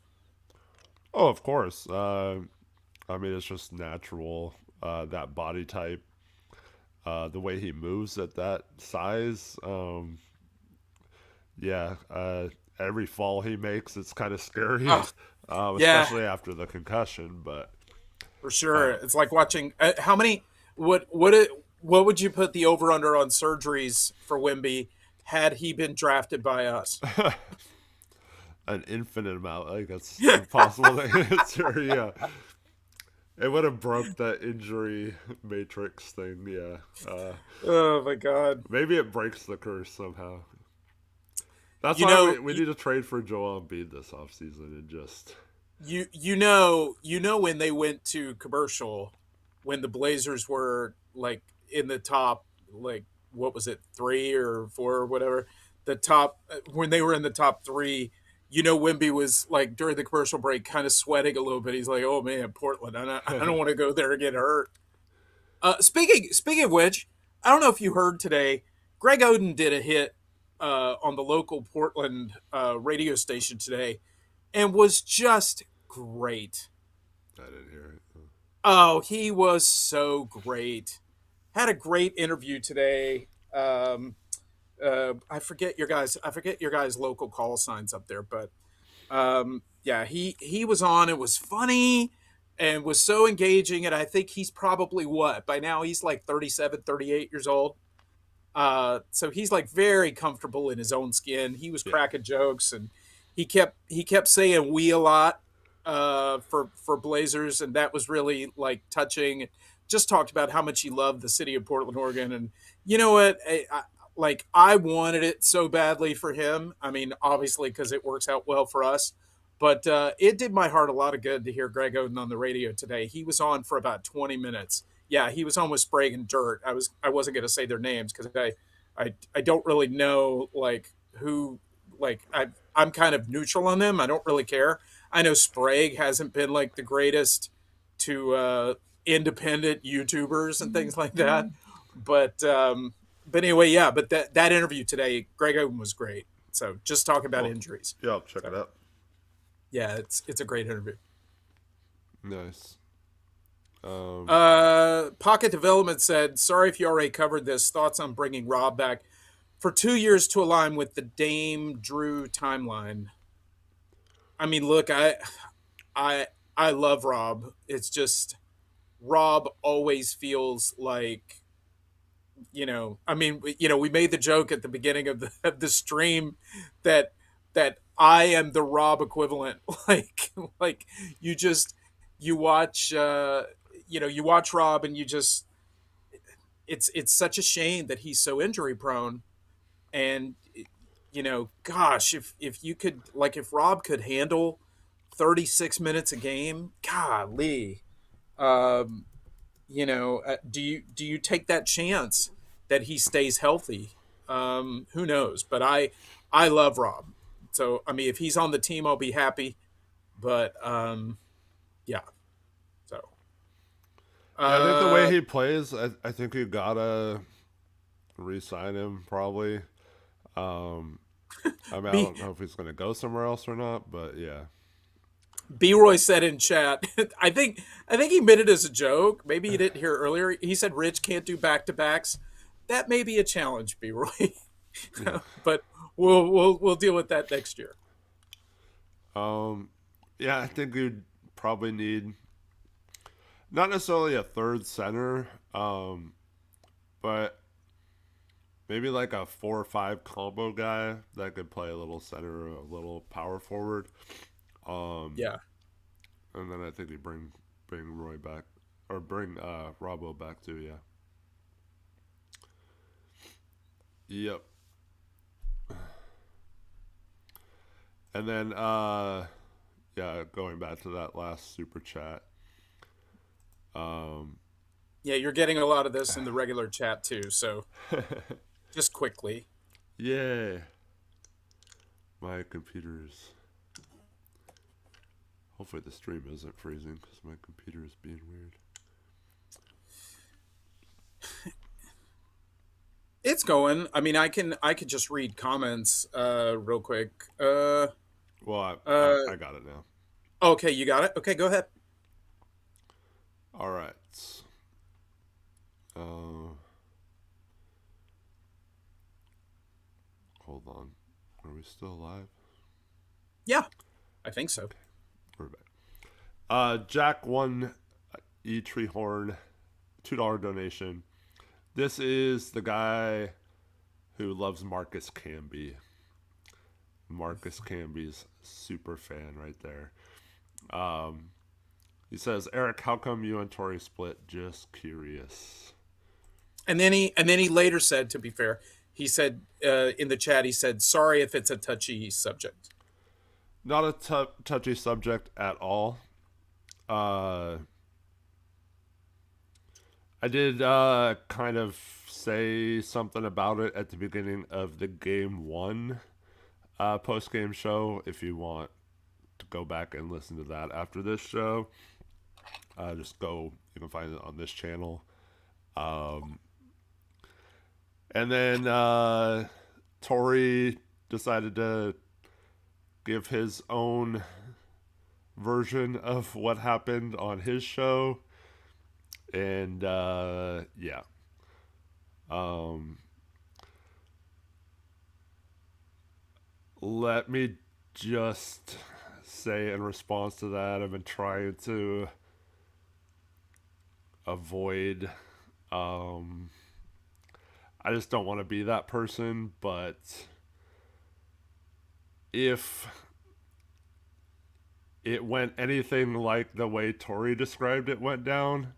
Oh, of course. I mean, it's just natural. That body type, the way he moves at that size. Yeah. Every fall he makes, it's kind of scary, Oh, yeah, especially after the concussion. But for uh, sure. It's like watching how many what would you put the over under on surgeries for Wemby had he been drafted by us? an infinite amount, like that's impossible to answer. Yeah, it would have broke that injury matrix thing. Yeah, Oh my god. maybe it breaks the curse somehow. That's You why know, we need to trade for Joel Embiid this offseason and just you know when they went to commercial, when the Blazers were like in the top, like what was it, 3 or 4 or whatever, the top, when they were in the top 3, Wimby was like during the commercial break kind of sweating a little bit. He's like, oh man, Portland, I don't want to go there and get hurt. Speaking of which, I don't know if you heard today, Greg Oden did a hit on the local Portland radio station today, and was just great. I didn't hear it. Oh, he was so great. Had a great interview today. I forget your guys' local call signs up there, but yeah, he was on. It was funny and was so engaging. And I think he's probably what by now he's like 37, 38 years old. So he's like very comfortable in his own skin. He was Yeah, cracking jokes, and he kept saying "we" a lot for Blazers, and that was really like touching. Just talked about how much he loved the city of Portland, Oregon, and you know what? I wanted it so badly for him. I mean, obviously because it works out well for us, but it did my heart a lot of good to hear Greg Oden on the radio today. He was on for about 20 minutes. Yeah, he was on with Sprague and Dirt. I wasn't going to say their names because I don't really know like who, like I'm kind of neutral on them. I don't really care. I know Sprague hasn't been like the greatest to independent YouTubers and things like that, but anyway, yeah. But that interview today, Greg Oden was great. So just talking about cool. injuries. Yeah, I'll check So it out. yeah, it's a great interview. Nice. Um, Pocket Development said, "Sorry if you already covered this. Thoughts on bringing Rob back for 2 years to align with the Dame Drew timeline." I mean, look, I I love Rob. It's just Rob always feels like, I mean, we made the joke at the beginning of the stream that I am the Rob equivalent. Like you just you watch you watch Rob, and it's such a shame that he's so injury prone. And gosh, if you could, like, if Rob could handle 36 minutes a game, golly. um do you take that chance that he stays healthy? Who knows? But I love Rob. So I mean, if he's on the team, I'll be happy. But yeah. So yeah, I think the way uh, he plays, I think you gotta re-sign him probably. Um, I mean, I B don't know if he's gonna go somewhere else or not, but yeah, B Roy said in chat. I think he meant it as a joke. Maybe you didn't hear earlier. He said Rich can't do back to backs. That may be a challenge, B Roy. yeah. But we'll deal with that next year. Um, yeah, I think you'd probably need not necessarily a third center, but maybe like a 4 or 5 combo guy that could play a little center, or a little power forward. Um, Yeah. and then I think you bring Roy back or bring Robbo back too. Yeah. Yep. And then, yeah, going back to that last super chat. Um, Yeah, you're getting a lot of this in the regular chat too. So just quickly. yeah, my computer's. Hopefully the stream isn't freezing because my computer is being weird. It's going. I mean, I could just read comments real quick. Well, Uh I got it now. okay, you got it. Okay, go ahead. All right. Uh, hold on. Are we still live? Yeah, I think so. We're back. Jack won E Tree Horn, $2 donation. This is the guy who loves Marcus Camby. Marcus Camby's super fan right there. He says, Eric, how come you and Tori split? Just curious. And then he later said, to be fair, he said in the chat, he said, "Sorry if it's a touchy subject." Not a touchy subject at all. Uh, I did kind of say something about it at the beginning of the game one post game show. If you want to go back and listen to that after this show, just go. You can find it on this channel. And then Tori decided to give his own version of what happened on his show. And yeah. Let me just say in response to that, I've been trying to avoid. I just don't want to be that person, but if it went anything like the way Tori described it went down,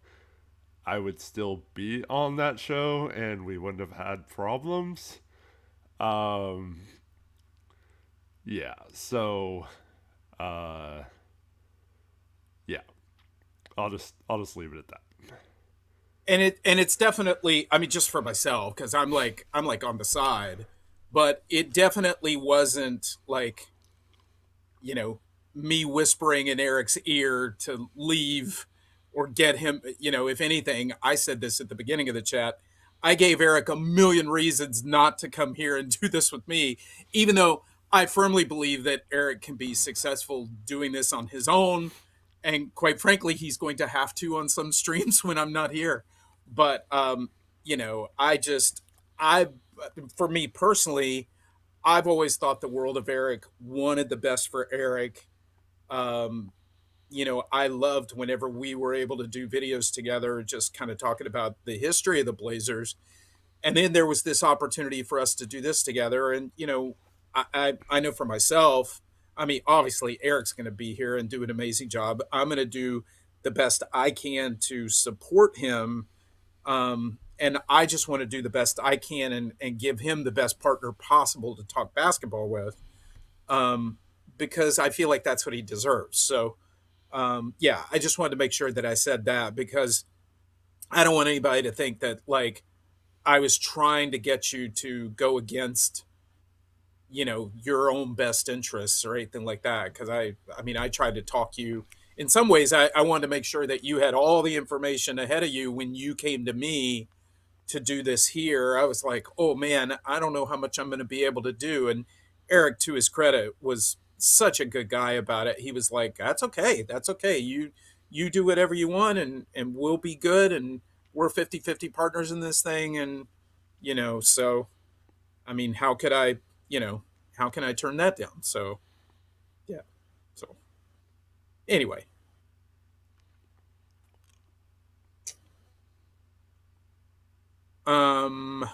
I would still be on that show and we wouldn't have had problems. Um, yeah, so yeah, I'll just leave it at that. And it's definitely, I mean, just for myself, because I'm like on the side, but it definitely wasn't like, you know, me whispering in Eric's ear to leave or get him. You know, if anything, I said this at the beginning of the chat. I gave Eric a million reasons not to come here and do this with me, even though I firmly believe that Eric can be successful doing this on his own. And quite frankly, he's going to have to on some streams when I'm not here. But, you know, I, for me personally, I've always thought the world of Eric, wanted the best for Eric. Um, you know, I loved whenever we were able to do videos together, just kind of talking about the history of the Blazers. And then there was this opportunity for us to do this together. And, you know, I know for myself, I mean, obviously, Eric's going to be here and do an amazing job. I'm going to do the best I can to support him. And I just want to do the best I can and give him the best partner possible to talk basketball with, um, because I feel like that's what he deserves. So, yeah, I just wanted to make sure that I said that because I don't want anybody to think that like I was trying to get you to go against, you know, your own best interests or anything like that. Because I mean, I tried to talk you. In some ways, I wanted to make sure that you had all the information ahead of you when you came to me to do this here. I was like, oh man, I don't know how much I'm going to be able to do. And Eric, to his credit, was such a good guy about it. He was like, that's okay. That's okay. You do whatever you want and we'll be good. And we're 50-50 partners in this thing. And, you know, so, I mean, how could I, you know, how can I turn that down? So, yeah. So, anyway, um,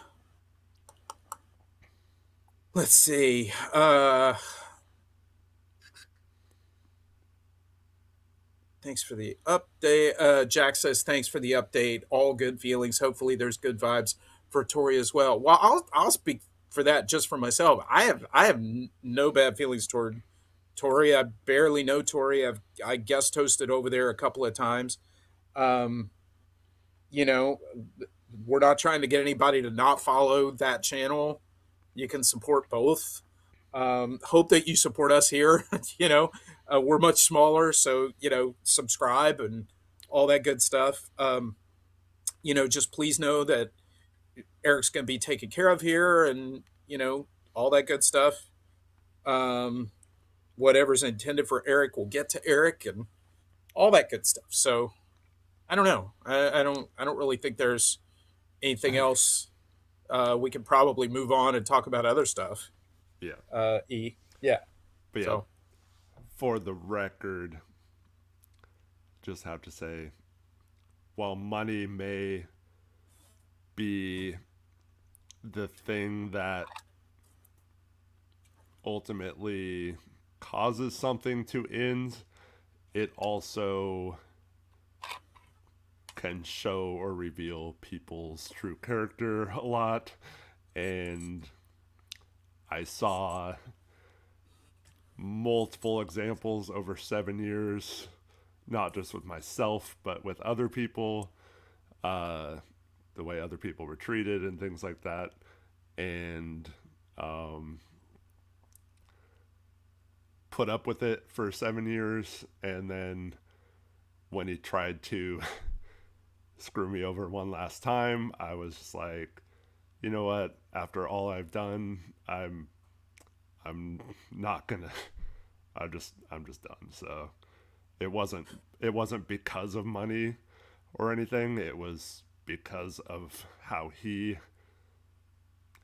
let's see. Thanks for the update. Jack says, thanks for the update. All good feelings. Hopefully, there's good vibes for Tori as well. Well, I'll speak for that just for myself. I have no bad feelings toward Tori. I barely know Tori. I guest hosted over there a couple of times. Um, you know, we're not trying to get anybody to not follow that channel. You can support both. Hope that you support us here. We're much smaller, so subscribe and all that good stuff. Just please know that Eric's going to be taken care of here, and all that good stuff. Um, Whatever's intended for Eric will get to Eric, and all that good stuff. So I don't know. I don't really think there's anything else. We could probably move on and talk about other stuff. Yeah. Yeah. But yeah, So for the record, just have to say, while money may be the thing that ultimately causes something to end, it also can show or reveal people's true character a lot. And I saw multiple examples over 7 years, not just with myself, but with other people, the way other people were treated and things like that. And put up with it for 7 years. And then when he tried to screw me over one last time, I was just like, you know what? After all I've done, I'm not gonna. I'm just done. So it wasn't because of money or anything. It was because of how he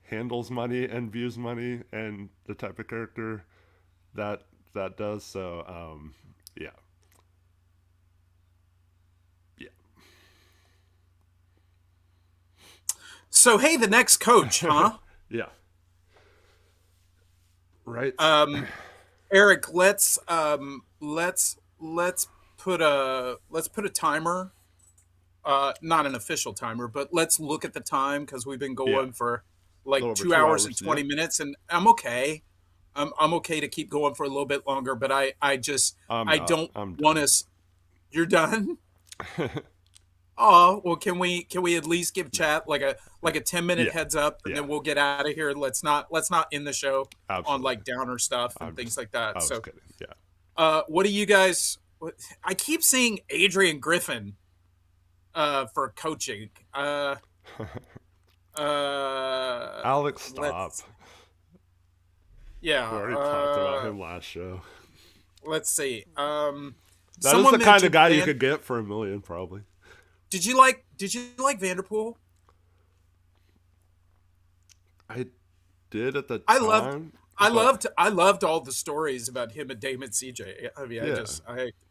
handles money and views money and the type of character that does. So yeah. So hey, the next coach, huh? Yeah. Right. Eric, let's put a timer. Not an official timer, but let's look at the time because we've been going for like 2 hours and 20 minutes, and I'm okay. I'm okay to keep going for a little bit longer, but I don't want us. You're done. Oh well, can we at least give chat like a 10-minute heads up, and then we'll get out of here. Let's not end the show on like downer stuff and things like that. I was So, kidding. Yeah. what do you guys? I keep seeing Adrian Griffin for coaching. Alex, stop. Yeah, We already talked about him last show. Let's see. That is the kind of guy you could get for $1 million, probably. Did you like Vanderpool? I did at the time. I loved all the stories about him and Damon CJ. I mean,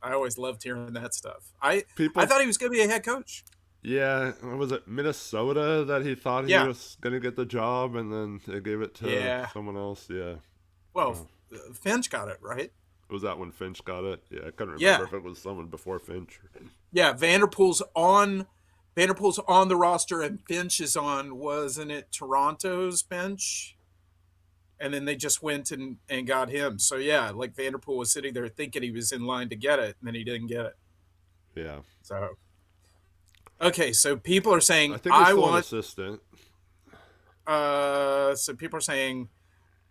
I always loved hearing that stuff. I thought he was going to be a head coach. Yeah, was it Minnesota that he thought he was going to get the job, and then they gave it to someone else? Yeah. Well, Finch got it, right? Was that when Finch got it? Yeah, I couldn't remember if it was someone before Finch. Yeah, Vanderpool's on the roster, and Finch is on, wasn't it Toronto's bench? And then they just went and got him. So yeah, like Vanderpool was sitting there thinking he was in line to get it, and then he didn't get it. Yeah. So okay, so people are saying I think he's still an assistant. So people are saying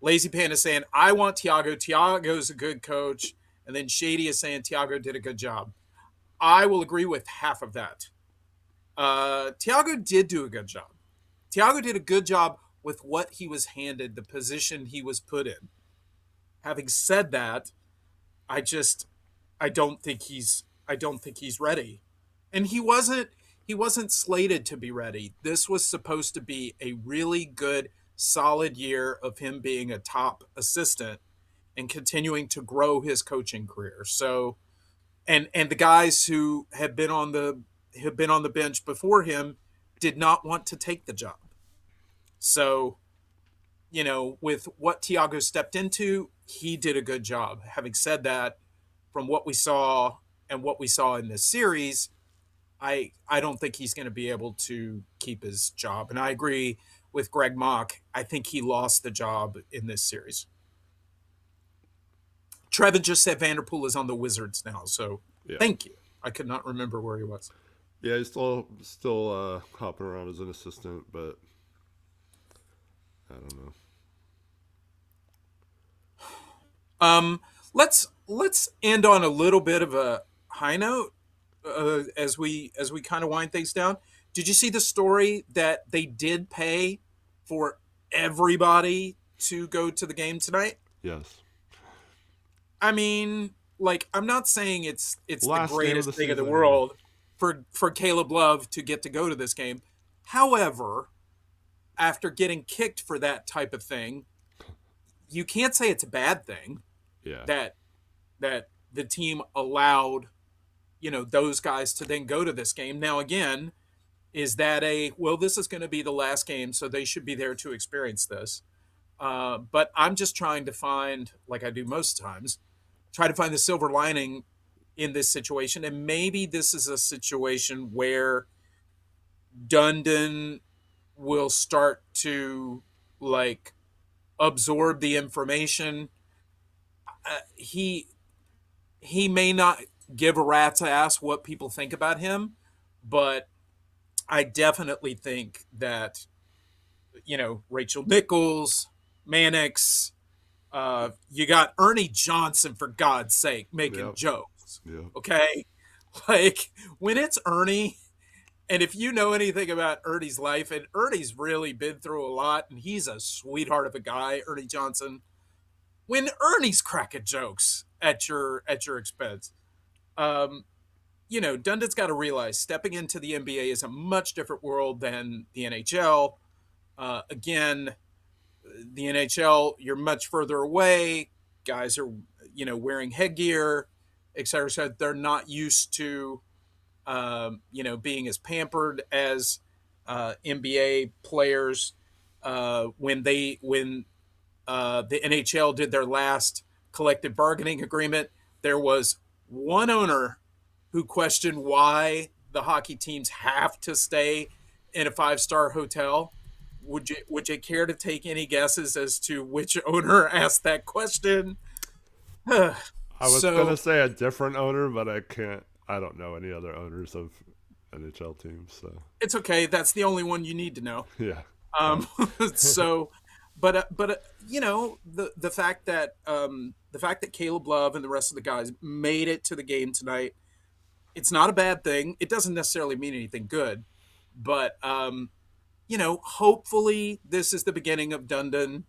Lazy Panda is saying I want Tiago. Tiago's a good coach, and then Shady is saying Tiago did a good job. I will agree with half of that. Tiago did do a good job. Tiago did a good job with what he was handed, the position he was put in. Having said that, I don't think he's ready. And he wasn't slated to be ready. This was supposed to be a really good, solid year of him being a top assistant and continuing to grow his coaching career. So and the guys who have been on the bench before him did not want to take the job. So, with what Tiago stepped into, he did a good job. Having said that, from what we saw and what we saw in this series, I don't think he's going to be able to keep his job. And I agree with Greg Mock. I think he lost the job in this series. Trevin just said Vanderpool is on the Wizards now, so Yeah. thank you. I could not remember where he was. Yeah, he's still hopping around as an assistant, but I don't know. Let's end on a little bit of a high note as we kind of wind things down. Did you see the story that they did pay for everybody to go to the game tonight? Yes. I mean, like, I'm not saying it's the Last game of the greatest thing in the season. Yeah. world for Caleb Love to get to go to this game. However, after getting kicked for that type of thing, you can't say it's a bad thing Yeah. that that the team allowed, those guys to then go to this game. Now again, is that this is going to be the last game, so they should be there to experience this. But I'm just trying to find, like I do most times, try to find the silver lining in this situation. And maybe this is a situation where Dundon will start to, like, absorb the information. He may not give a rat's ass what people think about him, but I definitely think that, Rachel Nichols, Mannix, you got Ernie Johnson, for God's sake, making Yep. jokes. Yep. Okay? Like, when it's Ernie, and if you know anything about Ernie's life, and Ernie's really been through a lot, and he's a sweetheart of a guy, Ernie Johnson. When Ernie's cracking jokes at your expense, Dundon's got to realize stepping into the NBA is a much different world than the NHL. Again, the NHL, you're much further away. Guys are, wearing headgear, et cetera. So they're not used to, being as pampered as NBA players. When the NHL did their last collective bargaining agreement, there was one owner who questioned why the hockey teams have to stay in a five-star hotel. Would you care to take any guesses as to which owner asked that question? I was gonna So say a different owner, but I can't. I don't know any other owners of NHL teams. So it's okay. That's the only one you need to know. yeah. Um, so, but the fact that Caleb Love and the rest of the guys made it to the game tonight, it's not a bad thing. It doesn't necessarily mean anything good, but hopefully this is the beginning of Dundon,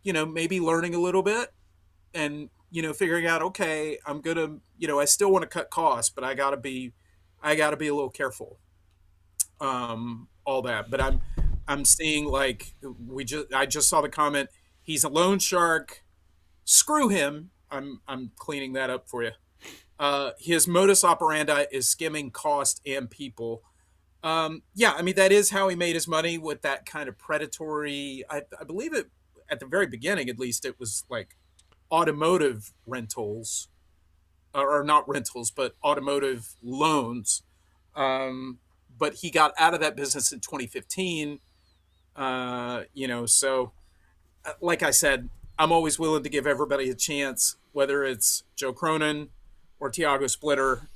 maybe learning a little bit and figuring out, okay, I'm gonna, I still want to cut costs, but I gotta be a little careful. All that, but I'm seeing, like, I just saw the comment. He's a loan shark. Screw him. I'm cleaning that up for you. His modus operandi is skimming cost and people. Yeah, I mean, that is how he made his money, with that kind of predatory. I believe it at the very beginning, at least, it was like automotive rentals, or not rentals, but automotive loans. But he got out of that business in 2015. So, like I said, I'm always willing to give everybody a chance, whether it's Joe Cronin or Tiago Splitter,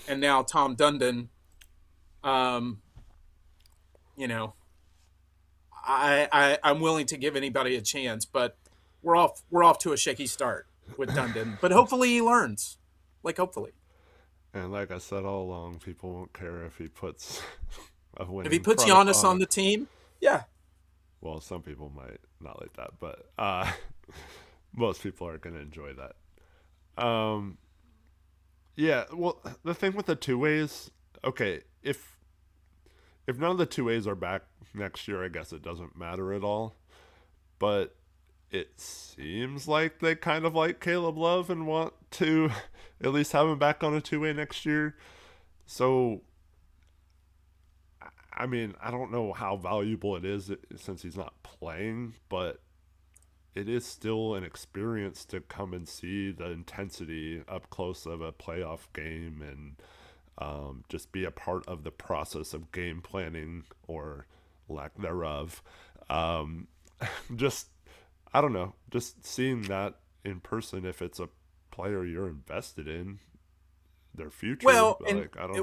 and now Tom Dundon. Um, you know, I'm willing to give anybody a chance, but we're off to a shaky start with Dundon. But hopefully he learns. Like, hopefully. And like I said all along, people won't care if he puts a If he winning puts product Giannis on on it. the team, yeah. Well, some people might not like that, but most people are going to enjoy that. Yeah, well, the thing with the two ways, okay, if none of the two ways are back next year, I guess it doesn't matter at all. But it seems like they kind of like Caleb Love and want to at least have him back on a two way next year. So, I mean, I don't know how valuable it is since he's not playing, but it is still an experience to come and see the intensity up close of a playoff game and just be a part of the process of game planning or lack thereof. Um, just, I don't know, just seeing that in person, if it's a player you're invested in, their future, Well, and like, I don't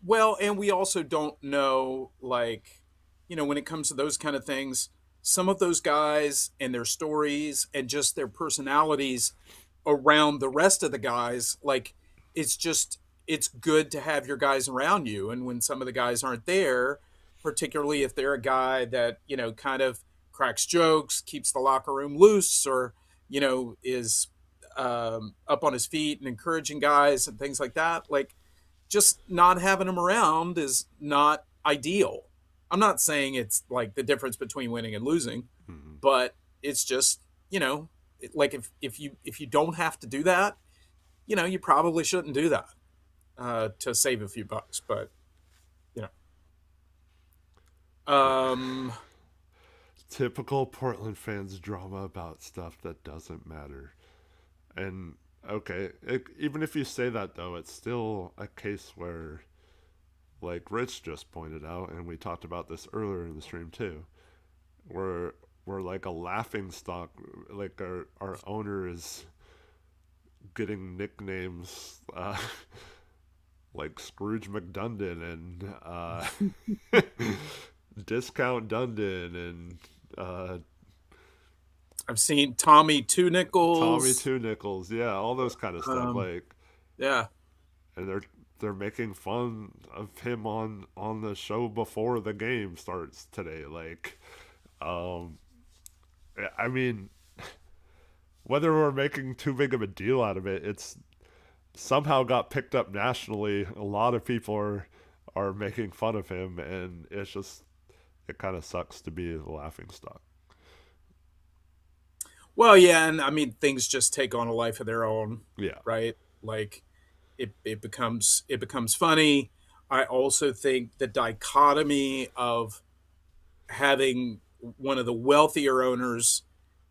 know. and we also don't know, like, when it comes to those kind of things, some of those guys and their stories and just their personalities around the rest of the guys, like, it's just it's good to have your guys around you. And when some of the guys aren't there, particularly if they're a guy that, kind of cracks jokes, keeps the locker room loose, or, is up on his feet and encouraging guys and things like that, like, just not having them around is not ideal. I'm not saying it's like the difference between winning and losing, Mhm. but it's just, like, if you don't have to do that, you probably shouldn't do that to save a few bucks. But you um, Typical Portland fans drama about stuff that doesn't matter. And okay, even if you say that though, it's still a case where, like Rich just pointed out, and we talked about this earlier in the stream too, where we're like a laughing stock. Like our owner is getting nicknames like Scrooge McDundon and Discount Dundon and I've seen Tommy Two Tommy Nickels. Two Nickels. Yeah, all those kind of stuff. Um, Like, yeah. and they're making fun of him on the show before the game starts today. Like, um, I mean, whether we're making too big of a deal out of it, it's somehow got picked up nationally. A lot of people are making fun of him, and it's just it kind of sucks to be the laughing stock. Well, yeah, and I mean things just take on a life of their own, Yeah. right? Like, it becomes funny. I also think the dichotomy of having one of the wealthier owners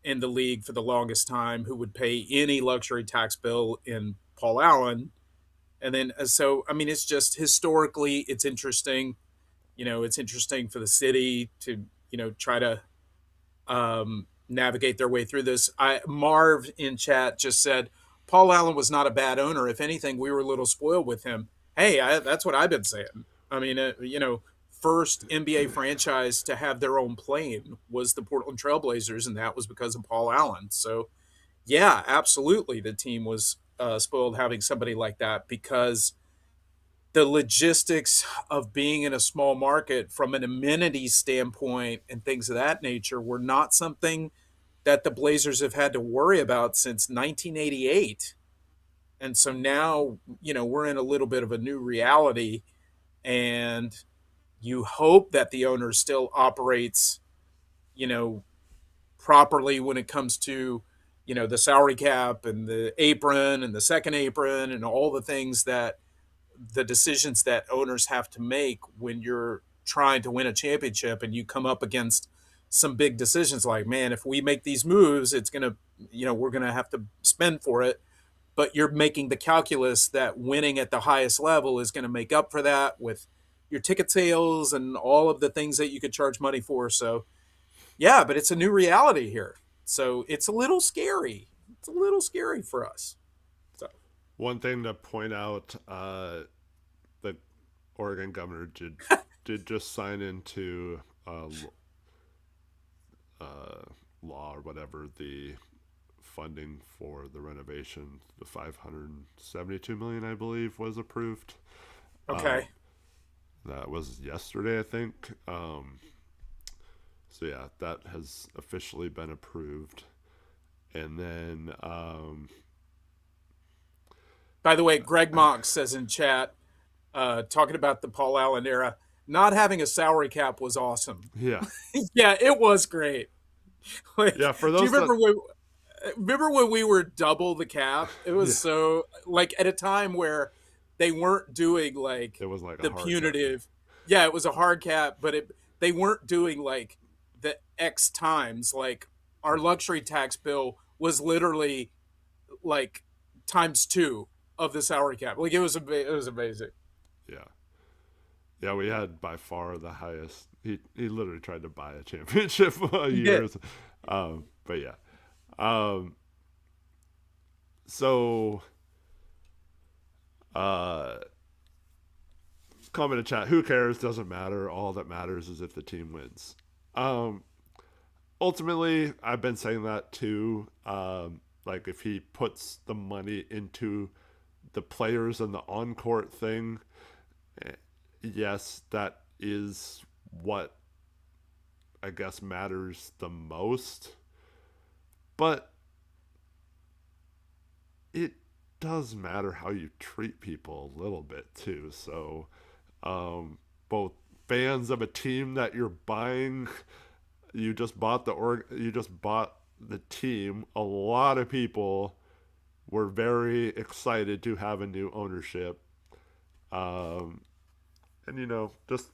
in the league for the longest time who would pay any luxury tax bill in Paul Allen. And then, so, I mean, it's just historically, it's interesting. It's interesting for the city to, try to navigate their way through this. Marv in chat just said Paul Allen was not a bad owner. If anything, we were a little spoiled with him. Hey, that's what I've been saying. I mean, first NBA franchise to have their own plane was the Portland Trailblazers, and that was because of Paul Allen. So, yeah, absolutely, the team was spoiled having somebody like that, because the logistics of being in a small market from an amenity standpoint and things of that nature were not something that the Blazers have had to worry about since 1988. And so now, we're in a little bit of a new reality, and you hope that the owner still operates, you know, properly when it comes to, the salary cap and the apron and the second apron and all the things that the decisions that owners have to make when you're trying to win a championship and you come up against some big decisions like, man, if we make these moves, it's going to, we're going to have to spend for it. But you're making the calculus that winning at the highest level is going to make up for that with your ticket sales and all of the things that you could charge money for. So, yeah, but it's a new reality here. So it's a little scary. It's a little scary for us. So, One thing to point out, the Oregon governor did just sign into uh, law or whatever the funding for the renovation. The 572 million, I believe, was approved. okay. That was yesterday, I think. So yeah, that has officially been approved. And then By the way, Greg Monk says in chat, talking about the Paul Allen era, not having a salary cap was awesome. yeah, Yeah, it was great. Like, yeah. For do you those that remember when we were double the cap? It was yeah, so, like, at a time where they weren't doing it like was like a the hard cap. punitive. Yeah, it was a hard cap, but they weren't doing like the X times. Like, our luxury tax bill was literally like times two of the salary cap. Like, it was amazing. Yeah. Yeah, we had by far the highest. He literally tried to buy a championship a He did. year. But yeah. Um, so, uh, comment in chat. Who cares? Doesn't matter. All that matters is if the team wins. Um, ultimately, I've been saying that too. Like if he puts the money into the players and the on court thing, eh, yes, that is what I guess matters the most. But it does matter how you treat people a little bit too. So, both fans of a team that you're buying, you just bought the team. A lot of people were very excited to have a new ownership. Um, and just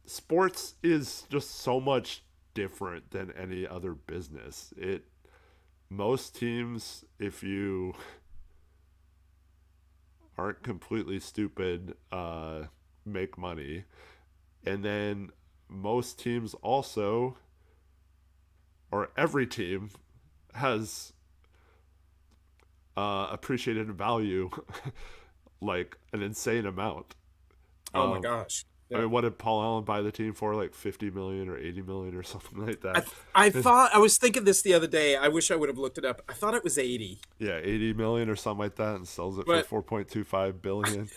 sports is just so much different than any other business. It Most teams, if you aren't completely stupid, make money. And then most teams also, or every team, has appreciated value like an insane amount. Oh my Um, gosh. I Yeah. mean, what did Paul Allen buy the team for? Like 50 million or 80 million or something like I that. I thought I was thinking this the other day. I wish I would have looked it up. I thought it was 80. Yeah, 80 million or something like that, and sells it for But 4.25 billion.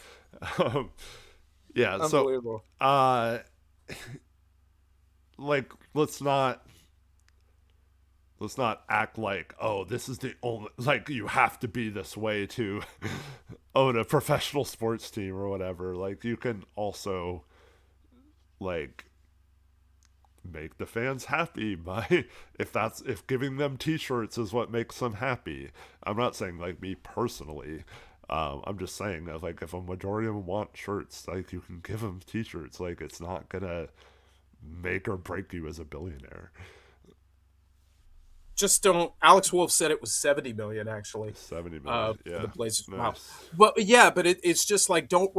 Um, yeah, so unbelievable. uh, like let's not act like, oh, this is the only, like, you have to be this way to own a professional sports team or whatever. Like, you can also like make the fans happy by if giving them t-shirts is what makes them happy. I'm not saying like me personally. I'm just saying that like if a majority of them want shirts, like you can give them t-shirts. Like it's not gonna make or break you as a billionaire. Just don't. Alex Wolf said it was 70 million actually, 70 million, for the yeah, Blazers. Wow. nice. But yeah, but it's just like don't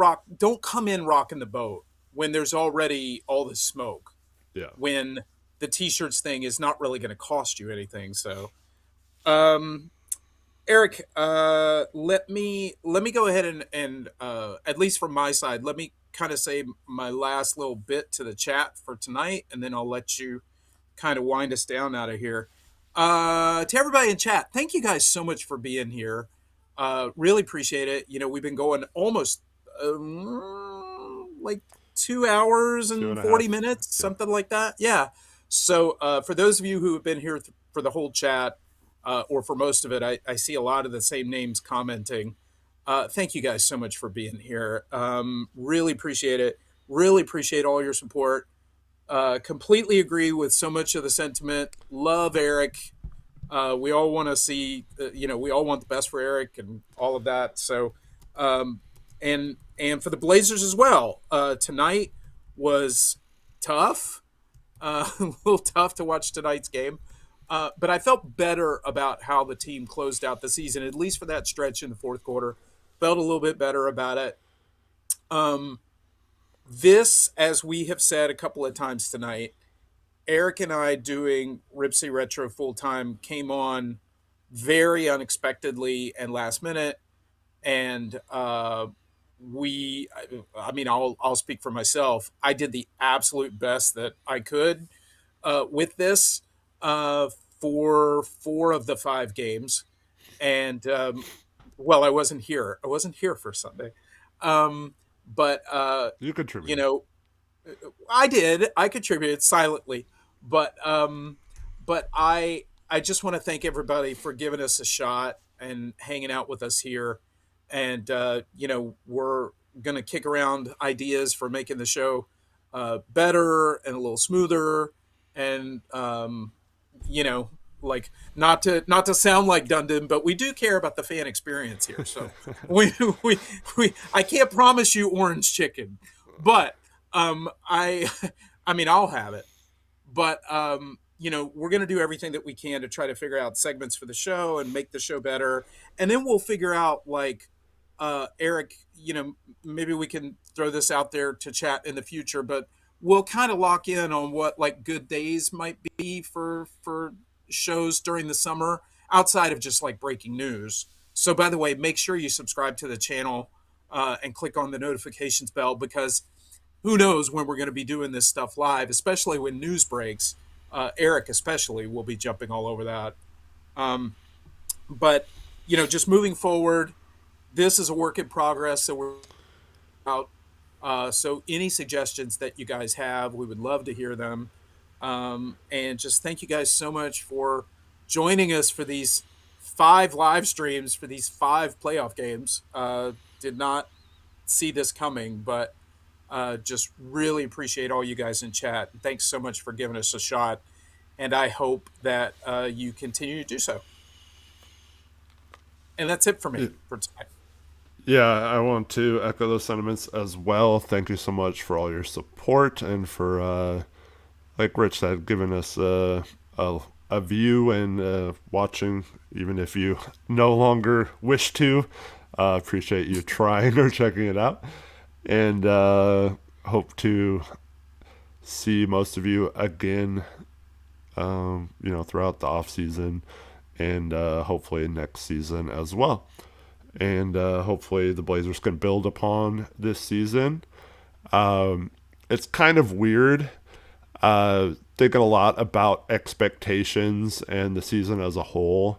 come in rocking the boat when there's already all this smoke. Yeah, When the t-shirts thing is not really going to cost you anything. So, um, Eric, let me go ahead and at least from my side, let me kind of say my last little bit to the chat for tonight, and then I'll let you kind of wind us down out of here. To everybody in chat, thank you guys so much for being here. Really appreciate it. We've been going almost like 2 hours two and and a 40 half. minutes, Yeah, something like that. Yeah. So for those of you who have been here for the whole chat, or for most of it, I see a lot of the same names commenting. Thank you guys so much for being here. Really appreciate it. Really appreciate all your support. Completely agree with so much of the sentiment. Love Eric. We all want to see, we all want the best for Eric and all of that. So, um, and for the Blazers as well. Tonight was tough, a little tough to watch tonight's game. But I felt better about how the team closed out the season, at least for that stretch in the fourth quarter. Felt a little bit better about it. Um, this, as we have said a couple of times tonight, Eric and I doing Ripsy Retro full time came on very unexpectedly and last minute, and I mean, I'll speak for myself. I did the absolute best that I could with this uh, for 4 of the 5 games, and well, I wasn't here. I wasn't here for Sunday, um, but you you contributed. know, I did. I contributed silently, but I just want to thank everybody for giving us a shot and hanging out with us here. And we're gonna kick around ideas for making the show better and a little smoother, and you know, like not to sound like Dundon, but we do care about the fan experience here. So we we I can't promise you orange chicken, but I I mean I'll have it. But we're going to do everything that we can to try to figure out segments for the show and make the show better, and then we'll figure out like Eric, maybe we can throw this out there to chat in the future, but we'll kind of lock in on what like good days might be for shows during the summer outside of just like breaking news. So, by the way, make sure you subscribe to the channel and click on the notifications bell because who knows when we're going to be doing this stuff live, especially when news breaks. Eric, especially, will be jumping all over that. Um, but just moving forward, this is a work in progress, so we're out. So any suggestions that you guys have, we would love to hear them. And just thank you guys so much for joining us for these 5 live streams for these 5 playoff games. Did not see this coming, but just really appreciate all you guys in chat. Thanks so much for giving us a shot. And I hope that you continue to do so. And that's it for me for tonight. Yeah, I want to echo those sentiments as well. Thank you so much for all your support and for, like Rich said, giving us a view and watching, even if you no longer wish to. Appreciate you trying or checking it out. And hope to see most of you again, throughout the off season and hopefully next season as well. And hopefully the Blazers can build upon this season. It's kind of weird thinking a lot about expectations and the season as a whole.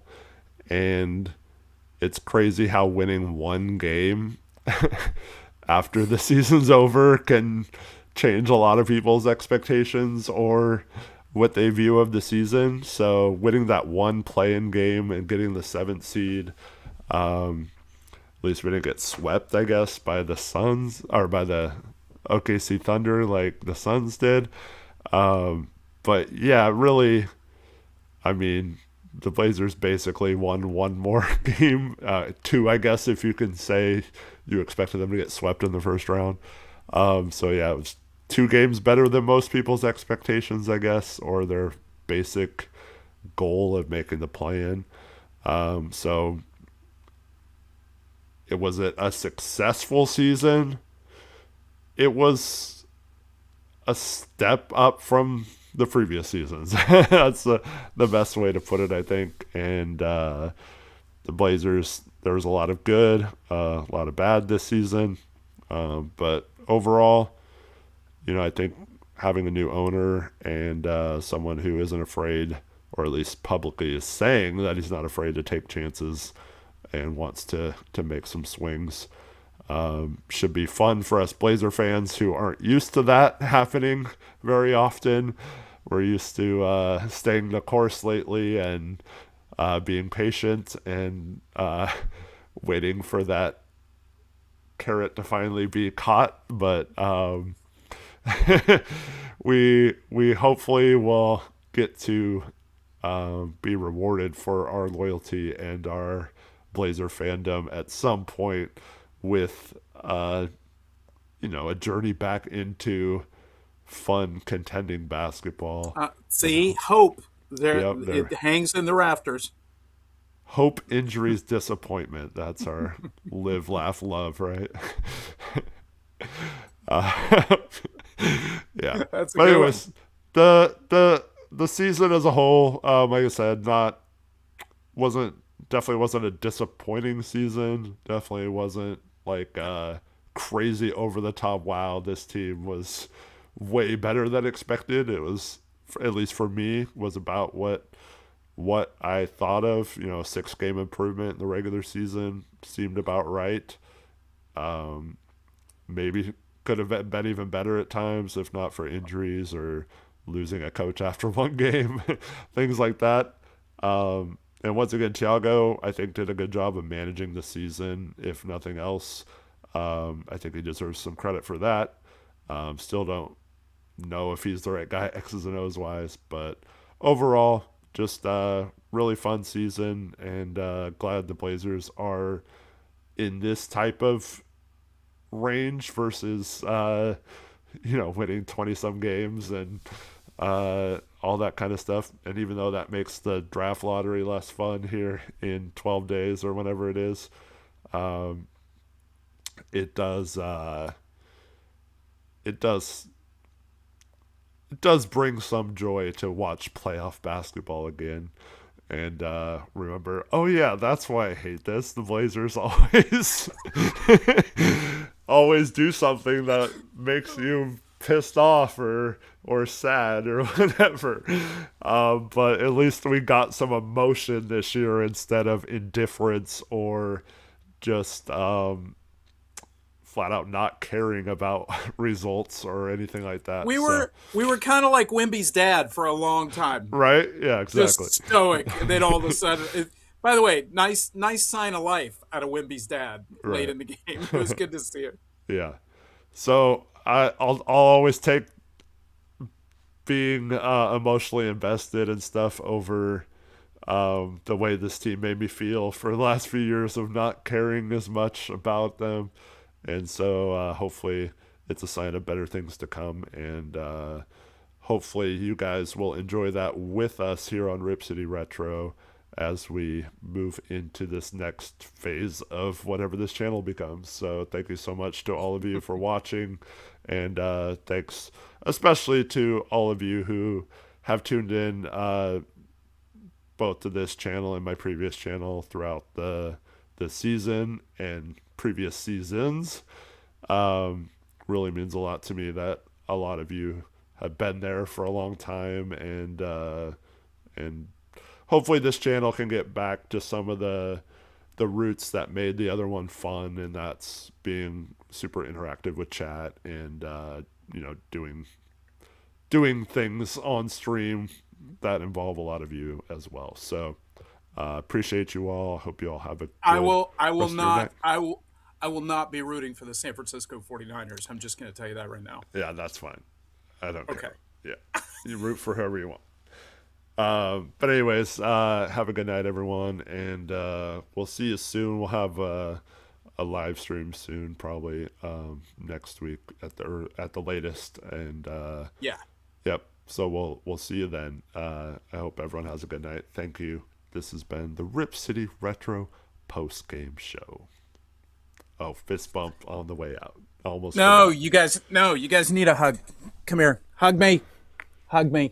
And it's crazy how winning one game after the season's over can change a lot of people's expectations or what they view of the season. So winning that one play-in game and getting the 7th seed, at least we didn't get swept, I guess, by the Suns or by the OKC Thunder like the Suns did. But yeah, really, I mean, the Blazers basically won one more game, 2, I guess, if you can say you expected them to get swept in the first round. So yeah, it was 2 games better than most people's expectations, I guess, or their basic goal of making the play-in. So was it a successful season? It was a step up from the previous seasons. That's the best way to put it, I think. And the Blazers, there was a lot of good, a lot of bad this season. But overall, I think having a new owner and someone who isn't afraid, or at least publicly is saying that he's not afraid to take chances and wants to make some swings, should be fun for us Blazer fans who aren't used to that happening very often. We're used to staying the course lately and being patient and waiting for that carrot to finally be caught. But we hopefully will get to be rewarded for our loyalty and our Blazer fandom at some point with a journey back into fun contending basketball. See, hope Yep, it hangs in the rafters. Hope, injuries, disappointment. That's our live, laugh, love, right? Yeah. That's a But good anyways, the season as a whole, like I said, definitely wasn't a disappointing season. Definitely wasn't like crazy over the top. Wow, this team was way better than expected. It was, at least for me, was about what I thought of. 6-game improvement in the regular season seemed about right. Maybe could have been even better at times if not for injuries or losing a coach after one game, things like that. And once again, Thiago, I think, did a good job of managing the season, if nothing else. I think he deserves some credit for that. Still don't know if he's the right guy X's and O's wise, but overall, just a really fun season, and glad the Blazers are in this type of range versus winning 20-some games and all that kind of stuff. And even though that makes the draft lottery less fun here in 12 days or whenever it is, it does it does it does bring some joy to watch playoff basketball again. And remember, oh yeah, that's why I hate this. The Blazers always always do something that makes you pissed off or sad or whatever. But at least we got some emotion this year instead of indifference or just flat out not caring about results or anything like that. We So were we were kind of like Wimby's dad for a long time, right, yeah, exactly. just stoic, and then all of a sudden. By the way, nice sign of life out of Wimby's dad late Right. in the game. It was good to see it. Yeah. So I'll always take being emotionally invested and stuff over the way this team made me feel for the last few years of not caring as much about them. And so hopefully it's a sign of better things to come. And hopefully you guys will enjoy that with us here on Rip City Retro as we move into this next phase of whatever this channel becomes. So thank you so much to all of you for watching, and thanks especially to all of you who have tuned in both to this channel and my previous channel throughout the season and previous seasons. Really means a lot to me that a lot of you have been there for a long time, and hopefully this channel can get back to some of the roots that made the other one fun, and that's being super interactive with chat and doing things on stream that involve a lot of you as well. So appreciate you all. Hope you all have a I good will I will rest of your night. not I will not be rooting for the San Francisco 49ers. I'm just going to tell you that right now. Yeah, that's fine. I don't Okay. care. Yeah, you root for whoever you want. But anyways, have a good night, everyone, and we'll see you soon. We'll have a live stream soon, probably next week at the latest, and Yeah. yep. So we'll see you then. I hope everyone has a good night. Thank you. This has been the Rip City Retro post game show. Oh, fist bump on the way out. Almost No, forgot. you guys need a hug. Come here. Hug me. Hug me.